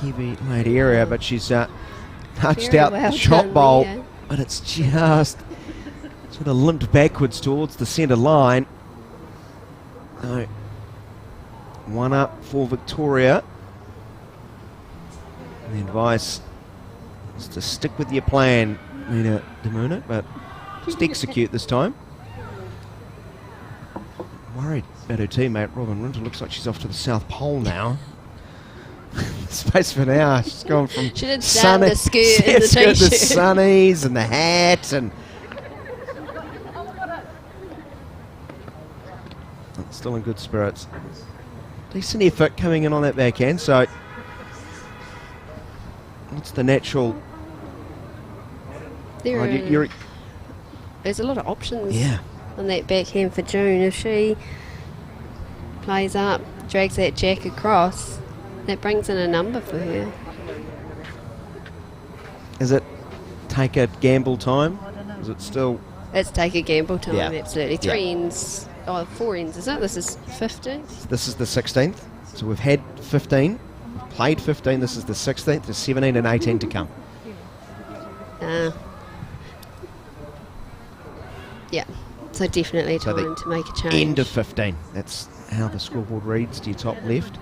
heavy late area, but she's touched out the shot bowl, but it's just sort of limped backwards towards the centre line. So, one up for Victoria. And the advice is to stick with your plan, Nina Demuna, but just execute this time. Worried about her teammate Robin Rinter. Looks like she's off to the South Pole now. Space for now. She's gone from she did start the skirt and the t-shirt. The sunnies and the hat and still in good spirits. Decent effort coming in on that backhand, so what's the natural? There's a lot of options on that backhand for June. If she plays up, drags that jack across, that brings in a number for her. Is it take a gamble time? Is it still? It's take a gamble time, Yeah. absolutely. 3 ends. Oh, 4 ends, is it? This is 15th? This is the 16th. So we've had 15, we've played 15, this is the 16th, there's 17 and 18 to come. Yeah, so definitely So time to make a change. End of 15, that's how the scoreboard reads to your top left.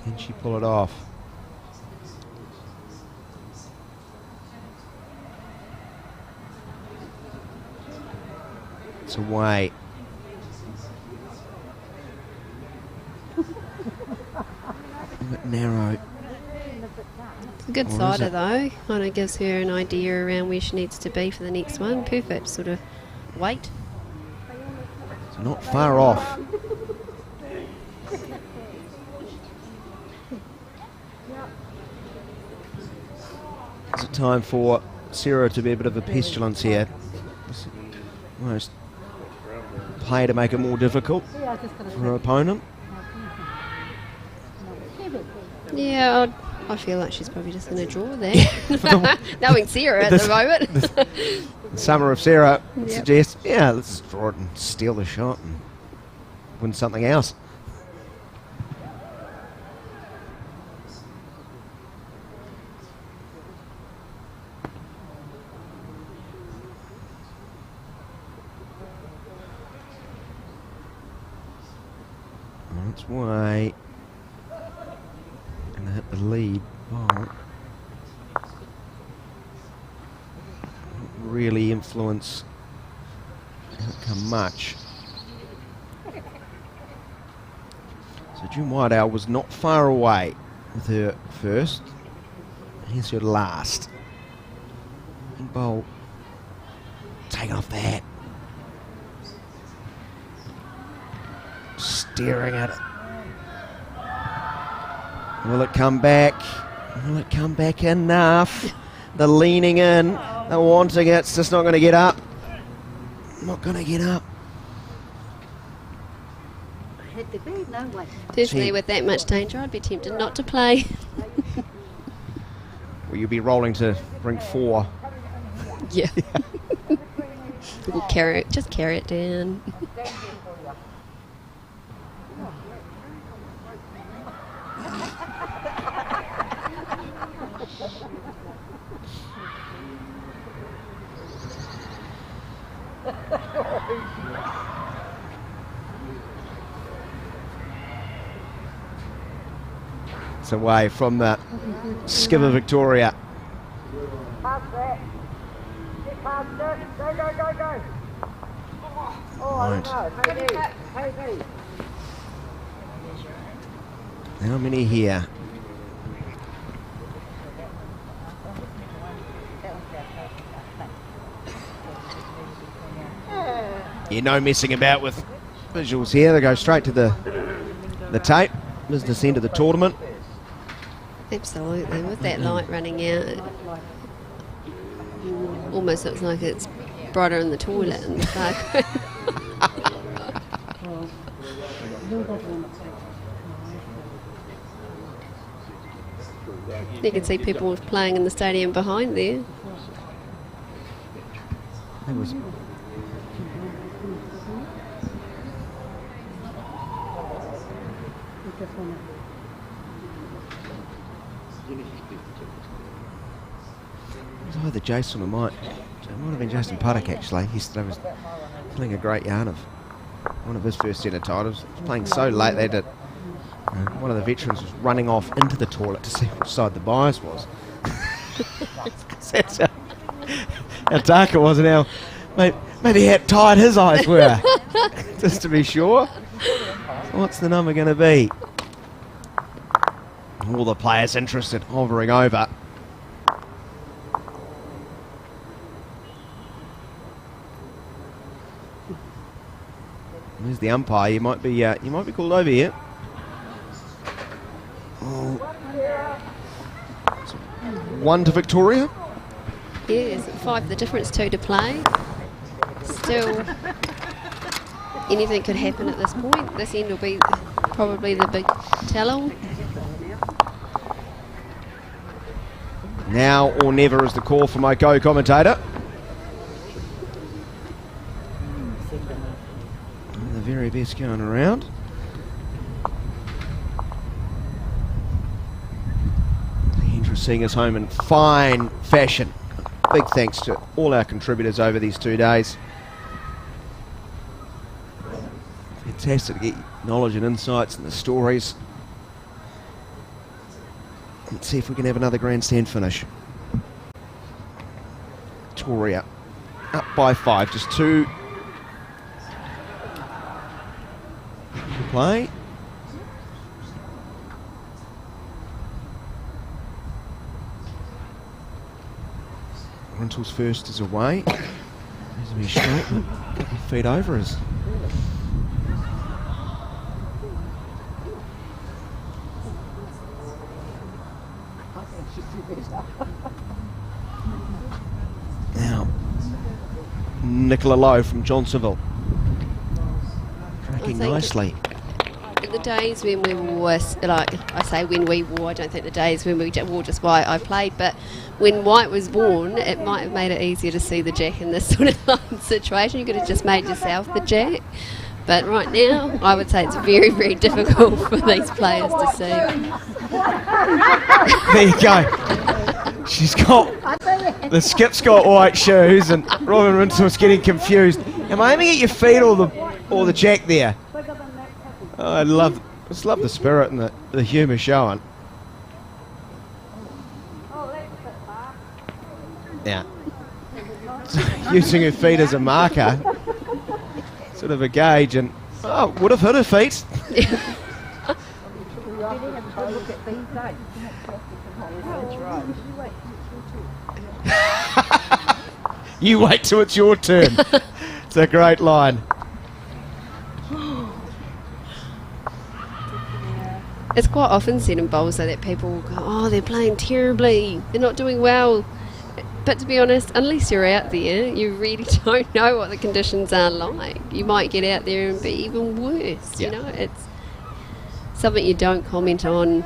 Can she pull it off? It's away. A bit narrow. It's a good Or is cider it? though. Kind of gives her an idea around where she needs to be for the next one. Perfect sort of weight. It's not far off. Is it time for Sarah to be a bit of a pestilence here? Almost play to make it more difficult for her opponent. Yeah, I feel like she's probably just going to draw there. Knowing Sarah at the moment. The summer of Sarah would Yep. suggest, yeah, let's draw it and steal the shot and win something else. On its way. And hit the lead ball. Not really influence the outcome much. So June Whiteowl was not far away with her first. Here's her last. And bowl taking off the hat. Staring at it. Will it come back? Will it come back enough? They're leaning in. They're wanting it. It's just not going to get up. Not going to get up. Personally, with that much danger, I'd be tempted not to play. Will you be rolling to rink 4? Yeah. We'll just carry it down. It's away from the Skipper Victoria. Past that. Get past it. Go, go, go, go. Oh, I don't know. Hey, How many here? No messing about with visuals here. They go straight to the tape. Business end of the tournament. Absolutely. With that light running out, it almost looks like it's brighter in the toilet in the background. You can see people playing in the stadium behind there. It was either Jason or Mike. It might have been Jason Puddock actually. Yesterday was playing a great yarn of one of his first set of titles. He was playing so late they did. One of the veterans was running off into the toilet to see which side the bias was. That's how dark it was, and how maybe how tired his eyes were, just to be sure. So what's the number going to be? All the players interested, hovering over. There's the umpire. You might be called over here. Oh. 1 to Victoria. Yes, 5 the difference, 2 to play. Still, anything could happen at this point. This end will be probably the big tell-all. Now or never is the call for my co-commentator. The very best going around. Andrew seeing us home in fine fashion. Big thanks to all our contributors over these 2 days. Fantastic to get knowledge and insights and the stories. Let's see if we can have another grandstand finish. Victoria up by 5, just 2 to play. Rental's first is away. There's a bit straight, but a couple of feet over us. Now, Nicola Lowe from Johnsonville. Tracking nicely. The days when we wore, like I say when we wore, I don't think the days when we wore just white I played, but when white was worn, it might have made it easier to see the jack in this sort of line situation. You could have just made yourself the jack. But right now, I would say it's very, very difficult for these players to see. There you go. She's got, the skip's got white shoes, and Robin Rinsel's getting confused. Am I aiming at your feet or the jack there? Oh, I just love the spirit and the humour showing. Yeah. Using her feet as a marker, sort of a gauge, and would have hit her feet. You wait till it's your turn. It's a great line. It's quite often said in bowls though that people will go, oh, they're playing terribly, they're not doing well. But to be honest, unless you're out there, you really don't know what the conditions are like. You might get out there and be even worse. Yeah. You know, something you don't comment on.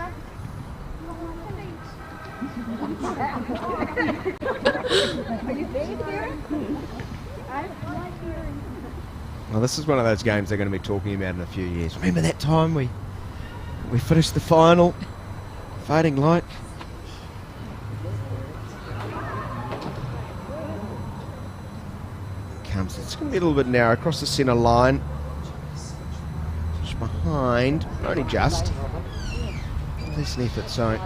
Well, this is one of those games they're going to be talking about in a few years. Remember that time we finished the final? Fading light. It's going to be a little bit narrow across the centre line. Just behind, only just. Decent effort, so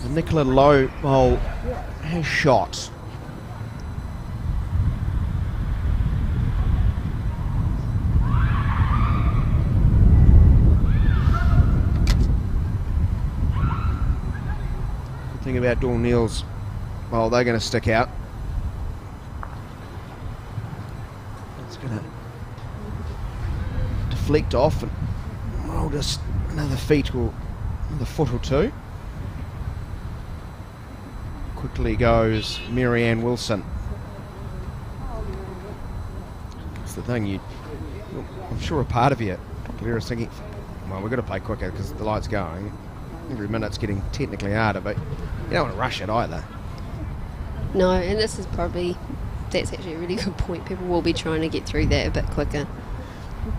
the Nicola Low bowl has shot. Good thing about Dawn Neal's bowl, they're going to stick out. Going to deflect off and roll just another foot or two. Quickly goes Marianne Wilson. That's the thing, I'm sure a part of you, Claire, is thinking, well, we've got to play quicker because the light's going. Every minute's getting technically harder, but you don't want to rush it either. No, and this is probably... That's actually a really good point. People will be trying to get through that a bit quicker.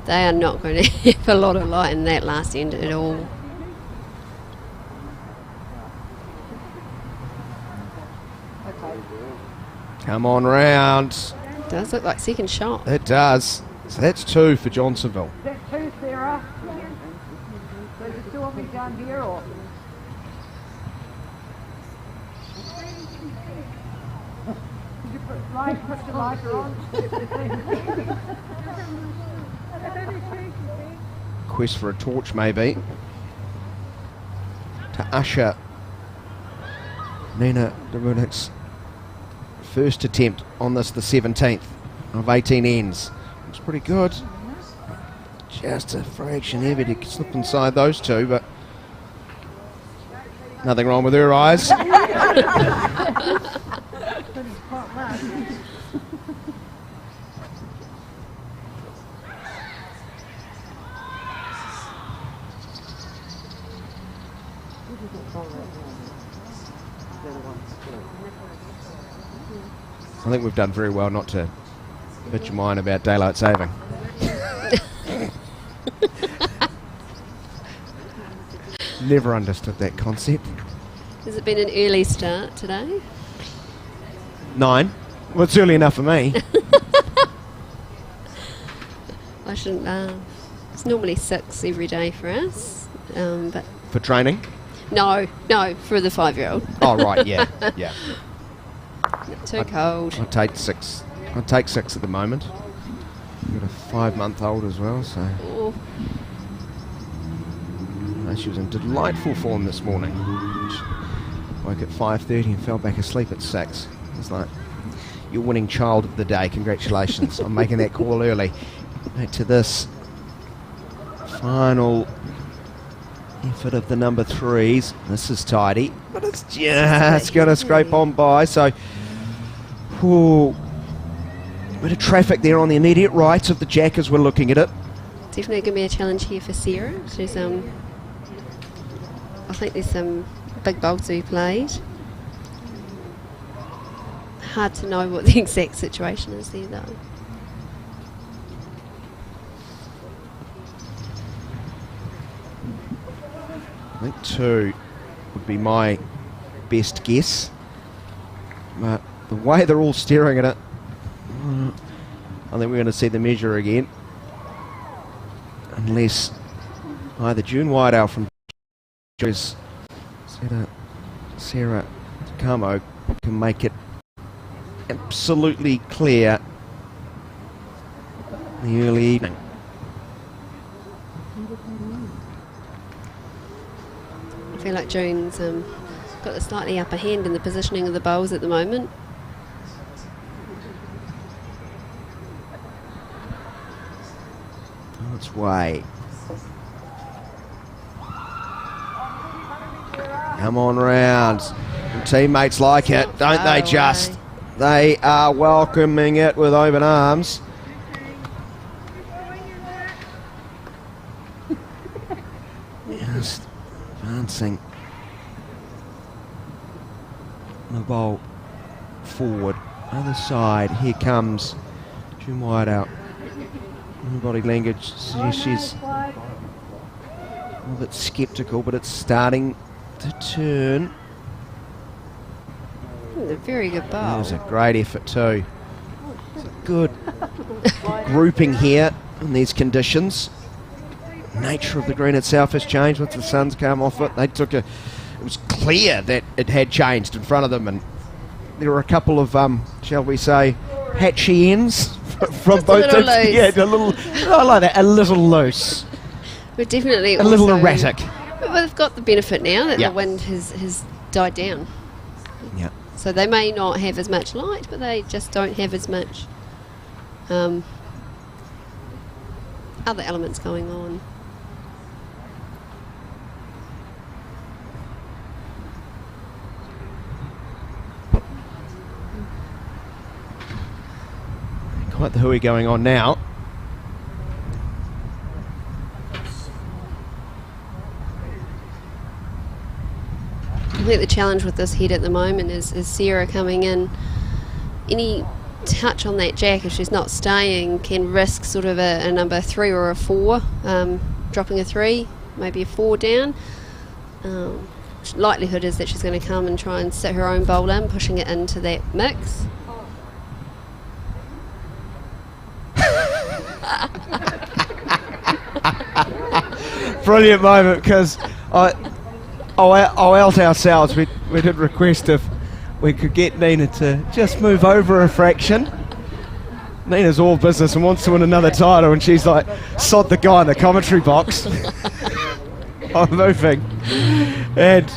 They are not going to have a lot of light in that last end at all. Come on round. Does look like second shot. It does. So that's 2 for Johnsonville. Is that 2, Sarah? So is it 2 of me down here, or? Put the lighter on. Quest for a torch, maybe, to usher Nina Derunik's first attempt on this, the 17th of 18 ends. Looks pretty good. Just a fraction heavy to slip inside those two, but nothing wrong with her eyes. I think we've done very well not to bitch your mind about daylight saving. Never understood that concept. Has it been an early start today? 9. Well, it's early enough for me. I shouldn't. It's normally 6 every day for us, but For training? no, for the 5-year-old. Oh, right, yeah. Too cold. I'd take 6. I'd take 6 at the moment. Got a 5-month-old as well, so... Oh. She was in delightful form this morning. She woke at 5:30 and fell back asleep at 6. It's like, you're winning child of the day. Congratulations on making that call early. Back to this final effort of the number 3s. This is tidy, but it's just going to scrape on by. So, bit of traffic there on the immediate right of the jack as we're looking at it. Definitely going to be a challenge here for Sarah. She's I think there's some big bowls to be played. Hard to know what the exact situation is there, though. I think 2 would be my best guess. But the way they're all staring at it, I think we're going to see the measure again. Unless either June Whiteout from Sarah Takamo can make it absolutely clear in the early evening. I feel like June's got the slightly upper hand in the positioning of the bowls at the moment. On its way. Come on round. And teammates like it, don't they just? They are welcoming it with open arms. balancing the bowl forward. Other side, here comes June Whiteout. Body language, she's a little bit sceptical, but it's starting to turn. A very good bowl. That was a great effort too. It's a good grouping here in these conditions. Nature of the green itself has changed once the sun's come off it. It was clear that it had changed in front of them, and there were a couple of, shall we say, hatchy ends from just both teams. loose. Yeah, a little. I like that. A little loose. We're definitely A little erratic. But they've got the benefit now that Yeah. the wind has died down. Yeah. So they may not have as much light, but they just don't have as much other elements going on. Quite the hooey going on now. I think the challenge with this head at the moment is Sarah coming in. Any touch on that jack, if she's not staying, can risk sort of a number 3 or a 4, dropping a 3, maybe a 4 down. Likelihood is that she's going to come and try and sit her own bowl in, pushing it into that mix. Brilliant moment, because I out ourselves. We did request if we could get Nina to just move over a fraction. Nina's all business and wants to win another title, and she's like, sod the guy in the commentary box. I'm moving. And,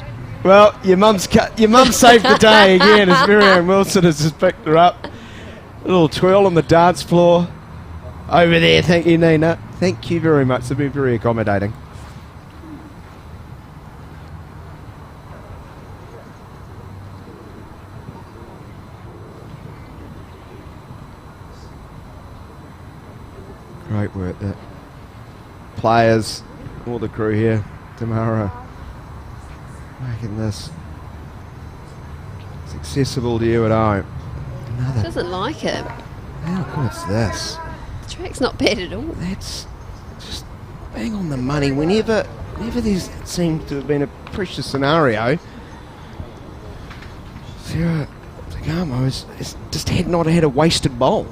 well, your mum saved the day again as Miriam Wilson has just picked her up. A little twirl on the dance floor. Over there, thank you, Nina. Thank you very much. They've been very accommodating. Great work there. Players, all the crew here, Tamara, making this it's accessible to you at home. She doesn't like it. How good's this? The track's not bad at all. That's just bang on the money. Whenever there seemed to have been a precious scenario, Sarah Tagamo has just had not had a wasted bowl.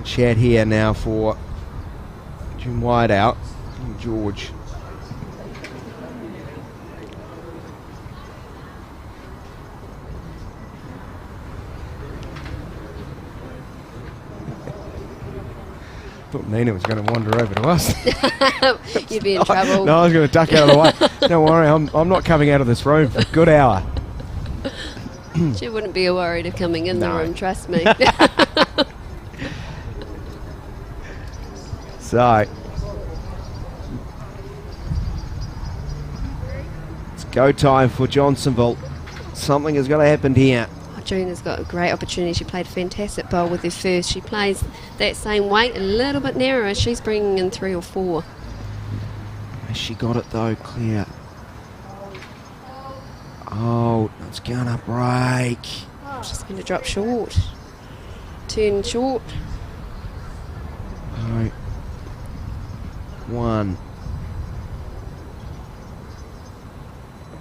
Chat here now for June Whiteout and George. Thought Nina was going to wander over to us. You'd be in trouble. No, I was going to duck out of the way. Don't worry, I'm not coming out of this room for a good hour. She wouldn't be worried of coming in the room, trust me. So, it's go time for Johnsonville. Something has got to happen here. June has got a great opportunity. She played a fantastic bowl with her first. She plays that same weight, a little bit narrower. She's bringing in 3 or 4. Has she got it though, clear? Oh, it's going to break. She's going to drop short. Turn short. Oh. 1.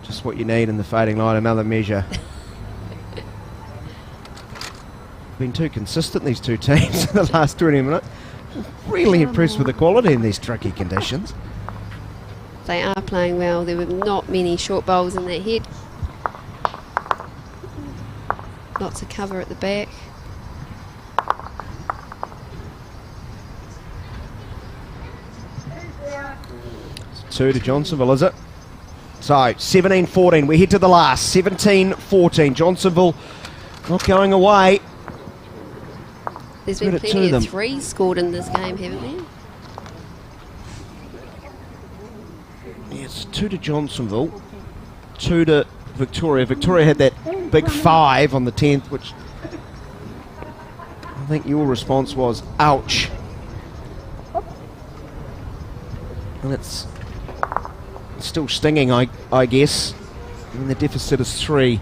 Just what you need in the fading light, another measure. Been too consistent, these two teams, in the last 20 minutes. Really impressed with the quality in these tricky conditions. They are playing well. There were not many short bowls in their head. Lots of cover at the back. 2 to Johnsonville, is it? So, 17-14. We head to the last. 17-14. Johnsonville not going away. There's been plenty of 3s scored in this game, haven't there? Yeah, it's 2 to Johnsonville. 2 to Victoria. Victoria had that big 5 on the 10th, which I think your response was, ouch. And it's still stinging, I guess. And the deficit is 3.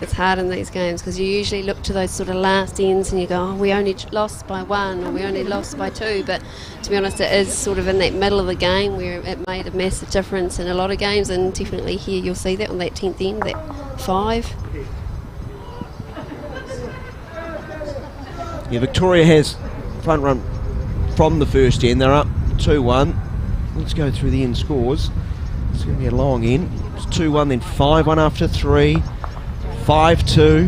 It's hard in these games because you usually look to those sort of last ends and you go, oh, we only lost by 1 or we only lost by 2. But to be honest, it is sort of in that middle of the game where it made a massive difference in a lot of games, and definitely here you'll see that on that 10th end, that 5. Yeah, Victoria has front run from the first end. They're up 2-1. Let's go through the end scores. It's going to be a long end. It's 2-1, then 5-1 after 3, 5-2,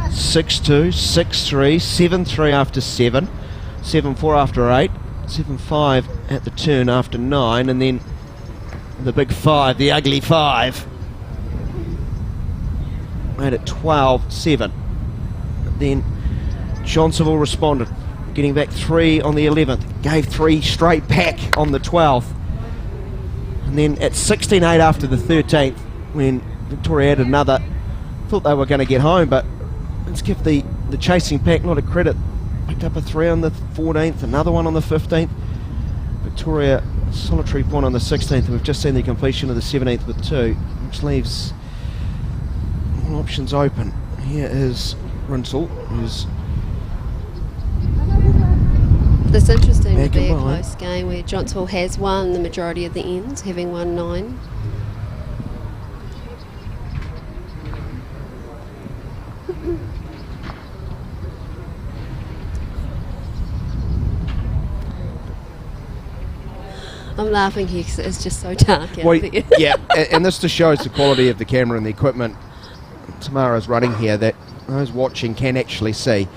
6-2, 6-3, 7-3 after 7, 7-4 after 8, 7-5 at the turn after 9, and then the big 5, the ugly 5, made it 12-7. Then Johnsonville responded, getting back 3 on the 11th, gave 3 straight back on the 12th. And then at 16-8 after the 13th, when Victoria had another, thought they were going to get home, but let's give the chasing pack a lot of credit. Picked up a 3 on the 14th, another one on the 15th. Victoria, a solitary point on the 16th, and we've just seen the completion of the 17th with 2, which leaves all options open. Here is Rinsel, who's It's interesting to back be in a line. close game where Johnsonville has won the majority of the ends, having won 9. I'm laughing here because it's just so dark out Well, there. yeah, and this just shows the quality of the camera and the equipment Tamara's running here that those watching can actually see.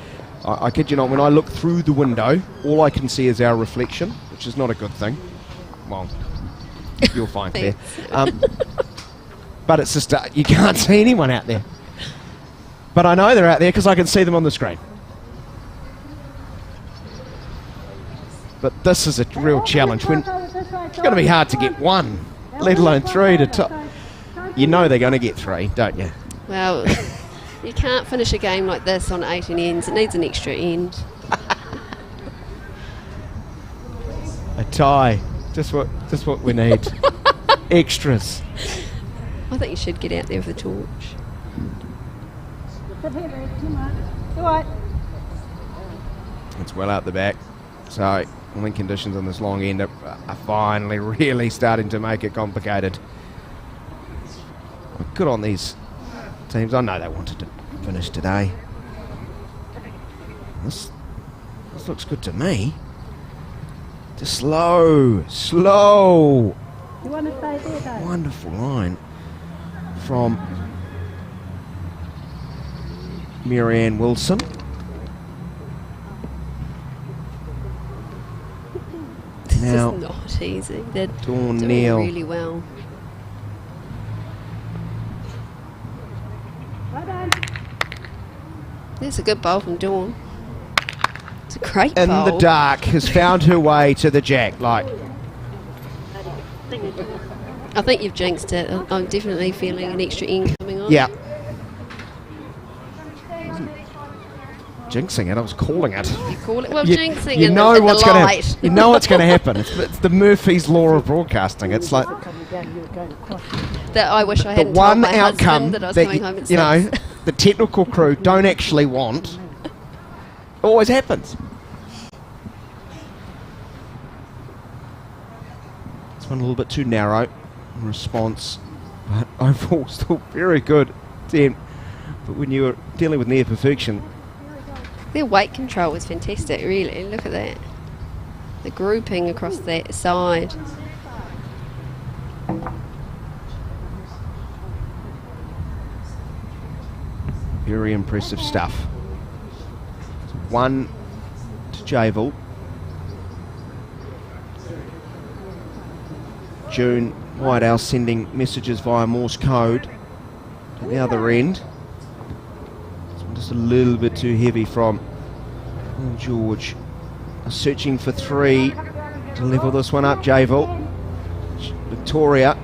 I kid you not, when I look through the window, all I can see is our reflection, which is not a good thing. Well, you'll find there. But it's just, you can't see anyone out there. But I know they're out there because I can see them on the screen. But this is a real challenge. When it's going to be hard to get 1, let alone 3 to top. You know they're going to get 3, don't you? Well, you can't finish a game like this on 18 ends. It needs an extra end. A tie. Just what we need. Extras. I think you should get out there with a torch. It's well out the back. So wind conditions on this long end are finally really starting to make it complicated. Good on these teams. I know they wanted to finish today. This looks good to me. Just slow. You want to stay there, though? Wonderful line from Marianne Wilson. Now, This is not easy. They're Dawn doing Neal. really well. Well done. There's a good bowl from Dawn. It's a great in bowl. the dark, has found her way to the jack. Like, I think you've jinxed it. I'm definitely feeling an extra end coming on. yeah. Jinxing it, I was calling it. You call it, well, You- jinxing you in know the, in what's the gonna light. you know what's going to happen. It's the Murphy's Law of broadcasting. It's like That I wish I the hadn't one told my outcome husband that I was that coming home at you know 6. the technical crew don't actually want always happens. This one a little bit too narrow in response, but overall still very good attempt. But when you were dealing with near perfection, Their weight control was fantastic, really. Look at that. The grouping across that side. very impressive stuff. 1 to Javel. June Whiteowl sending messages via Morse code to the other end. This one just a little bit too heavy from George. Searching for 3 to level this one up, Javel. Victoria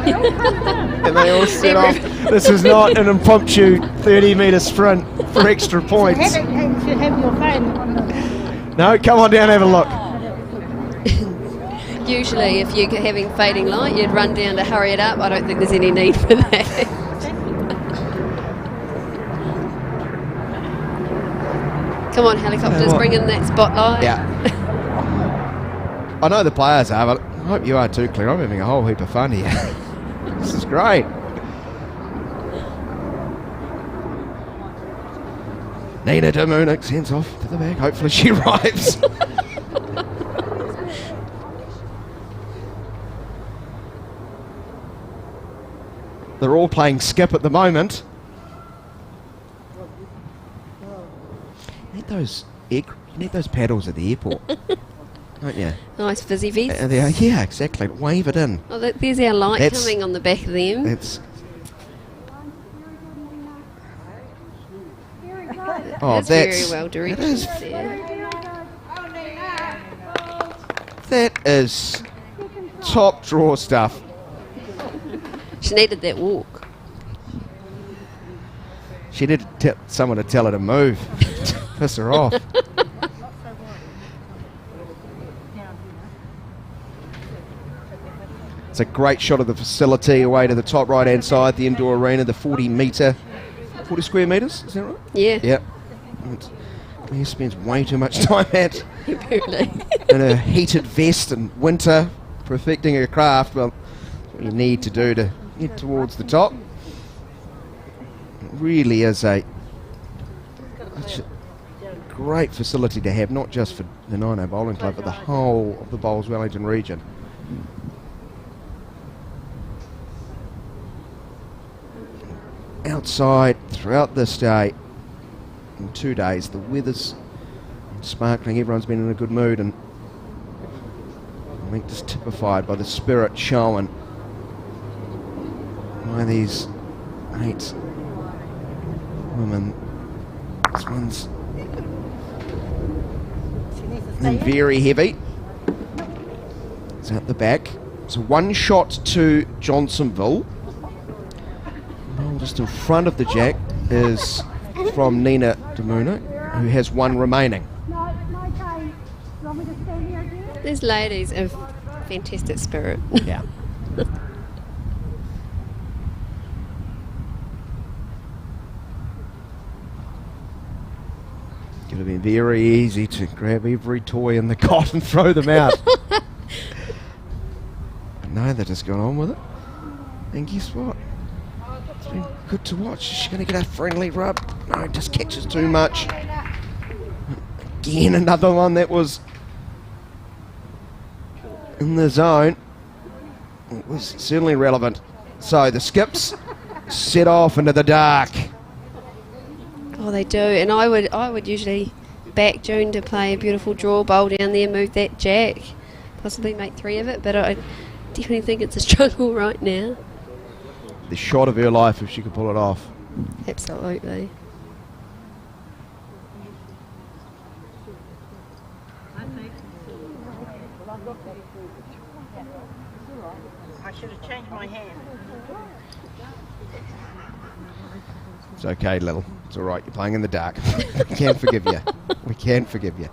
And they all set off. This is not an impromptu 30-metre sprint for extra points. You should have your phone on the... No, come on down, have a look. Usually, if you're having fading light, you'd run down to hurry it up. I don't think there's any need for that. Come on, helicopters, bring in that spotlight. Yeah. I know the players are, but I hope you are too, Claire. I'm having a whole heap of fun here. This is great. Nina Damunik sends off to the back. Hopefully she arrives. They're all playing skip at the moment. You need those paddles at the airport, don't you? Nice fizzy vests. Yeah, exactly. Wave it in. Oh, look, there's our light coming on the back of them. That's very well directed there. That is top draw stuff. She needed that walk. She did someone to tell her to move. Piss her off. It's a great shot of the facility away to the top right-hand side, the indoor arena, the 40 square metres, is that right? Yeah. Yep. He spends way too much time at Apparently. in a heated vest in winter, perfecting her craft. Well, that's what you need to do to get towards the top. It really is a great facility to have, not just for the Nino Bowling Club, but the whole of the Bowls Wellington region. Outside throughout this day, in 2 days, the weather's sparkling, everyone's been in a good mood, and I think just typified by the spirit shown by these 8 women. This one's very heavy. It's out the back. So one shot to Johnsonville. Well, just in front of the jack is from Nina Damunik, who has one remaining. These ladies have fantastic spirit. Yeah. Could have been very easy to grab every toy in the cot and throw them out. But no, they've just gone on with it. And guess what? It's been good to watch. She's going to get a friendly rub. No, just catches too much. Again, another one that was in the zone. It was certainly relevant. So the skips set off into the dark. Oh, they do, and I would usually back June to play a beautiful draw bowl down there, move that jack, possibly make 3 of it, but I definitely think it's a struggle right now. The shot of her life if she could pull it off. Absolutely. I should have changed my hand. It's okay, Lil. It's all right. You're playing in the dark. We can forgive you. We can forgive you.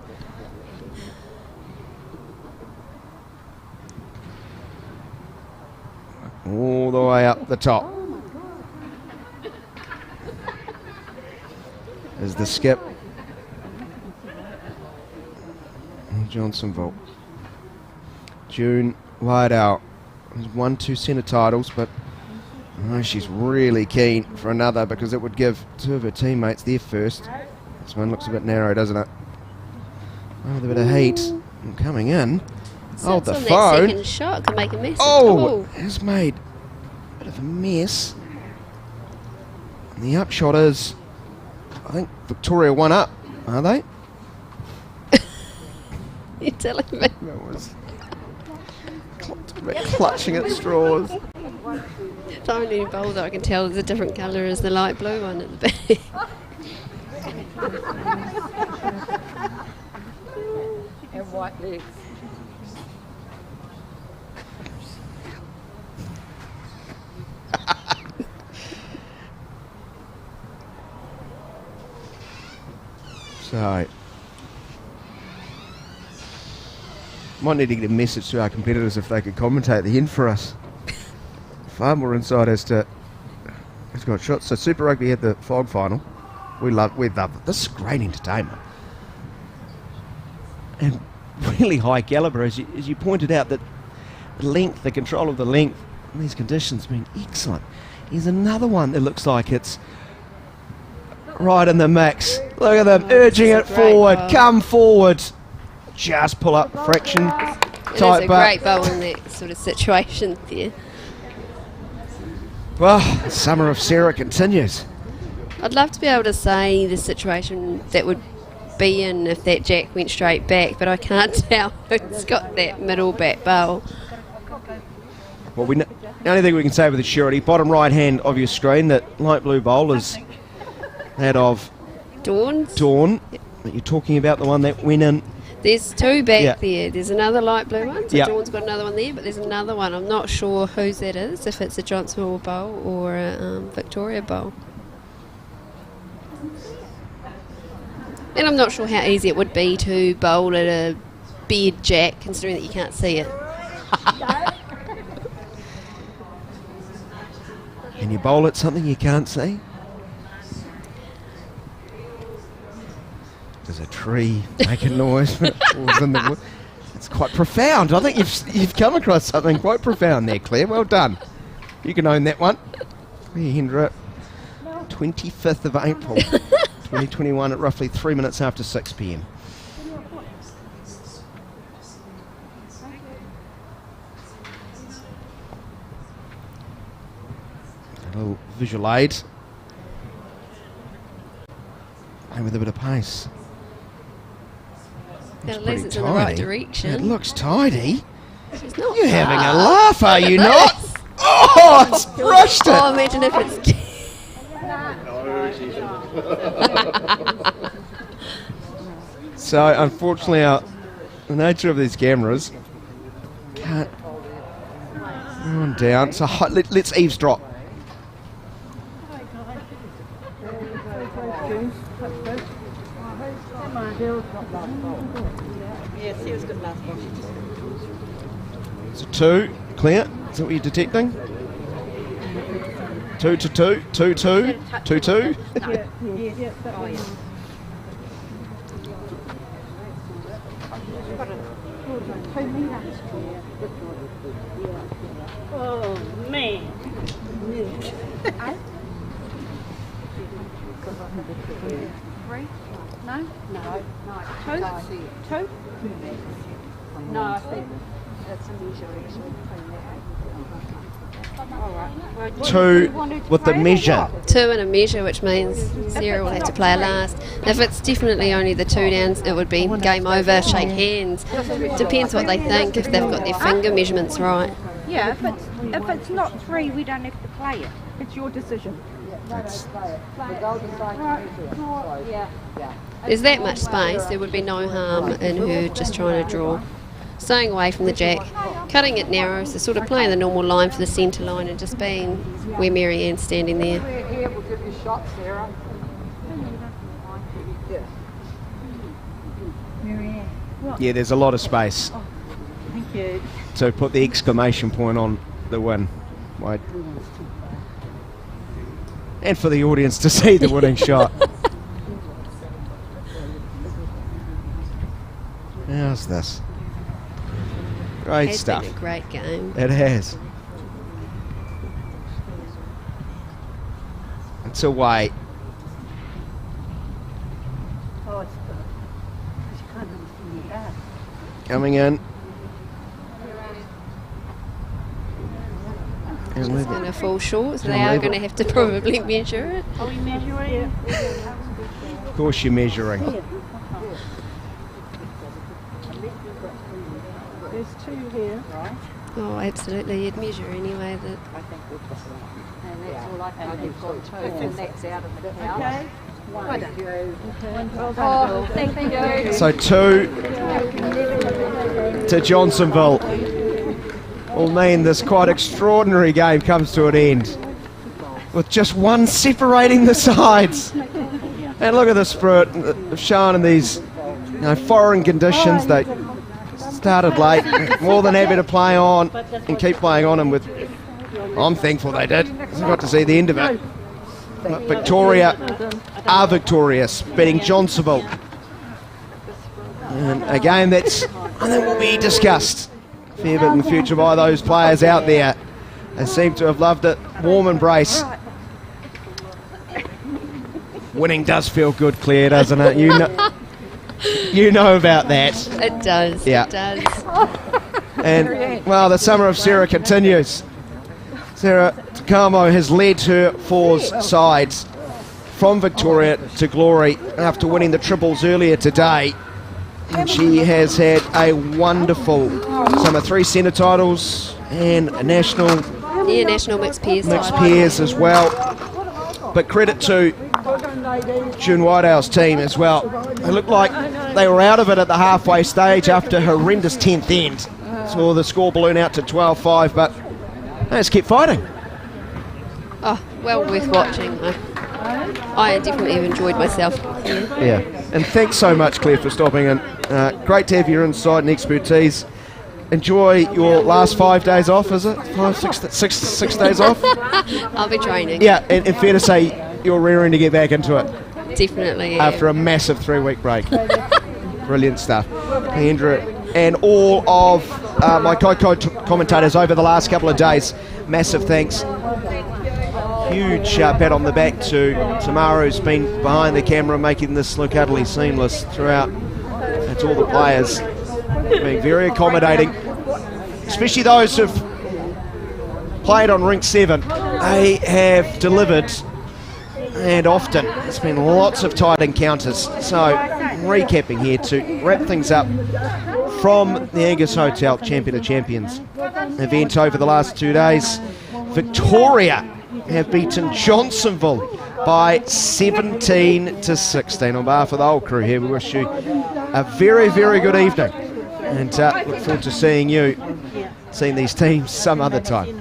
All the way up the top is the skip. Johnsonville. June Lideout has won 2 centre titles, but she's really keen for another because it would give 2 of her teammates their first. This one looks a bit narrow, doesn't it? Oh, with a bit of heat coming in. Oh, the on phone. That second shot could make a mess. Oh, has made a bit of a mess. And the upshot is, I think Victoria 1 up, are they? You're telling me? That was clutching at straws. The only bowl that I can tell is a different colour is the light blue one at the back. And white legs. So, might need to get a message to our competitors if they could commentate the end for us. Far more insight as to who's got shots. So Super Rugby had the fog final. We love it. This is great entertainment. And really high calibre, as you pointed out, that the length, the control of the length in these conditions has been excellent. Here's another one that looks like it's right in the mix. Look at them urging it forward. Come forward. Just pull up friction. It is a great bowl in that sort of situation there. Well, the summer of Sarah continues. I'd love to be able to say the situation that would be in if that jack went straight back, but I can't tell who's got that middle back bowl. Well, the only thing we can say with the surety, bottom right hand of your screen, that light blue bowl is that of Dawn. Yep. You're talking about the one that went in. There's two back there. There's another light blue one, so yep. Dawn's got another one there, but there's another one. I'm not sure whose that is, if it's a Johnsonville bowl or a Victoria bowl. And I'm not sure how easy it would be to bowl at a bed jack, considering that you can't see it. Can you bowl at something you can't see? There's a tree making noise when it falls in the wood. It's quite profound. I think you've come across something quite profound there, Claire. Well done. You can own that one. Claire Hendra, 25th of April, 2021 at roughly 3 minutes after 6 p.m. A little visual aid. And with a bit of pace. At least it's in the right direction. It looks tidy. It's not You're far. having a laugh, are you not? Oh, it's brushed it. Oh, imagine if it's... So, unfortunately, the nature of these cameras can't go on down. So, let's eavesdrop. So 2, Claire, is that what you're detecting? 2 to 2, 2 2, 2 2. Oh, man. Three? No? No. Two? Two? No, I think that's a measure actually. Alright. 2 with the measure. 2 and a measure, which means Sarah will have to play last. If it's definitely only the 2 downs, it would be game over, shake hands. Depends what they think, if they've got their finger measurements right. Yeah, if it's not 3, we don't have to play it. It's your decision. There's that much space, there would be no harm in her just trying to draw. Staying away from the jack, cutting it narrow, so sort of playing the normal line for the centre line and just being where Mary Ann's standing there. Yeah, there's a lot of space. Thank you. So put the exclamation point on the win. Right. And for the audience to see the winning shot. How's this? Great stuff. It's been a great game. It has. It's away. Oh, it's good. Because you can't really see that. Coming in. It's going to fall short, so they are going to have to probably measure it. Are we measuring? Of course you're measuring. There's 2 here, right? Oh, absolutely. You'd measure anyway. And that's all I can. You've got 2, and that's out of the count. Okay. 1. Oh, thank you. So 2 to Johnsonville will mean this quite extraordinary game comes to an end with just 1 separating the sides. And look at the spirit they've shown in these foreign conditions. They started late, more than happy to play on and keep playing on. And I'm thankful they did. I got to see the end of it. But Victoria are victorious, beating Johnsonville. And a game that's, I think, will be discussed a fair bit in the future by those players out there. They seem to have loved it. Warm embrace. Winning does feel good, Claire, doesn't it? You know about that. It does. Yeah. It does. And, well, the summer of Sarah continues. Sarah Takamo has led her fours sides from Victoria to glory after winning the triples earlier today. And she has had a wonderful summer, 3 centre titles and a national mixed pairs. Mixed pairs as well. But credit to June Whitehouse team as well. They looked like they were out of it at the halfway stage after a horrendous 10th end. Saw the score balloon out to 12-5, but they just kept fighting. Oh, well worth watching. I definitely have enjoyed myself. Yeah, and thanks so much, Claire, for stopping in. Great to have your insight and expertise. Enjoy your last 5 days off, is it? 6 days off? I'll be training. Yeah, and fair to say you're raring to get back into it. Definitely, yeah. After a massive 3-week break. Brilliant stuff. Andrew and all of my co-commentators over the last couple of days, massive thanks. Huge pat on the back to Tamara, who's been behind the camera making this look utterly seamless throughout. That's all the players being very accommodating, especially those who've played on rink 7. They have delivered, and often there's been lots of tight encounters. So recapping here to wrap things up from the Angus Hotel Champion of Champions event over the last 2 days. Victoria have beaten Johnsonville by 17-16. On behalf of the whole crew here, we wish you a very, very good evening, and look forward to seeing these teams some other time.